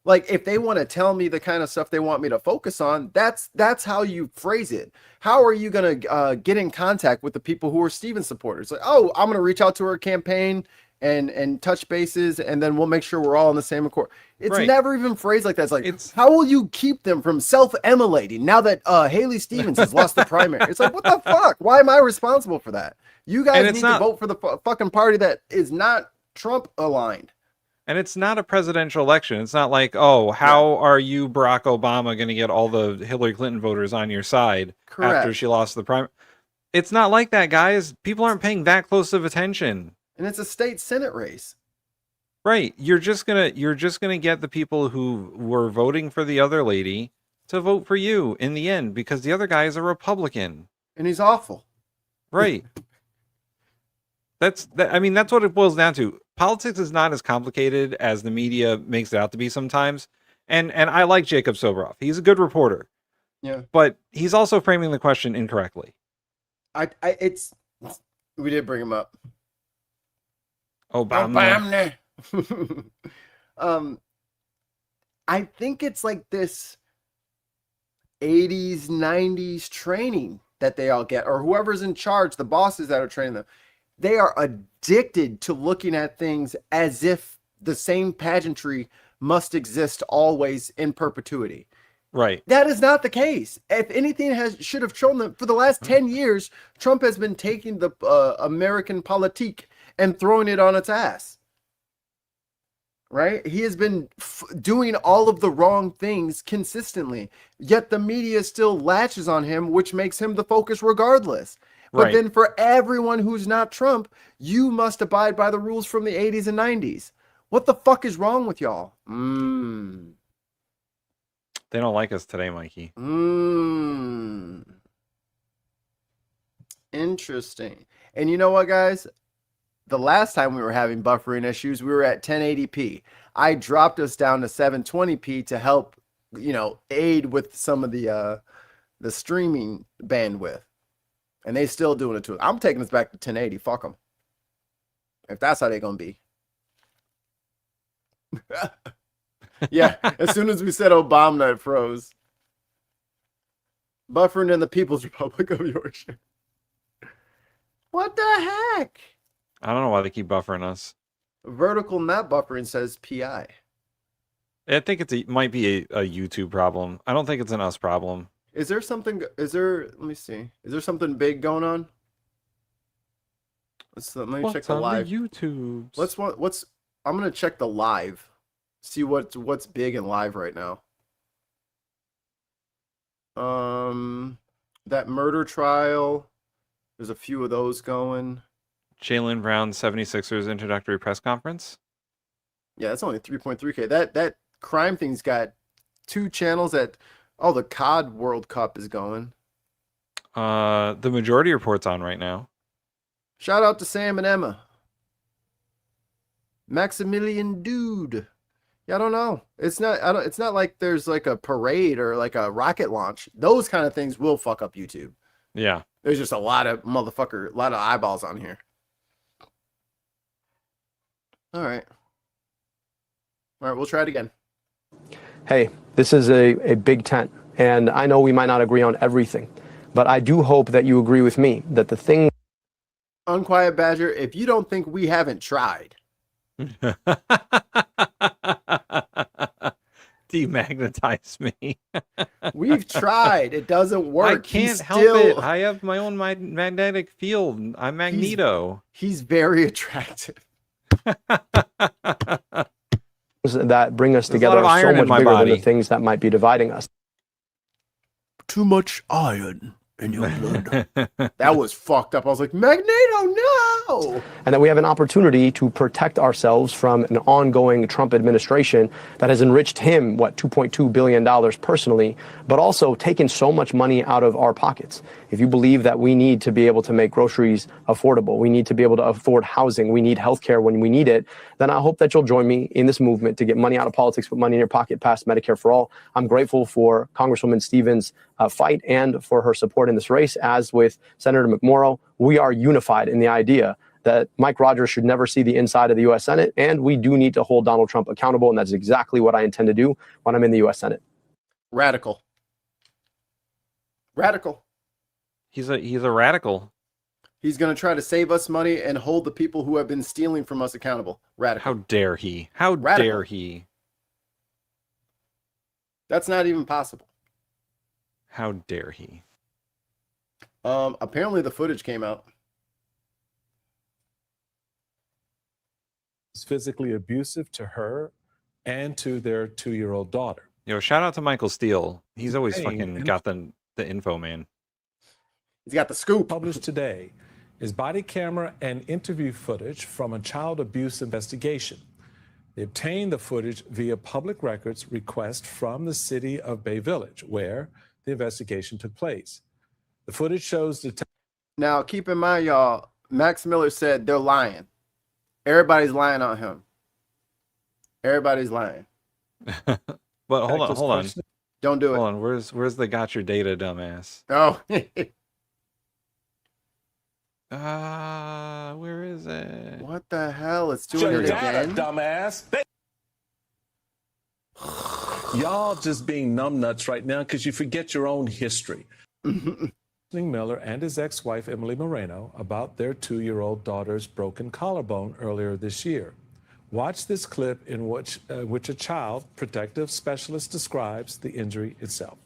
Like, if they want to tell me the kind of stuff they want me to focus on, that's how you phrase it. How are you going to get in contact with the people who are Stevens supporters? Like, oh, I'm going to reach out to her campaign and touch bases, and then we'll make sure we're all on the same accord. It's never even phrased like that. It's like, how will you keep them from self-immolating now that Haley Stevens has lost the primary? It's like, what the fuck? Why am I responsible for that? You guys need to vote for the fucking party that is not Trump aligned. And it's not a presidential election. It's not like, oh, how are you, Barack Obama, going to get all the Hillary Clinton voters on your side after she lost the primary? It's not like that, guys. People aren't paying that close of attention. And it's a state Senate race. Right. You're just gonna get the people who were voting for the other lady to vote for you in the end, because the other guy is a Republican. And he's awful. Right. That's what it boils down to. Politics is not as complicated as the media makes it out to be sometimes. And I like Jacob Soboroff. He's a good reporter. Yeah. But he's also framing the question incorrectly. We did bring him up. Obama. I think it's like this 80s, 90s training that they all get, or whoever's in charge, the bosses that are training them. They are addicted to looking at things as if the same pageantry must exist always in perpetuity. Right. That is not the case. If anything should have shown them for the last 10 years, Trump has been taking the American politique and throwing it on its ass. Right? He has been doing all of the wrong things consistently, yet the media still latches on him, which makes him the focus regardless. But then for everyone who's not Trump, you must abide by the rules from the 80s and 90s. What the fuck is wrong with y'all? They don't like us today, Mikey. Interesting. And you know what, guys? The last time we were having buffering issues, we were at 1080p. I dropped us down to 720p to help, aid with some of the streaming bandwidth. And they still doing it to us. I'm taking us back to 1080. Fuck them. If that's how they're going to be. Yeah, as soon as we said Obama, it froze. Buffering in the People's Republic of Yorkshire. What the heck? I don't know why they keep buffering us. Vertical map buffering says PI. I think it might be a YouTube problem. I don't think it's an us problem. Let me see. Is there something big going on? Let me check the live. YouTube. I'm going to check the live. See what's big and live right now. That murder trial. There's a few of those going. Jaylen Brown 76ers introductory press conference. Yeah, that's only 3.3K. That crime thing's got 2 channels at Oh, the COD World Cup is going. The majority report's on right now. Shout out to Sam and Emma. Maximilian Dude. Yeah, I don't know. It's not like there's like a parade or like a rocket launch. Those kind of things will fuck up YouTube. Yeah. There's just a lot of eyeballs on here. All right, we'll try it again. Hey, this is a big tent, and I know we might not agree on everything, but I do hope that you agree with me that the thing... Unquiet Badger, if you don't think we haven't tried... Demagnetize me. We've tried. It doesn't work. I can't help it. I have my own magnetic field. I'm Magneto. He's very attractive. That bring us together are so much bigger than the things that might be dividing us. Too much iron in your blood. That was fucked up. I was like, Magneto, no! And that we have an opportunity to protect ourselves from an ongoing Trump administration that has enriched him, $2.2 billion personally, but also taken so much money out of our pockets. If you believe that we need to be able to make groceries affordable, we need to be able to afford housing, we need healthcare when we need it, then I hope that you'll join me in this movement to get money out of politics, put money in your pocket past Medicare for all. I'm grateful for Congresswoman Stevens' fight and for her support in this race. As with Senator McMorrow, we are unified in the idea that Mike Rogers should never see the inside of the U.S. Senate, and we do need to hold Donald Trump accountable, and that's exactly what I intend to do when I'm in the U.S. Senate. Radical. He's a radical. He's going to try to save us money and hold the people who have been stealing from us accountable. Radical. How dare he? How dare he? That's not even possible. How dare he? Apparently the footage came out. It's physically abusive to her and to their 2-year-old daughter. Yo, shout out to Michael Steele. He's always fucking got the info, man. He's got the scoop. Published today is body camera and interview footage from a child abuse investigation. They obtained the footage via public records request from the city of Bay Village, where the investigation took place. The footage shows the... Now, keep in mind, y'all, Max Miller said they're lying. Everybody's lying on him. Everybody's lying. But hold on. Don't do it. Hold on. Where's the got your data, dumbass? Oh. Where is it? What the hell? It's doing it again? Dumbass. Y'all just being numbnuts right now because you forget your own history. Miller and his ex-wife Emily Moreno about their 2-year-old daughter's broken collarbone earlier this year. Watch this clip in which a child protective specialist describes the injury itself.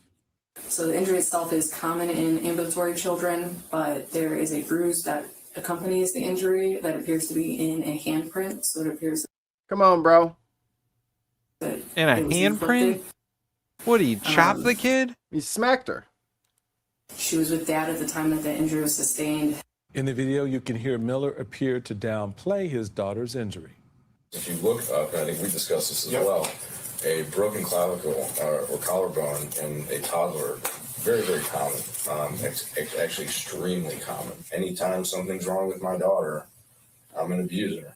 So the injury itself is common in ambulatory children, but there is a bruise that accompanies the injury that appears to be in a handprint. So it appears. Come on, bro. In a handprint? What, did he chop the kid? He smacked her. She was with dad at the time that the injury was sustained. In the video, you can hear Miller appear to downplay his daughter's injury. If you look up, and I think we discussed this as well, a broken clavicle or collarbone in a toddler, very, very common. Actually extremely common. Anytime something's wrong with my daughter, I'm an abuser.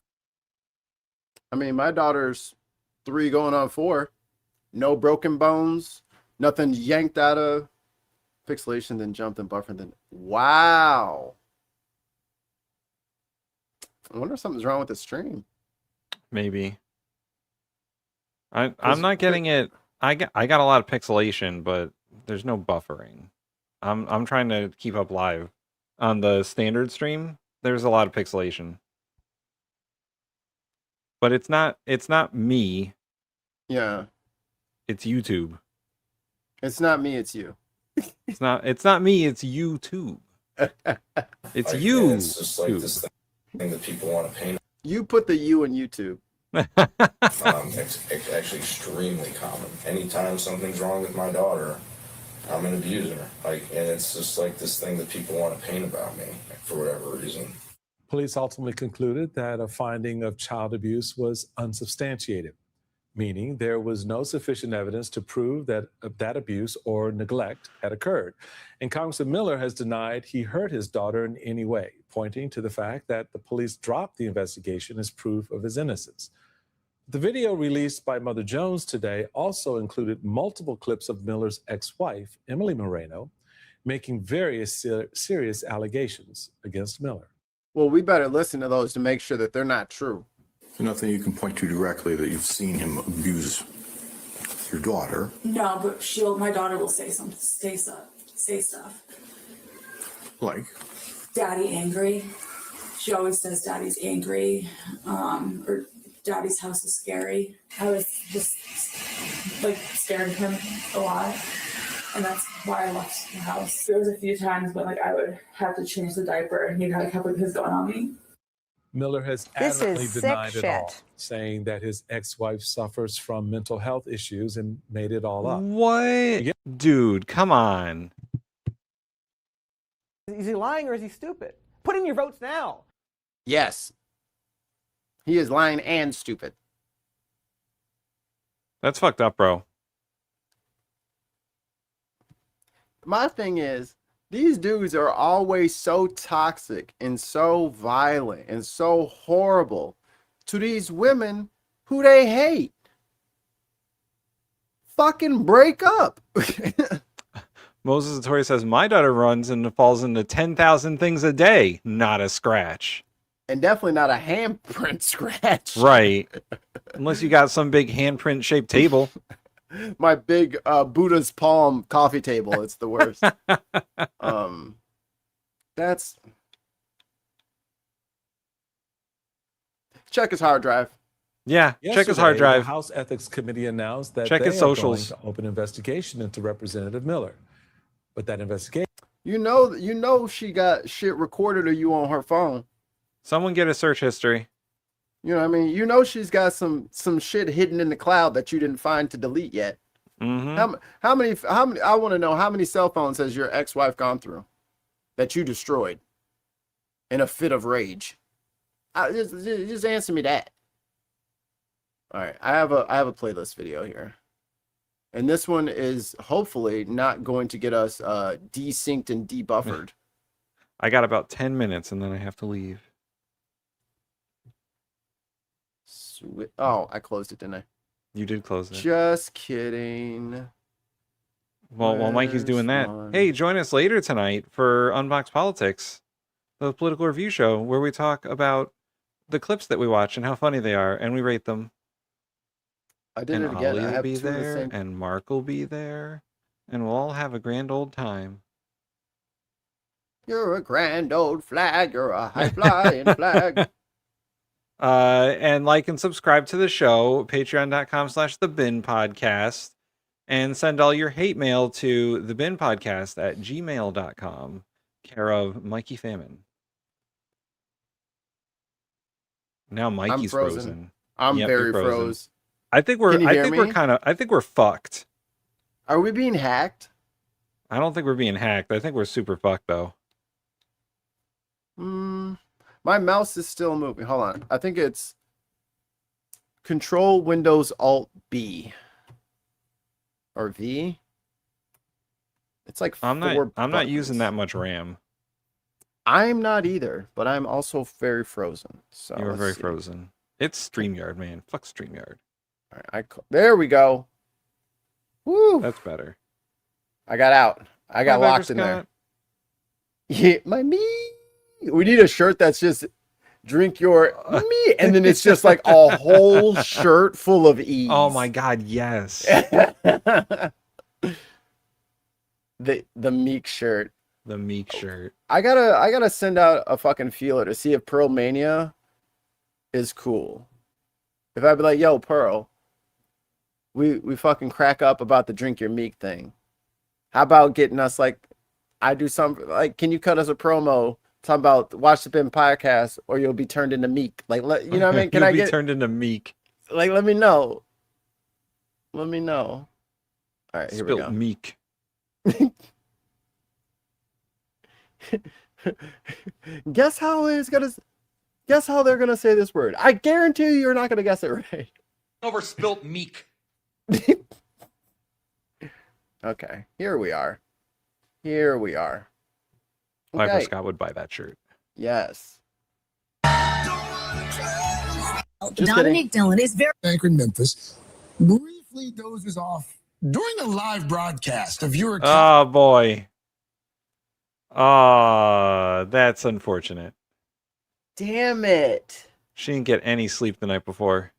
I mean, my daughter's 3 going on 4. No broken bones. Nothing yanked out of fixation, then jumped and buffered. Then wow. I wonder if something's wrong with the stream. Maybe. I'm not getting it. I got a lot of pixelation, but there's no buffering. I'm trying to keep up live on the standard stream. There's a lot of pixelation, but it's not me. Yeah, it's YouTube. It's not me. It's you. It's not me. It's YouTube. It's you. It's just like this thing that people want to paint. You put the U in YouTube. Actually extremely common. Anytime something's wrong with my daughter, I'm an abuser. And it's just like this thing that people want to paint about me for whatever reason. Police ultimately concluded that a finding of child abuse was unsubstantiated. meaning there was no sufficient evidence to prove that abuse or neglect had occurred. And Congressman Miller has denied he hurt his daughter in any way, pointing to the fact that the police dropped the investigation as proof of his innocence. The video released by Mother Jones today also included multiple clips of Miller's ex-wife, Emily Moreno, making various serious allegations against Miller. Well, we better listen to those to make sure that they're not true. Nothing you can point to directly that you've seen him abuse your daughter. No, but my daughter will say stuff. Like? Daddy angry. She always says daddy's angry, or daddy's house is scary. I was just like scared of him a lot. And that's why I left the house. There was a few times when I would have to change the diaper and he'd have his gun on me. Miller has adamantly denied it all, saying that his ex-wife suffers from mental health issues and made it all up. What? Dude, come on. Is he lying or is he stupid? Put in your votes now. Yes. He is lying and stupid. That's fucked up, bro. My thing is, these dudes are always so toxic and so violent and so horrible to these women who they hate. Fucking break up. Moses Satori says, my daughter runs and falls into 10,000 things a day, not a scratch. And definitely not a handprint scratch. Right. Unless you got some big handprint shaped table. My big Buddha's palm coffee table. It's the worst. That's... Check his hard drive. Yeah, check his hard drive. The House Ethics Committee announced that check they his socials. are going to open investigation into Representative Miller. But that investigation... You know she got shit recorded of you on her phone. Someone get a search history. You know what I mean? You know she's got some shit hidden in the cloud that you didn't find to delete yet. Mm-hmm. How many I want to know how many cell phones has your ex-wife gone through that you destroyed in a fit of rage? Just answer me that. All right, I have a playlist video here. And this one is hopefully not going to get us desynced and debuffered. I got about 10 minutes and then I have to leave. Oh, I closed it, didn't I? You did close it. Just kidding. Well, while Mikey's doing that, hey, join us later tonight for Unboxed Politics, the political review show where we talk about the clips that we watch and how funny they are, and we rate them. I did it again. Ollie I will have be two of the there, same. and Mark will be there, and we'll all have a grand old time. You're a grand old flag. You're a high flying flag. And like and subscribe to the show, patreon.com/thebinpodcast, and send all your hate mail to thebinpodcast@gmail.com, care of Mikey Famine. Now Mikey's frozen. I'm Yep, very you're froze. I think we're fucked. Are we being hacked? I don't think we're being hacked. I think we're super fucked though. My mouse is still moving. Hold on. I think it's Control Windows Alt B or V. It's like I'm not using that much RAM. I'm not either, but I'm also very frozen. So You are let's very see. frozen. It's StreamYard, man. Fuck StreamYard. All right, there we go. Woo! That's better. I got out. I got Bye, locked in there. Scott. Yeah, my me. We need a shirt that's just drink your me, and then it's just like a whole shirt full of E's. Oh my god, yes. the meek shirt. The meek shirt. I gotta send out a fucking feeler to see if Pearl Mania is cool. If I'd be like, yo, Pearl, we fucking crack up about the drink your meek thing. How about getting us like, I do something like, can you cut us a promo talking about watch the Bin podcast or you'll be turned into meek? Like, you know what I mean? Can You'll I be get turned into meek? Like, let me know. Let me know. All right, here we go. Meek. Guess how they're gonna say this word. I guarantee you're not gonna guess it right. over spilt meek. Okay, here we are. Here we are. Ivor Okay. Scott would buy that shirt. Yes. Dominique Dillon is very anchored in Memphis. Briefly dozes off during a live broadcast of your Oh boy. Oh, that's unfortunate. Damn it. She didn't get any sleep the night before.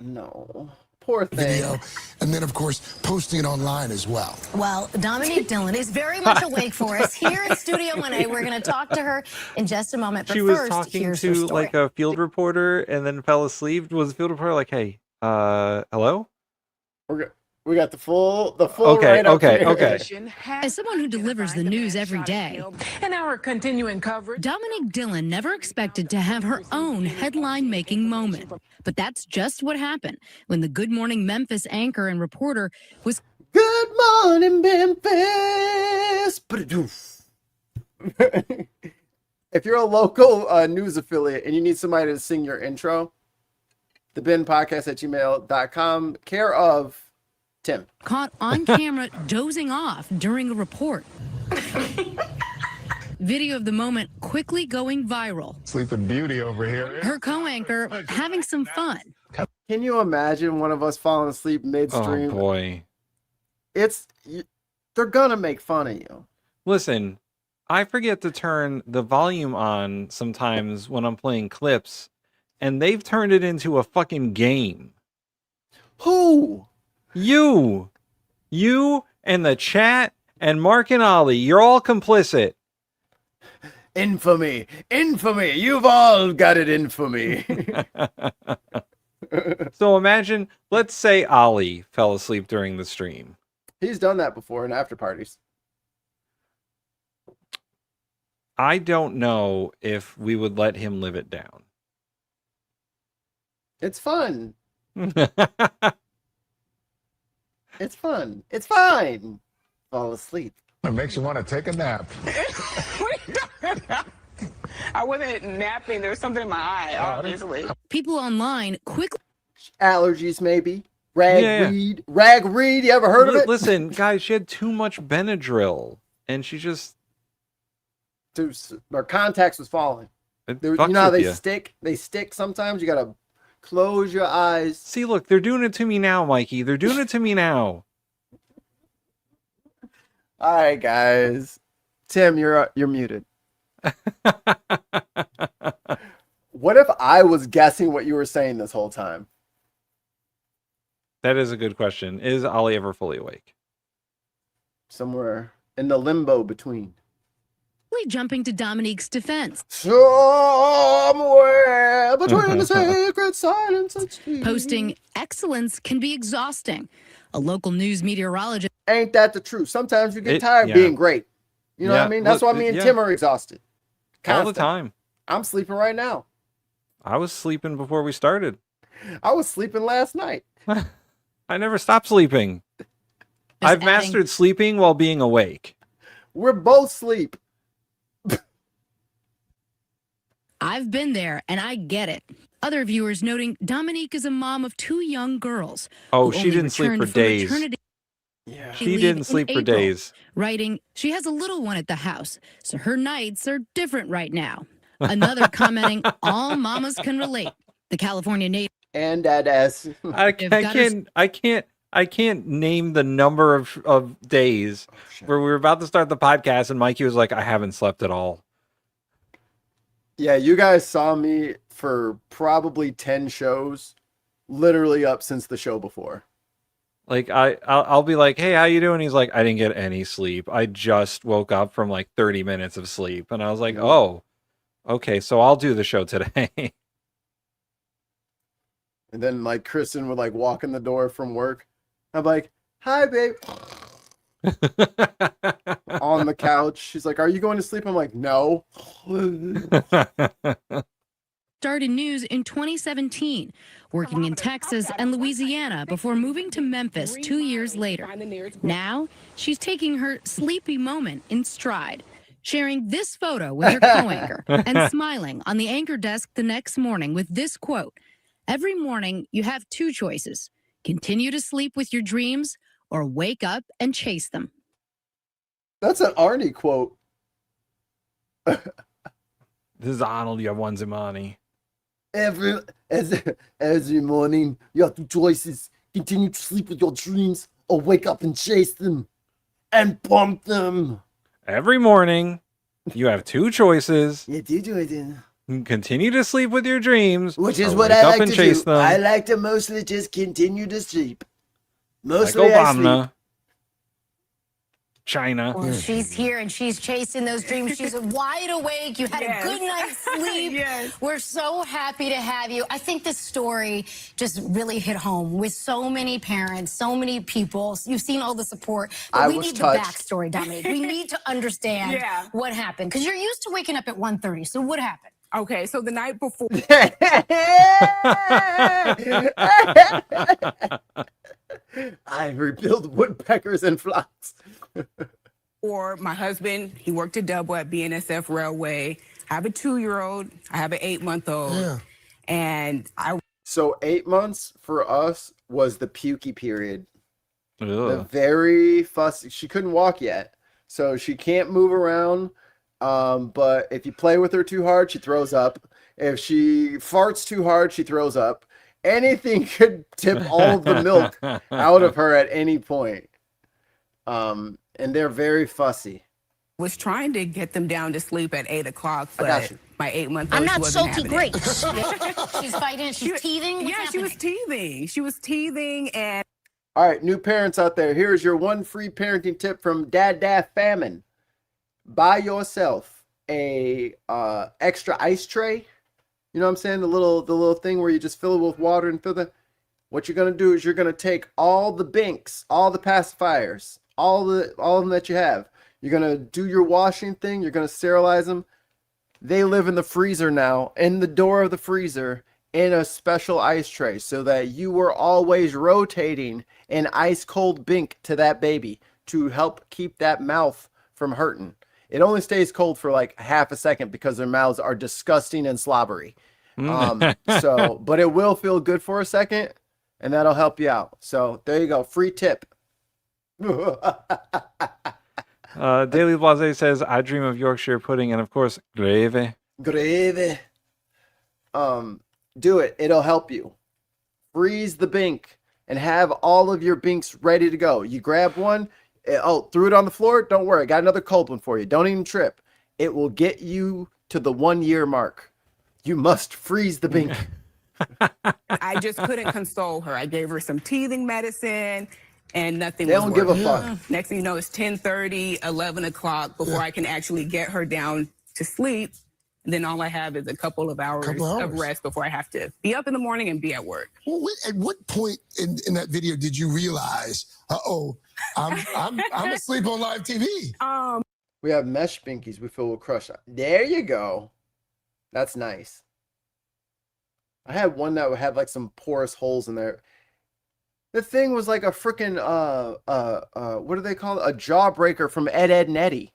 No. Poor thing. video, and then of course posting it online as well. Well, Dominique Dillon is very much awake for us here in Studio 1A. We're going to talk to her in just a moment. But She was first, talking here's her to story. like a field reporter and then fell asleep. Was the field reporter like, "Hey, hello?" We got the full Okay, write-up okay, here. okay. As someone who delivers the news every day, In our continuing coverage, Dominique Dillon never expected to have her own headline-making moment. But that's just what happened when the Good Morning Memphis anchor and reporter was Good morning, Memphis. If you're a local news affiliate and you need somebody to sing your intro, thebinpodcast@gmail.com, care of Tim. caught on camera dozing off during a report. Video of the moment quickly going viral. Sleeping Beauty over here. Her co-anchor having some fun. Can you imagine one of us falling asleep midstream? Oh boy. They're gonna make fun of you. Listen, I forget to turn the volume on sometimes when I'm playing clips, and they've turned it into a fucking game. Who? You and the chat and Mark and Ollie, you're all complicit. Infamy. You've all got it, infamy. So imagine, let's say Ollie fell asleep during the stream. He's done that before in after parties. I don't know if we would let him live it down. It's fun. It's fun. It's fine. Fall asleep. It makes you want to take a nap. I wasn't napping. There was something in my eye, obviously. People online quickly. Allergies, maybe. Ragweed. Ragweed, you ever heard of it? Listen, guys, she had too much Benadryl, and she just... Dude, her contacts was falling. It You fucks know how with they ya. stick? They stick sometimes. You gotta close your eyes. See, look, they're doing it to me now, Mikey. They're doing it to me now. All right, guys. Tim, you're muted. What if I was guessing what you were saying this whole time? That is a good question. Is Ollie ever fully awake? Somewhere in the limbo between. Jumping to Dominique's defense. Somewhere between the sacred silence and sleep. Posting excellence can be exhausting. A local news meteorologist. Ain't that the truth? Sometimes you get tired of being great. You know what I mean? That's why me and Tim are exhausted. All the Constant. time. I'm sleeping right now. I was sleeping before we started. I was sleeping last night. I never stopped sleeping. I've mastered sleeping while being awake. We're both sleep. I've been there and I get it. Other viewers noting Dominique is a mom of 2 young girls. Oh, who she only didn't sleep returned for from days. maternity She leave didn't in sleep for April, days. Writing, she has a little one at the house, so her nights are different right now. Another commenting, all mamas can relate. The California native and dadas. I can't name the number of days where we were about to start the podcast and Mikey was like, I haven't slept at all. Yeah, you guys saw me for probably 10 shows, literally up since the show before. Like I'll be like, hey, how you doing? He's like, I didn't get any sleep. I just woke up from like 30 minutes of sleep. And I was like, oh, okay, so I'll do the show today. And then like Kristen would like walk in the door from work. I'm like, hi, babe. On the couch. She's like, are you going to sleep? I'm like, no. started news in 2017, working in Texas and Louisiana before moving to Memphis 2 years later. Now, she's taking her sleepy moment in stride, sharing this photo with her co-anchor and smiling on the anchor desk the next morning with this quote, Every morning, you have two choices: continue to sleep with your dreams or wake up and chase them. That's an Arnie quote. This is Arnold Yawanzimani. Every morning, you have two choices: continue to sleep with your dreams or wake up and chase them and pump them. Every morning, you have two choices. Yeah, two choices. Continue to sleep with your dreams, Which is or what wake I up like and to chase do. them. I like to mostly just continue to sleep. Like Mostly I sleep. Obama. China. Well, she's here and she's chasing those dreams. She's wide awake. You had a good night's sleep. Yes. We're so happy to have you. I think this story just really hit home with so many parents, so many people. You've seen all the support. But we need touched. the backstory, Dominic. We need to understand what happened. Because you're used to waking up at 1:30. So what happened? Okay, so the night before. I rebuild woodpeckers and flocks. Or my husband, he worked at Double at BNSF Railway. I have a 2-year-old. I have an 8-month-old. Yeah. And So 8 months for us was the pukey period. The Ugh. very fussy. She couldn't walk yet, so she can't move around. But if you play with her too hard, she throws up. If she farts too hard, she throws up. Anything could tip all of the milk out of her at any point. And they're very fussy. was trying to get them down to sleep at 8 o'clock, I got but you. my 8-month-old I'm not wasn't salty having it. grapes. She's fighting. She's teething. What's Yeah, she was teething. She was teething, and All right, new parents out there, here's your one free parenting tip from Dad Famine. Buy yourself a extra ice tray. You know what I'm saying? The little thing where you just fill it with water and fill the. What you're gonna do is you're gonna take all the binks, all the pacifiers, all of them that you have. You're gonna do your washing thing. You're gonna sterilize them. They live in the freezer now, in the door of the freezer, in a special ice tray, so that you are always rotating an ice cold bink to that baby to help keep that mouth from hurting. It only stays cold for like half a second because their mouths are disgusting and slobbery. But it will feel good for a second, and that'll help you out. So there you go, free tip. Daily Blase says, I dream of Yorkshire pudding and, of course, gravy. Gravy. Do it. It'll help you. Freeze the bink and have all of your binks ready to go. You grab one. Threw it on the floor. Don't worry. Got another cold one for you. Don't even trip. It will get you to the 1 year mark. You must freeze the bink. I just couldn't console her. I gave her some teething medicine, and nothing They was don't give a working. fuck. Next thing you know, it's 10:30, 11 o'clock before I can actually get her down to sleep. And then all I have is a couple of hours of rest before I have to be up in the morning and be at work. Well, at what point in that video did you realize, I'm asleep on live TV? We have mesh binkies we feel will crush. There you go. That's nice. I had one that had like some porous holes in there. The thing was like a freaking what do they call it? A jawbreaker from Ed, and Eddie.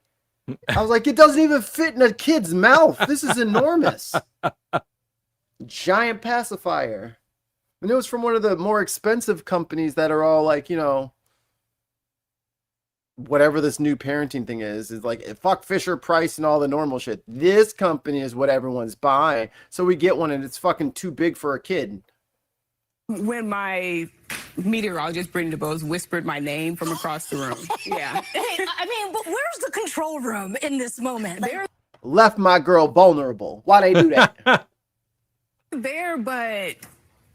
I was like, it doesn't even fit in a kid's mouth. This is enormous. Giant pacifier. And it was from one of the more expensive companies that are all like, you know, whatever this new parenting thing is like fuck Fisher Price and all the normal shit. This company is what everyone's buying. So we get one and it's fucking too big for a kid. When my meteorologist, Brittany DeBose, whispered my name from across the room. Yeah. Hey, I mean, but where's the control room in this moment? Like, Left my girl vulnerable. Why they do that? there, but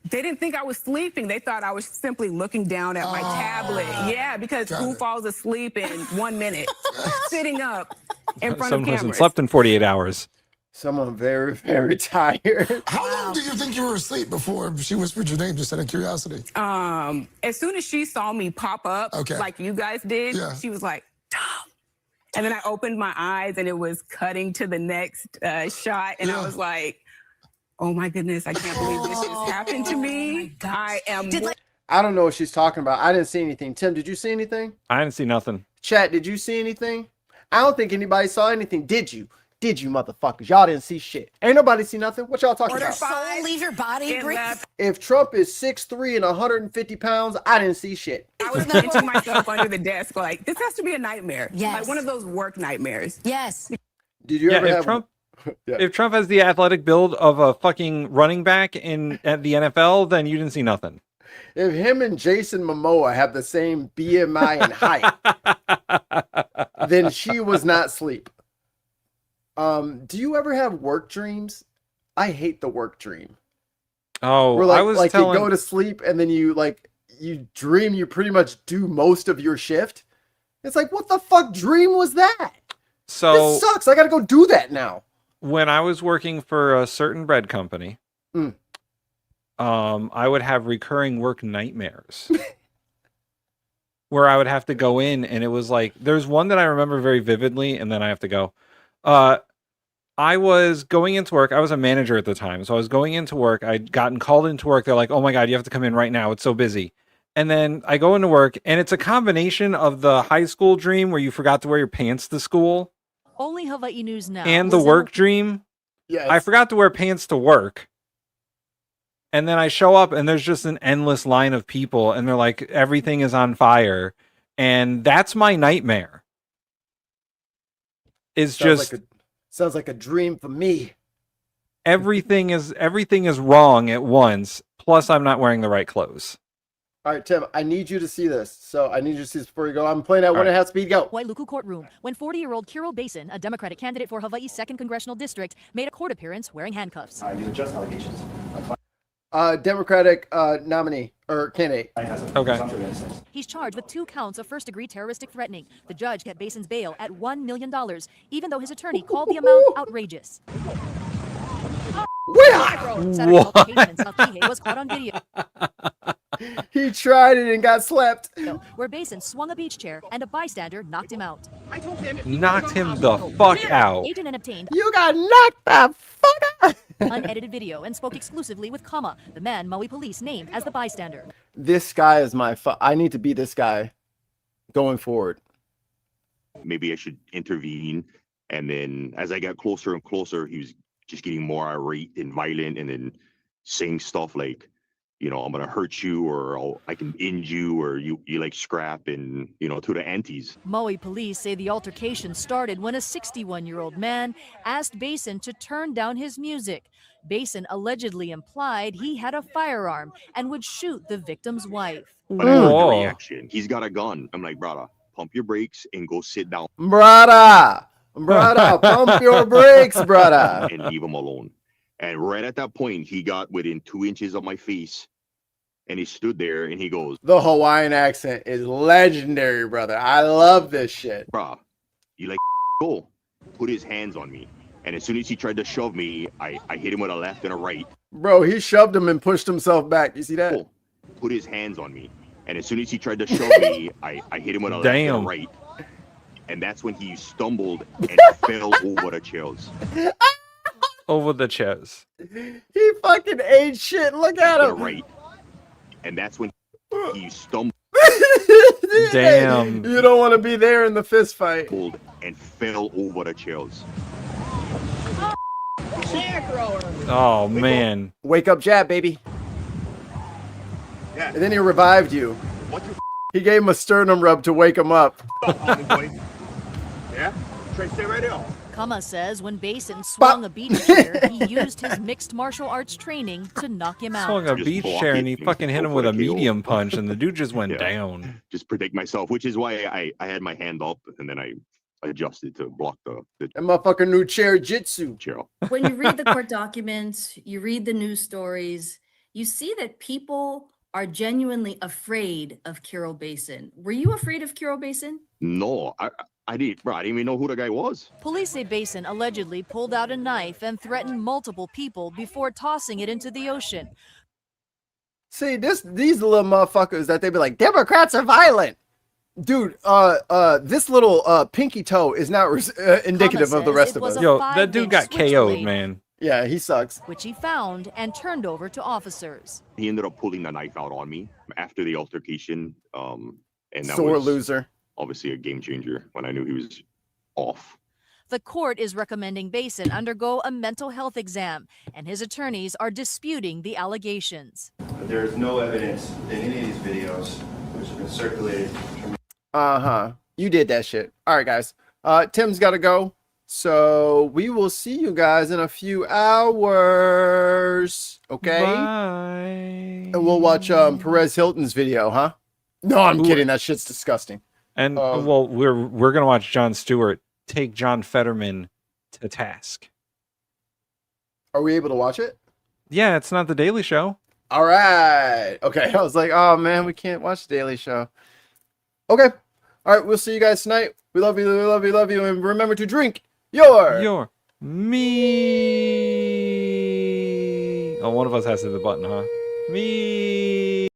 they didn't think I was sleeping. They thought I was simply looking down at my tablet. Yeah, because who falls asleep in 1 minute sitting up in front Some of person cameras? slept in 48 hours. Someone very, very tired. How long do you think you were asleep before she whispered your name, just out of curiosity? As soon as she saw me pop up, like you guys did, she was like, Tom. And then I opened my eyes and it was cutting to the next shot. And I was like, oh my goodness, I can't believe this just happened to me. I am. I don't know what she's talking about. I didn't see anything. Tim, did you see anything? I didn't see nothing. Chat, did you see anything? I don't think anybody saw anything. Did you? did you motherfuckers? Y'all didn't see shit. Ain't nobody see nothing. What y'all talking Order about? soul leave your body. If Trump is 6'3" and 150 pounds, I didn't see shit. I was pinching myself under the desk like, this has to be a nightmare. Yes. Like one of those work nightmares. Yes. Did you ever have If Trump has the athletic build of a fucking running back at the NFL, then you didn't see nothing. If him and Jason Momoa have the same BMI and height, then she was not sleep. Do you ever have work dreams? I hate the work dream. Oh, where like, I was like telling... you go to sleep and then you dream you pretty much do most of your shift. It's like, what the fuck dream was that? So this sucks. I gotta go do that now. When I was working for a certain bread company, I would have recurring work nightmares where I would have to go in, and it was like, there's one that I remember very vividly, and then I have to go. I was going into work. I was a manager at the time, so I was going into work. I'd gotten called into work. They're like, oh my God, you have to come in right now. It's so busy. And then I go into work, and it's a combination of the high school dream where you forgot to wear your pants to school. Only Hawaii News Now. And the work dream. Yes. I forgot to wear pants to work. And then I show up and there's just an endless line of people and they're like, everything is on fire. And that's my nightmare. Sounds like a dream for me. Everything is wrong at once. Plus I'm not wearing the right clothes. All right, Tim, I need you to see this. So I need you to see this before you go. I'm playing at 1.5 speed. Go. Wailuku courtroom, when 40-year-old Kirill Basin, a Democratic candidate for Hawaii's 2nd Congressional District, made a court appearance wearing handcuffs. You adjust allegations. Democratic nominee or candidate. Okay. He's charged with 2 counts of first-degree terroristic threatening. The judge kept Basin's bail at $1 million, even though his attorney called the amount outrageous. Saturday's altercation in South Kihei was caught on video. He tried it and got slapped. Where Basin swung a beach chair and a bystander knocked him out. Knocked him the fuck out. Agent and obtained. You got knocked the fuck out. Unedited video and spoke exclusively with Kama, the man Maui police named as the bystander. This guy is I need to be this guy going forward. Maybe I should intervene. And then as I got closer and closer, he was just getting more irate and violent and then saying stuff like, you know, I'm going to hurt you or I can end you or you like scrap and, you know, to the aunties. Maui police say the altercation started when a 61-year-old man asked Basin to turn down his music. Basin allegedly implied he had a firearm and would shoot the victim's wife. But I heard the reaction. He's got a gun. I'm like, brother, pump your brakes and go sit down. Brother, pump your brakes, brother. And leave him alone. And right at that point, he got within 2 inches of my face. And he stood there and he goes, the Hawaiian accent is legendary, brother. I love this shit. Bruh, you like go. Put his hands on me. And as soon as he tried to shove me, I hit him with a left and a right. Bro, he shoved him and pushed himself back. You see that? Go. Put his hands on me. And as soon as he tried to shove me, I hit him with a left and a right. And that's when he stumbled and fell over the chairs. Over the chairs. He fucking ate shit. Look at him. Right. And that's when he stumbled. Damn. You don't want to be there in the fist fight. And fell over the chairs. Oh, man. Wake up jab, baby. Yeah. And then he revived you. He gave him a sternum rub to wake him up. Yeah? Trey, stay right here. Kama says when Basin swung a beach chair, he used his mixed martial arts training to knock him out. Swung a beach chair and he fucking hit him with a medium punch and the dude just went down. Just protect myself, which is why I had my hand up and then I adjusted to block the that motherfucker new chair jitsu. When you read the court documents, you read the news stories, you see that people are genuinely afraid of Kirill Basin. Were you afraid of Kirill Basin? No, I didn't even know who the guy was. Police say Basin allegedly pulled out a knife and threatened multiple people before tossing it into the ocean. See, these little motherfuckers that they be like, Democrats are violent. Dude, this little pinky toe is not indicative of the rest of us. Yo, that dude got KO'd, man. Yeah, he sucks. Which he found and turned over to officers. He ended up pulling the knife out on me after the altercation. And that Sore was loser. Obviously a game changer when I knew he was off. The court is recommending Basin undergo a mental health exam, and his attorneys are disputing the allegations. There is no evidence in any of these videos which have been circulated. You did that shit. All right, guys. Tim's got to go. So we will see you guys in a few hours. Okay? Bye. And we'll watch Perez Hilton's video, huh? No, I'm kidding. That shit's disgusting. And well, we're gonna watch Jon Stewart take John Fetterman to task. Are we able to watch it? Yeah, it's not the Daily Show. All right. Okay. I was like, oh man, we can't watch the Daily Show. Okay. All right. We'll see you guys tonight. We love you. We love you. Love you. And remember to drink your me. Oh, one of us has to hit the button, huh? Me.